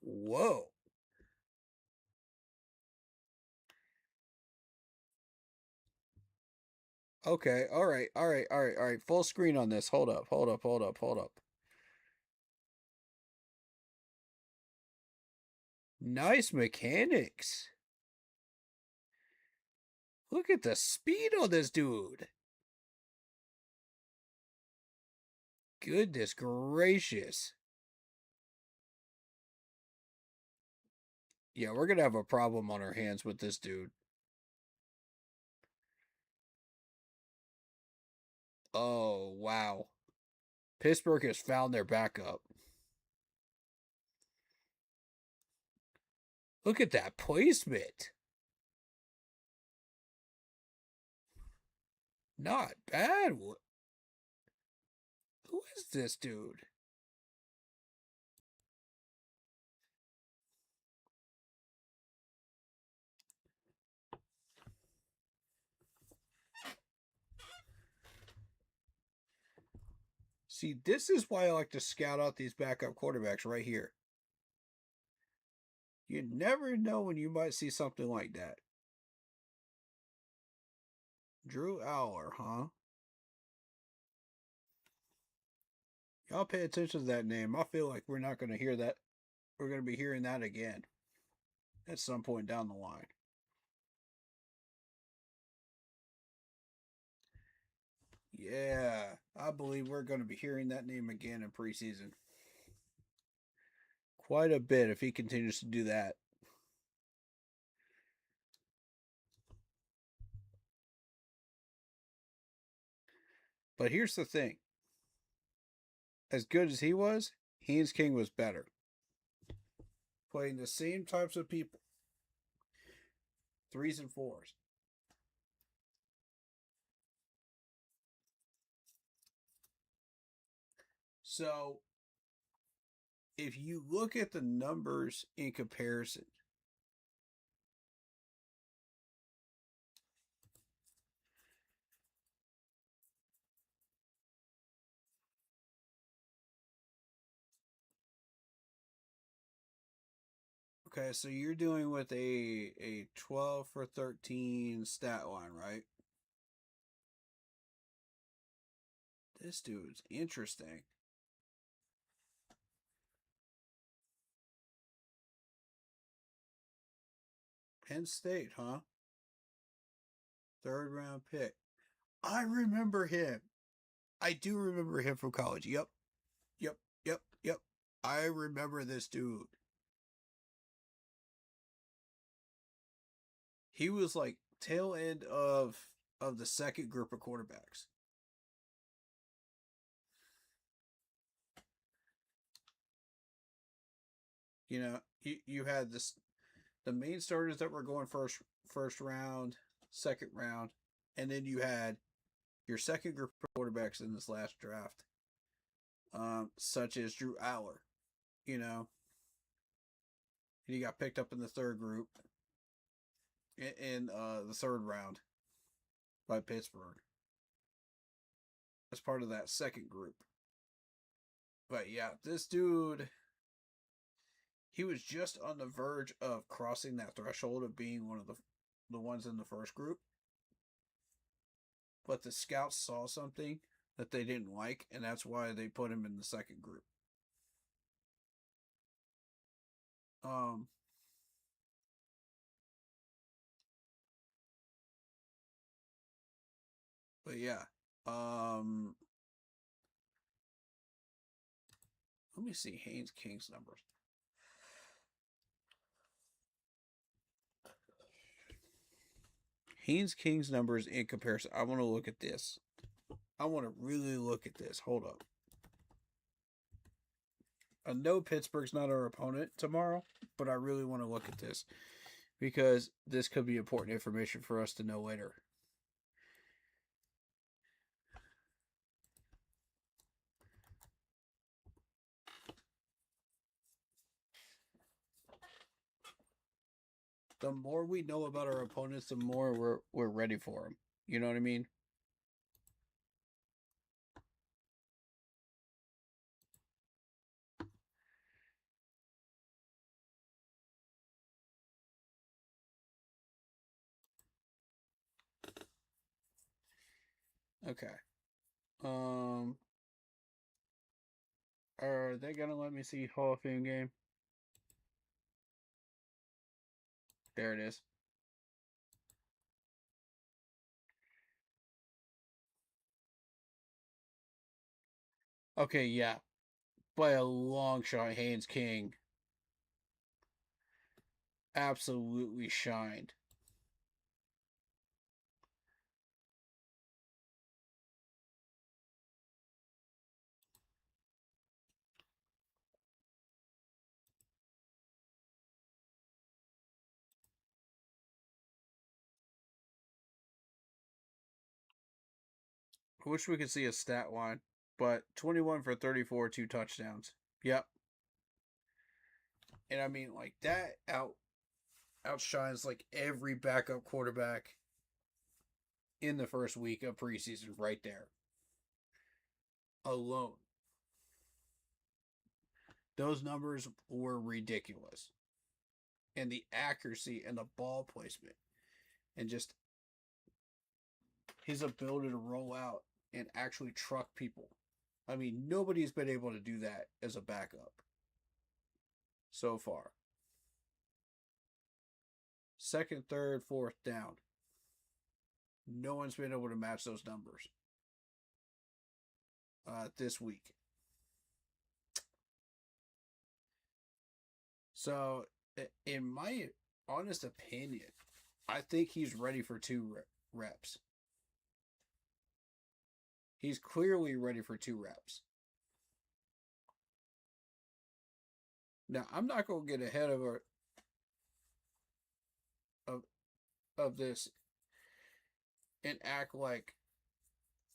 Whoa. Okay, all right. Full screen on this. Hold up. Nice mechanics. Look at the speed on this dude. Goodness gracious. Yeah, we're going to have a problem on our hands with this dude. Oh, wow. Pittsburgh has found their backup. Look at that placement. Not bad. Who is this dude? See, this is why I like to scout out these backup quarterbacks right here. You never know when you might see something like that. Drew Aller, huh? Y'all pay attention to that name. I feel like we're not going to hear that. We're going to be hearing that again at some point down the line. Yeah, I believe we're going to be hearing that name again in preseason. Quite a bit if he continues to do that. But here's the thing. As good as he was, Haynes King was better. Playing the same types of people. 3s and 4s. So, if you look at the numbers in comparison, okay, so you're doing with a 12 for 13 stat line, right? This dude's interesting. Penn State, huh? 3rd round pick. I remember him. I do remember him from college. Yep. Yep. Yep. Yep. I remember this dude. He was like tail end of the second group of quarterbacks. You know, you had the main starters that were going first round, second round, and then you had your second group of quarterbacks in this last draft, such as Drew Aller. You know, and he got picked up in the third group in the 3rd round by Pittsburgh as part of that second group. But yeah, this dude, he was just on the verge of crossing that threshold of being one of the ones in the first group. But the scouts saw something that they didn't like, and that's why they put him in the second group. But yeah, let me see Haynes King's numbers. Haynes King's numbers in comparison. I want to look at this. I want to really look at this. Hold up. I know Pittsburgh's not our opponent tomorrow, but I really want to look at this because this could be important information for us to know later. The more we know about our opponents, the more we're ready for them. You know what I mean? Okay. Are they gonna let me see Hall of Fame game? There it is. Okay, yeah. By a long shot, Haynes King absolutely shined. I wish we could see a stat line, but 21 for 34, 2 touchdowns. Yep. And I mean, like, that outshines like every backup quarterback in the first week of preseason right there. Alone. Those numbers were ridiculous. And the accuracy and the ball placement and just his ability to roll out and actually truck people. I mean, nobody's been able to do that as a backup so far. Second, third, fourth down. No one's been able to match those numbers this week. So, in my honest opinion, I think he's ready for 2 reps. He's clearly ready for 2 reps. Now, I'm not going to get ahead of this and act like,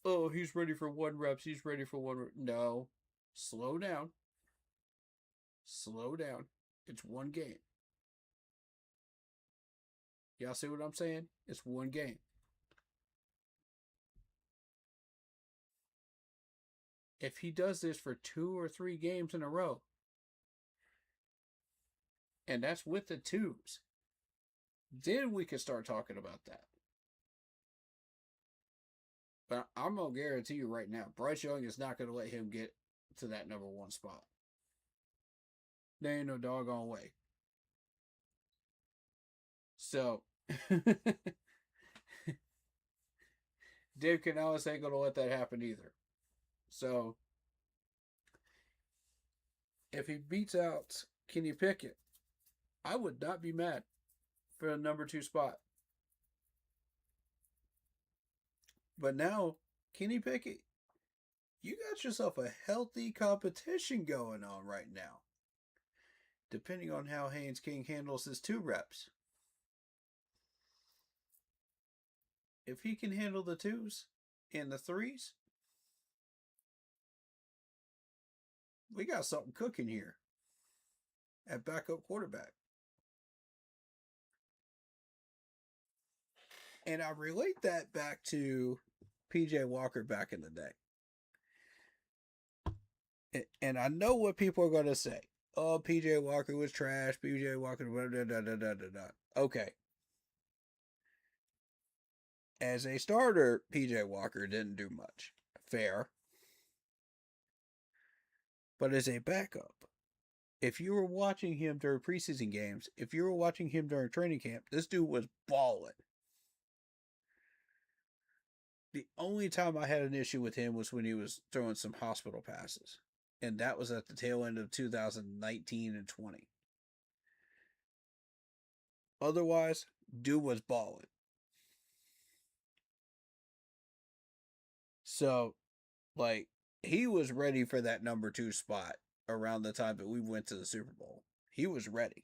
oh, he's ready for 1 reps. He's ready for 1 rep. No, slow down. Slow down. It's 1 game. Y'all see what I'm saying? It's 1 game. If he does this for 2 or 3 games in a row, and that's with the 2s, then we can start talking about that. But I'm going to guarantee you right now, Bryce Young is not going to let him get to that number 1 spot. There ain't no doggone way. So, Dave Canales ain't going to let that happen either. So, if he beats out Kenny Pickett, I would not be mad for the number 2 spot. But now, Kenny Pickett, you got yourself a healthy competition going on right now. Depending on how Haynes King handles his 2 reps. If he can handle the 2s and the 3s, we got something cooking here at backup quarterback. And I relate that back to PJ Walker back in the day. And I know what people are going to say. Oh, PJ Walker was trash. PJ Walker, Okay. As a starter, PJ Walker didn't do much. Fair. But as a backup, if you were watching him during preseason games, if you were watching him during training camp, this dude was balling. The only time I had an issue with him was when he was throwing some hospital passes. And that was at the tail end of 2019 and 20. Otherwise, dude was balling. So, like, he was ready for that number 2 spot around the time that we went to the Super Bowl. He was ready.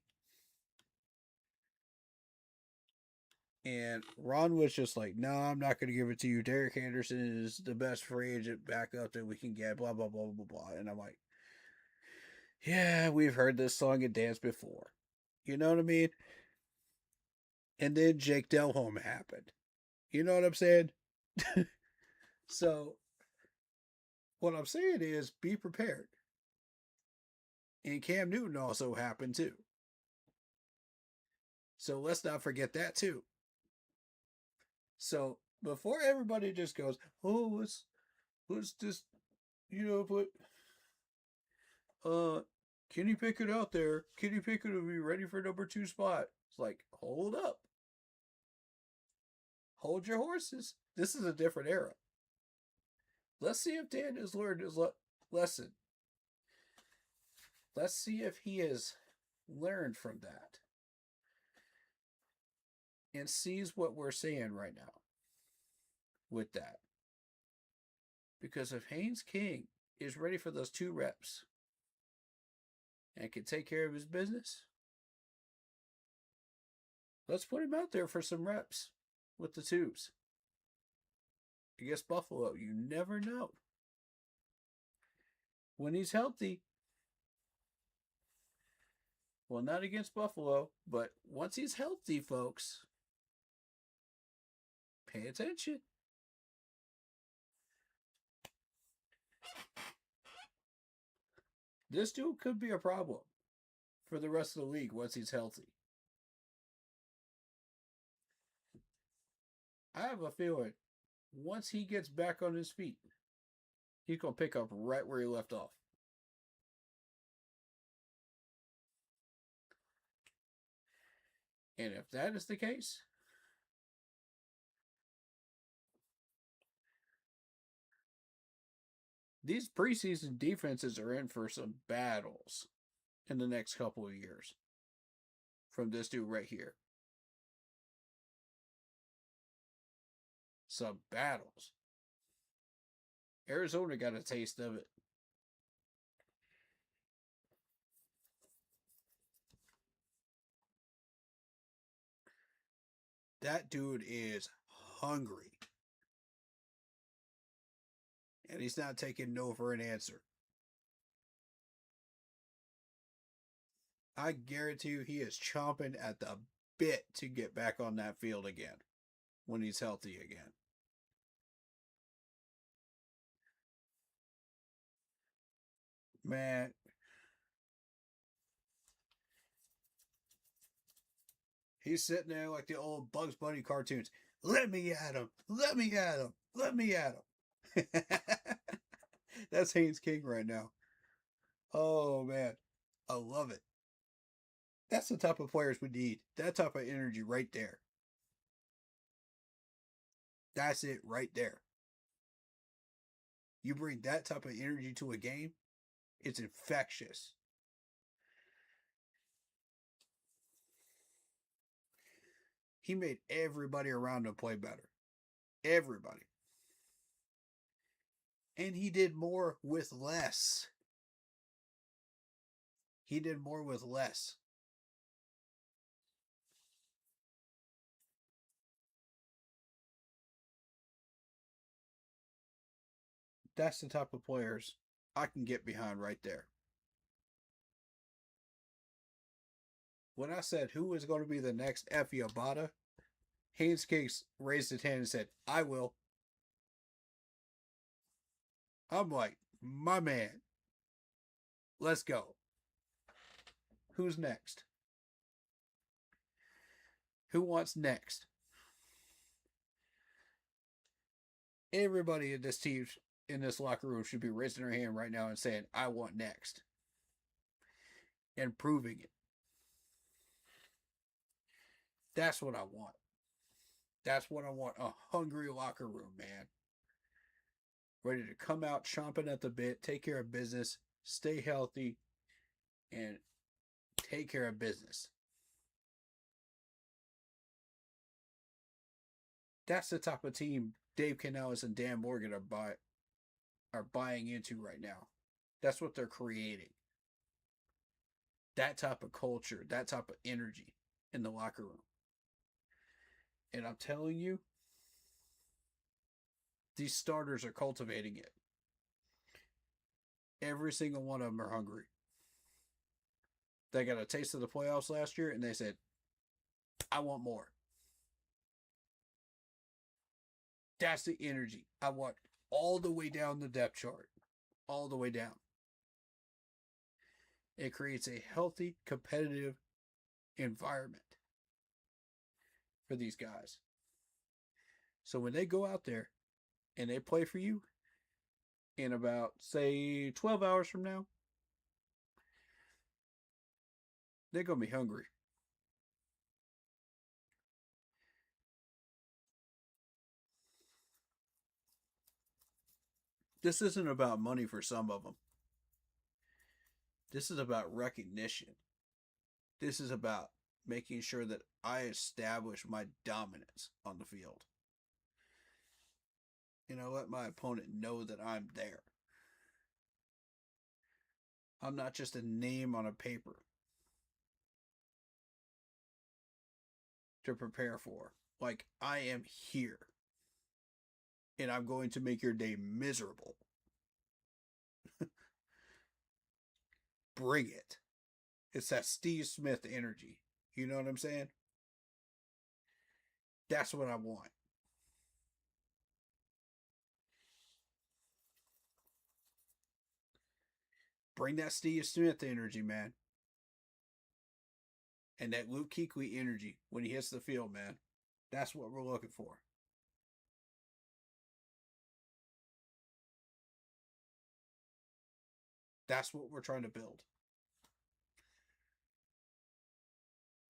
And Ron was just like, no, I'm not going to give it to you. Derek Anderson is the best free agent backup that we can get, blah, blah, blah, blah, blah. And I'm like, yeah, we've heard this song and dance before. You know what I mean? And then Jake Delhomme happened. You know what I'm saying? So, what I'm saying is, be prepared. And Cam Newton also happened too. So let's not forget that too. So before everybody just goes, oh, let's just, put Kenny Pickett out there. Kenny Pickett will be ready for number 2 spot. It's like, hold up. Hold your horses. This is a different era. Let's see if Dan has learned his lesson. Let's see if he has learned from that. And sees what we're saying right now with that. Because if Haynes King is ready for those 2 reps and can take care of his business, let's put him out there for some reps with the 2s. Against Buffalo, you never know. When he's healthy, well, not against Buffalo, but once he's healthy, folks, pay attention. This dude could be a problem for the rest of the league once he's healthy. I have a feeling once he gets back on his feet, he's going to pick up right where he left off. And if that is the case, these preseason defenses are in for some battles in the next couple of years from this dude right here. Some battles. Arizona got a taste of it. That dude is hungry. And he's not taking no for an answer. I guarantee you he is chomping at the bit to get back on that field again when he's healthy again. Man, he's sitting there like the old Bugs Bunny cartoons. Let me at him. Let me at him. Let me at him. That's Haynes King right now. Oh, man. I love it. That's the type of players we need. That type of energy right there. That's it right there. You bring that type of energy to a game, it's infectious. He made everybody around him play better. Everybody. And he did more with less. He did more with less. That's the type of players I can get behind right there. When I said who is going to be the next Effie Abada, Haynes Case raised his hand and said, I will. I'm like, my man. Let's go. Who's next? Who wants next? Everybody in this team, in this locker room, should be raising their hand right now and saying, I want next. And proving it. That's what I want. That's what I want. A hungry locker room, man. Ready to come out chomping at the bit, take care of business, stay healthy, and take care of business. That's the type of team Dave Canales and Dan Morgan are buying into right now. That's what they're creating. That type of culture, that type of energy in the locker room. And I'm telling you, these starters are cultivating it. Every single one of them are hungry. They got a taste of the playoffs last year, and they said, I want more. That's the energy I want all the way down the depth chart. All the way down. It creates a healthy, competitive environment for these guys. So when they go out there and they play for you in about, say, 12 hours from now, they're going to be hungry. This isn't about money for some of them. This is about recognition. This is about making sure that I establish my dominance on the field. And I let my opponent know that I'm there. I'm not just a name on a paper to prepare for. Like, I am here. And I'm going to make your day miserable. Bring it. It's that Steve Smith energy. You know what I'm saying? That's what I want. Bring that Steve Smith energy, man. And that Luke Kuechly energy when he hits the field, man. That's what we're looking for. That's what we're trying to build.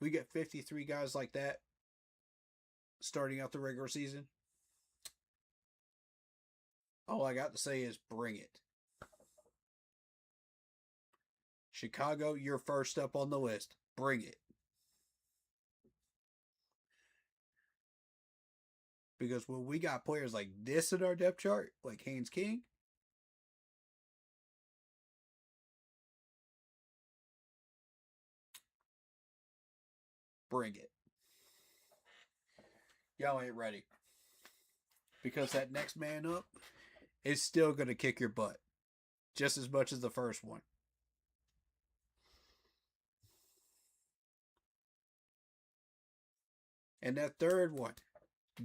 We get 53 guys like that starting out the regular season. All I got to say is bring it. Chicago, you're first up on the list. Bring it. Because when we got players like this in our depth chart, like Haynes King, bring it. Y'all ain't ready. Because that next man up is still going to kick your butt. Just as much as the first one. And that third one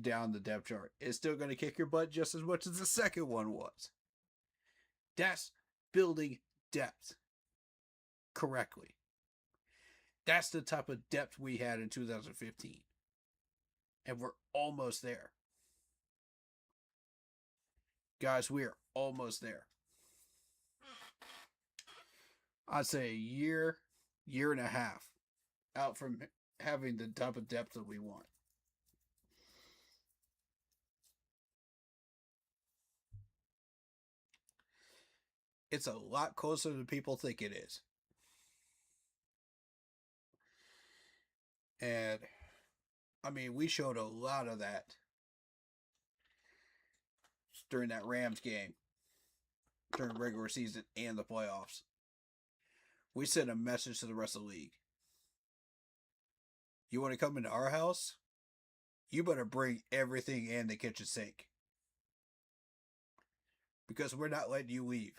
down the depth chart is still going to kick your butt just as much as the second one was. That's building depth correctly. That's the type of depth we had in 2015. And we're almost there. Guys, we are almost there. I'd say a year and a half out from having the type of depth that we want. It's a lot closer than people think it is. And, I mean, we showed a lot of that during that Rams game, during the regular season and the playoffs. We sent a message to the rest of the league. You want to come into our house? You better bring everything in the kitchen sink. Because we're not letting you leave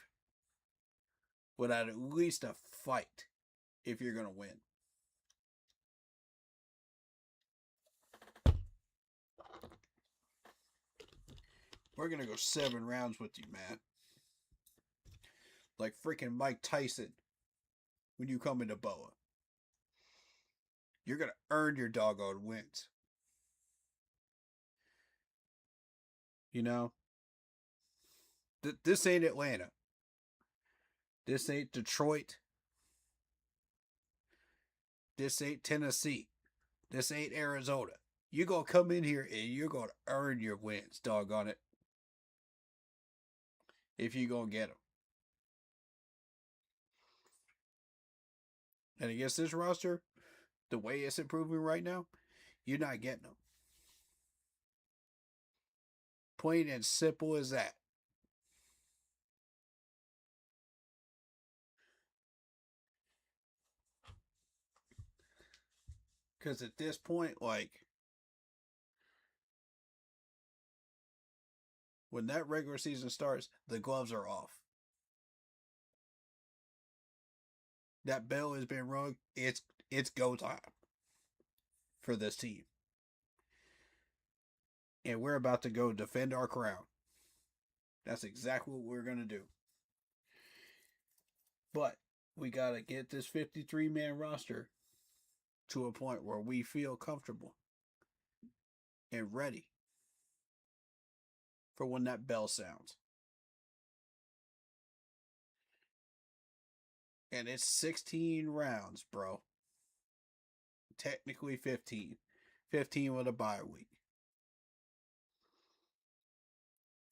without at least a fight if you're going to win. We're going to go 7 rounds with you, man. Like freaking Mike Tyson when you come into Boa. You're going to earn your doggone wins. You know? This ain't Atlanta. This ain't Detroit. This ain't Tennessee. This ain't Arizona. You're going to come in here and you're going to earn your wins, doggone it. If you're going to get them. And against this roster, the way it's improving right now, you're not getting them. Plain and simple as that. Because at this point, like, when that regular season starts, the gloves are off. That bell has been rung. It's go time for this team. And we're about to go defend our crown. That's exactly what we're going to do. But we got to get this 53-man roster to a point where we feel comfortable and ready for when that bell sounds. And it's 16 rounds, bro. Technically 15. 15 with a bye week.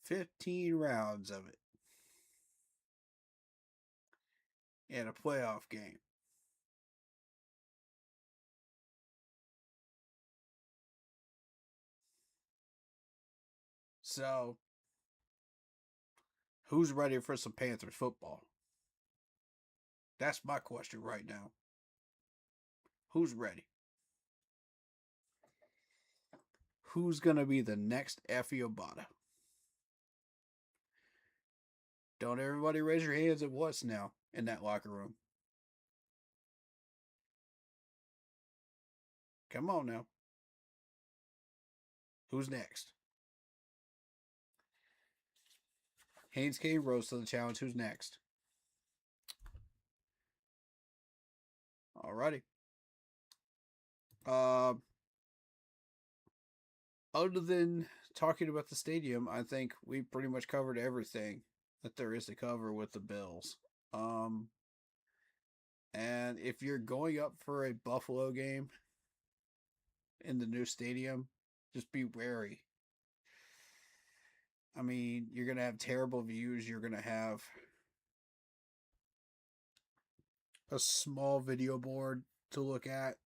15 rounds of it. And a playoff game. So, who's ready for some Panthers football? That's my question right now. Who's ready? Who's going to be the next Effie Obata? Don't everybody raise your hands at once now in that locker room. Come on now. Who's next? Haynes King rose to the challenge. Who's next? Alrighty. Other than talking about the stadium, I think we pretty much covered everything that there is to cover with the Bills. Um, and if you're going up for a Buffalo game in the new stadium, just be wary. I mean, you're going to have terrible views. You're going to have a small video board to look at.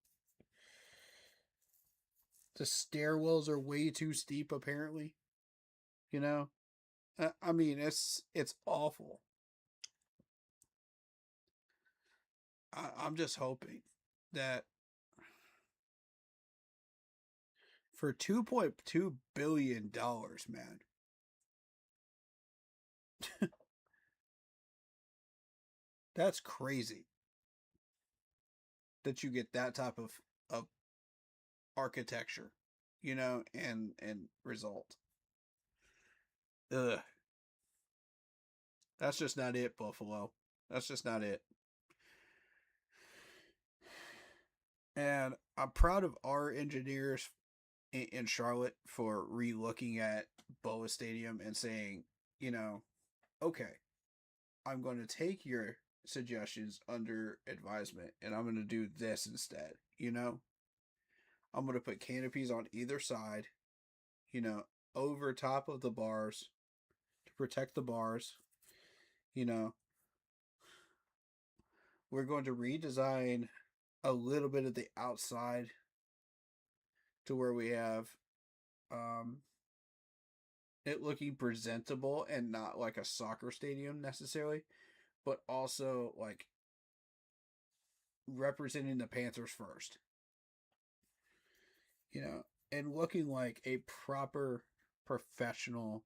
The stairwells are way too steep, apparently. You know, I mean, it's awful. I'm just hoping that for $2.2 billion, man, that's crazy that you get that type of architecture, and result. Ugh, that's just not it, Buffalo. That's just not it. And I'm proud of our engineers in Charlotte for re-looking at Boa Stadium and saying, okay, I'm going to take your suggestions under advisement and I'm going to do this instead. I'm going to put canopies on either side, you know, over top of the bars to protect the bars. You know, we're going to redesign a little bit of the outside to where we have um, it looking presentable and not like a soccer stadium necessarily, but also like representing the Panthers first, and looking like a proper professional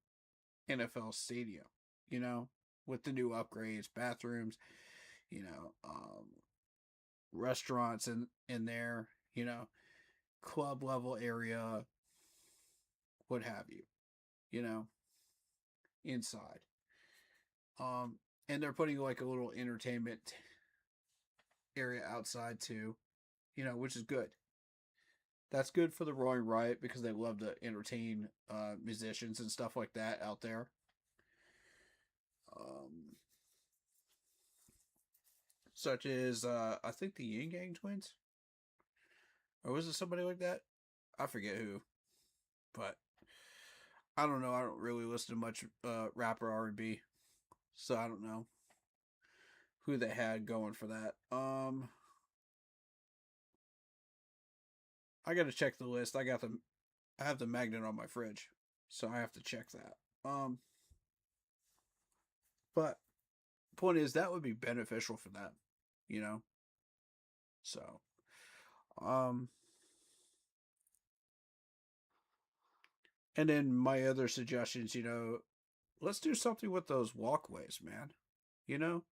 NFL stadium, with the new upgrades, bathrooms, you know, um, restaurants in there, club level area, what have you, you know, inside. Um, and they're putting like a little entertainment area outside too, which is good. That's good for the Roaring Riot because they love to entertain musicians and stuff like that out there. Um, Such as I think the Yin Yang Twins, or was it somebody like that? I forget who, but I don't know. I don't really listen to much rap or R&B, so I don't know who they had going for that. I got to check the list. I have the magnet on my fridge, so I have to check that. But point is that would be beneficial for them, you know. So, um, and then my other suggestions, let's do something with those walkways, man. You know,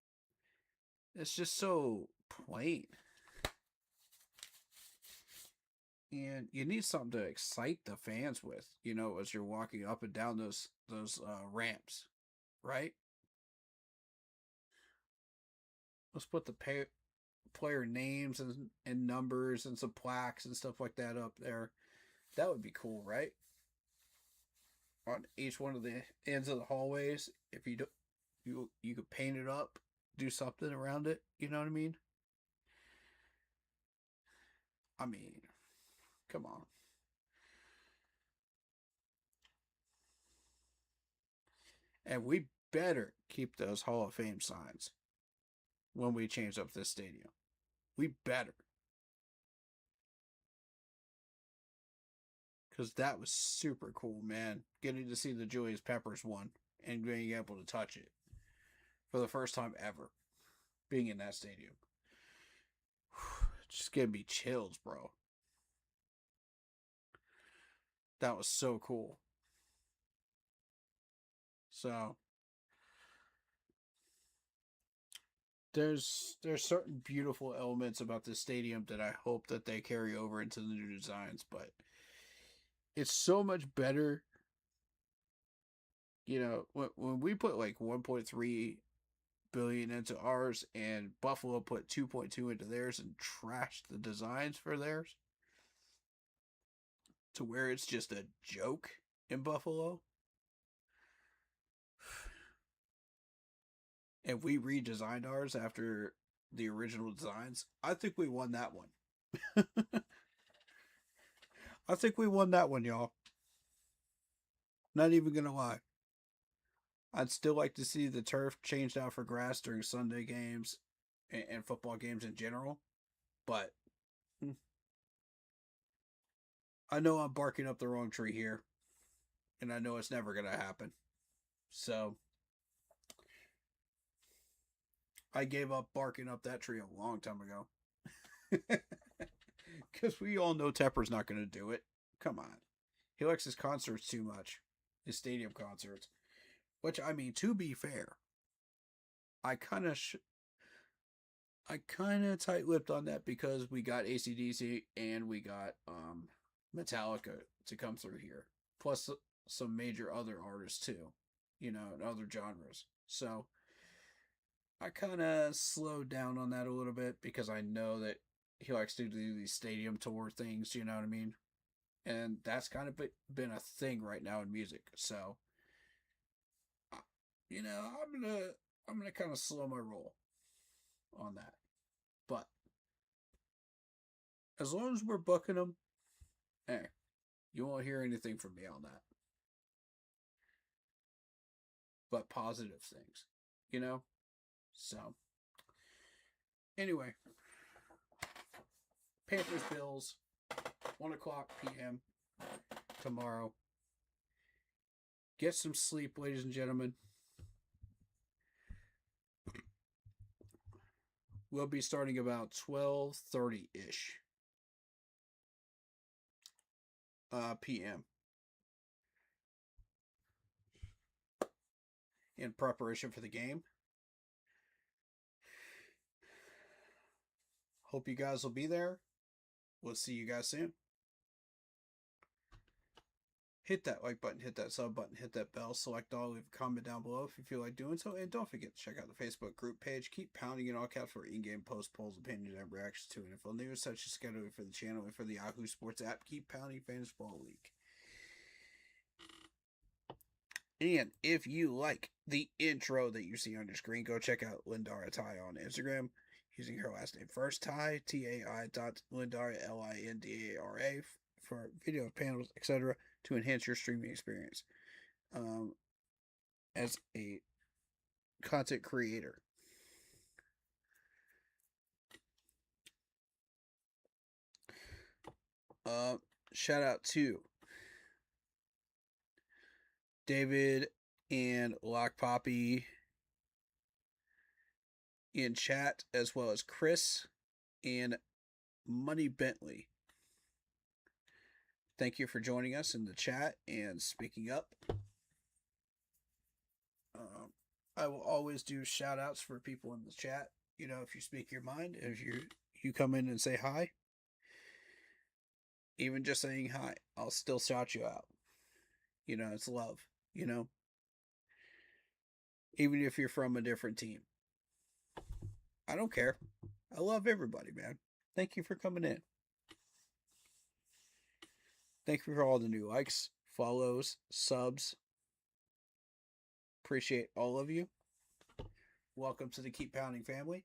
it's just so plain, and you need something to excite the fans with, as you're walking up and down those ramps, right? Let's put the player names and numbers and some plaques and stuff like that up there. That would be cool, right? On each one of the ends of the hallways, if you do, you could paint it up, do something around it. You know what I mean? I mean, come on. And we better keep those Hall of Fame signs when we change up this stadium. We better. Because that was super cool, man. Getting to see the Julius Peppers one and being able to touch it for the first time ever, being in that stadium. Just gave me chills, bro. That was so cool. So there's certain beautiful elements about this stadium that I hope that they carry over into the new designs, but it's so much better. When we put like 1.3 billion into ours and Buffalo put 2.2 into theirs and trashed the designs for theirs to where it's just a joke in Buffalo. if we redesigned ours after the original designs, I think we won that one. I think we won that one, y'all. Not even gonna lie. I'd still like to see the turf changed out for grass during Sunday games and football games in general, but I know I'm barking up the wrong tree here, and I know it's never gonna happen. So I gave up barking up that tree a long time ago. Because we all know Tepper's not going to do it. Come on. He likes his concerts too much. His stadium concerts. Which, I mean, to be fair, I kind of tight-lipped on that because we got AC/DC and we got Metallica to come through here. Plus some major other artists too. You know, in other genres. So I kind of slowed down on that a little bit because I know that he likes to do these stadium tour things, you know what I mean? And that's kind of been a thing right now in music. So, you know, I'm gonna kind of slow my roll on that. But as long as we're booking them, hey, you won't hear anything from me on that. But positive things, you know? So, anyway, Panthers Bills, 1 o'clock p.m. tomorrow. Get some sleep, ladies and gentlemen. We'll be starting about 12:30-ish p.m. in preparation for the game. Hope you guys will be there. We'll see you guys soon. Hit that like button, hit that sub button, hit that bell, select all, leave a comment down below if you feel like doing so, and don't forget to check out the Facebook group page. Keep pounding in all caps for in-game posts, polls, opinions, and reactions to NFL news such as scheduling for the channel and for the Yahoo Sports app. Keep pounding Fantasy Football League. And if you like the intro that you see on your screen, go check out Lindara Ty on Instagram using her last name first, Ty, Lindara, Lindara, for video panels, etc., to enhance your streaming experience as a content creator. Shout out to David and Lock Poppy in chat, as well as Chris and Money Bentley. Thank you for joining us in the chat and speaking up. I will always do shout outs for people in the chat. You know, if you speak your mind, if you come in and say hi, even just saying hi, I'll still shout you out. You know, it's love, you know? Even if you're from a different team. I don't care. I love everybody, man. Thank you for coming in. Thank you for all the new likes, follows, subs. Appreciate all of you. Welcome to the Keep Pounding family.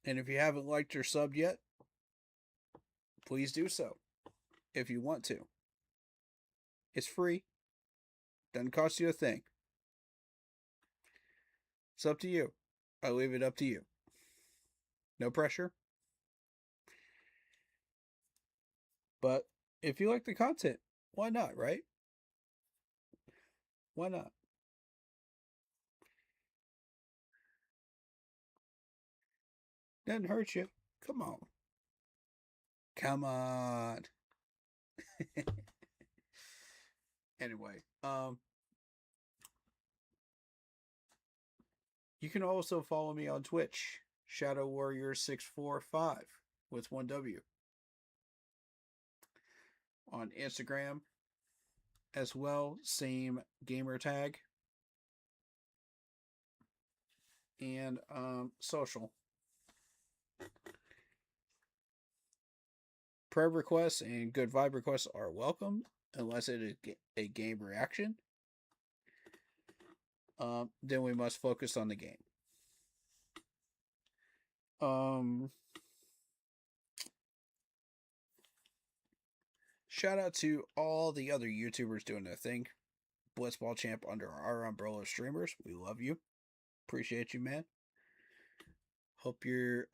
And if you haven't liked or subbed yet, please do so if you want to. It's free. Doesn't cost you a thing. It's up to you. I leave it up to you. No pressure. But if you like the content, why not, right? Why not? Doesn't hurt you. Come on. Come on. Anyway, you can also follow me on Twitch, Shadow Warrior 645 with 1W. On Instagram as well, same gamer tag. And social. Prayer requests and good vibe requests are welcome, unless it is a game reaction, then we must focus on the game. Shout out to all the other YouTubers doing their thing. Blitzball Champ under our umbrella of streamers. We love you. Appreciate you, man. Hope your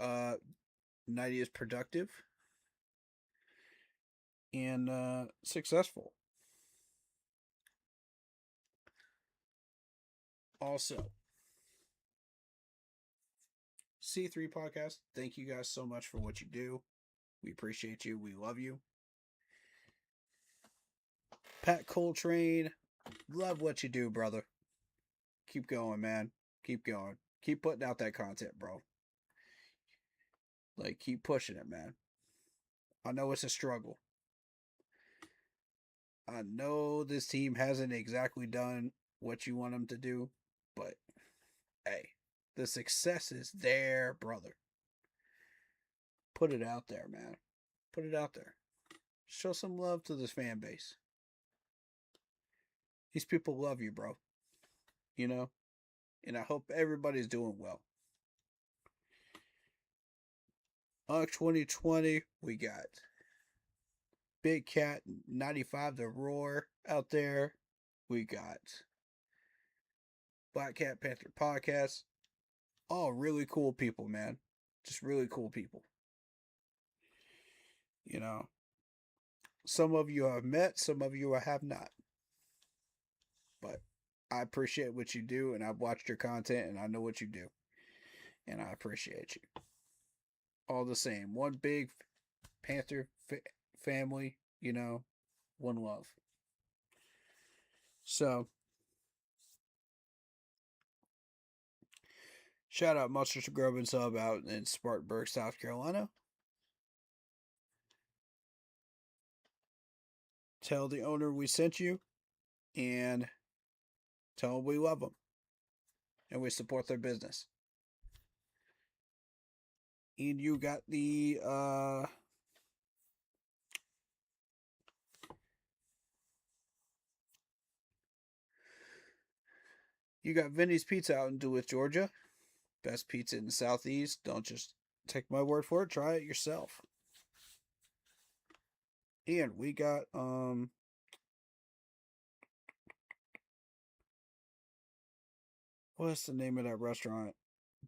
night is productive and successful. Also, C3 Podcast, thank you guys so much for what you do. We appreciate you. We love you. Pat Coltrane, love what you do, brother. Keep going, man. Keep going. Keep putting out that content, bro. Like, keep pushing it, man. I know it's a struggle. I know this team hasn't exactly done what you want them to do, but hey, the success is there, brother. Put it out there, man. Put it out there. Show some love to this fan base. These people love you, bro. You know? And I hope everybody's doing well. 2020, we got Big Cat 95 The Roar out there. We got Black Cat Panther Podcast. All really cool people, man. Just really cool people. You know, some of you I've met, some of you I have not. But I appreciate what you do, and I've watched your content, and I know what you do. And I appreciate you. All the same. One big Panther family, you know, one love. So, shout out Monsters Grub and Sub out in Spartanburg, South Carolina. Tell the owner we sent you, and tell them we love them, and we support their business. And you got the you got Vinny's Pizza out in Duluth, Georgia. Best pizza in the Southeast. Don't just take my word for it. Try it yourself. And we got what's the name of that restaurant?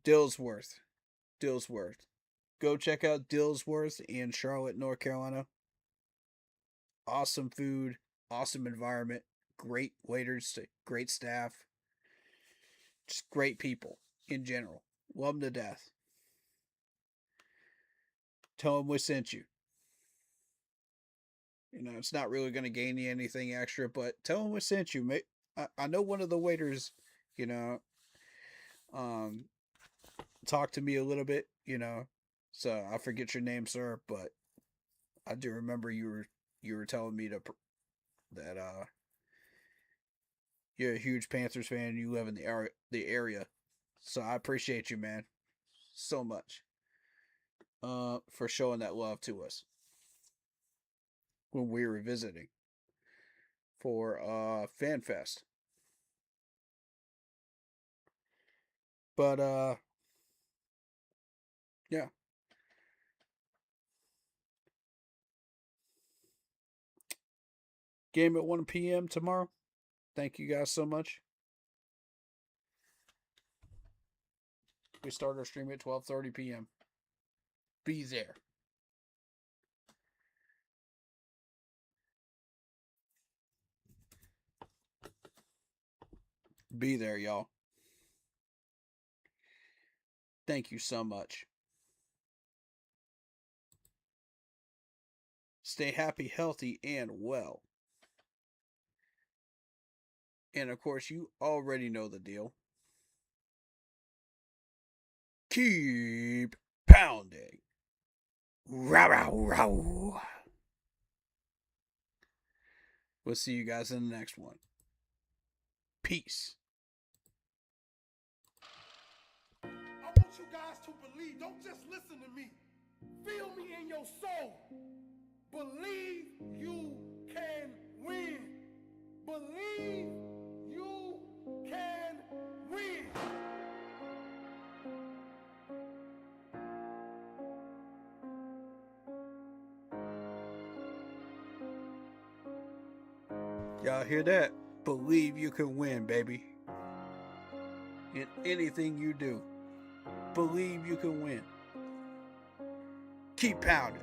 Dillsworth. Go check out Dillsworth in Charlotte, North Carolina. Awesome food, awesome environment, great waiters, great staff. Just great people in general. Love them to death. Tell them we sent you. You know, it's not really going to gain you anything extra, but tell them we sent you. I know one of the waiters, you know, talked to me a little bit, you know, so I forget your name, sir, but I do remember you were telling me that you're a huge Panthers fan and you live in the area. So I appreciate you, man, so much for showing that love to us when we were visiting for FanFest. But yeah. Game at 1 p.m. tomorrow. Thank you guys so much. We start our stream at 12:30 p.m. Be there. Be there, y'all. Thank you so much. Stay happy, healthy, and well. And of course, you already know the deal. Keep pounding. Row, row, row. We'll see you guys in the next one. Peace. I want you guys to believe. Don't just listen to me. Feel me in your soul. Believe you can win. Y'all hear that? Believe you can win, baby. In anything you do, believe you can win. Keep pounding.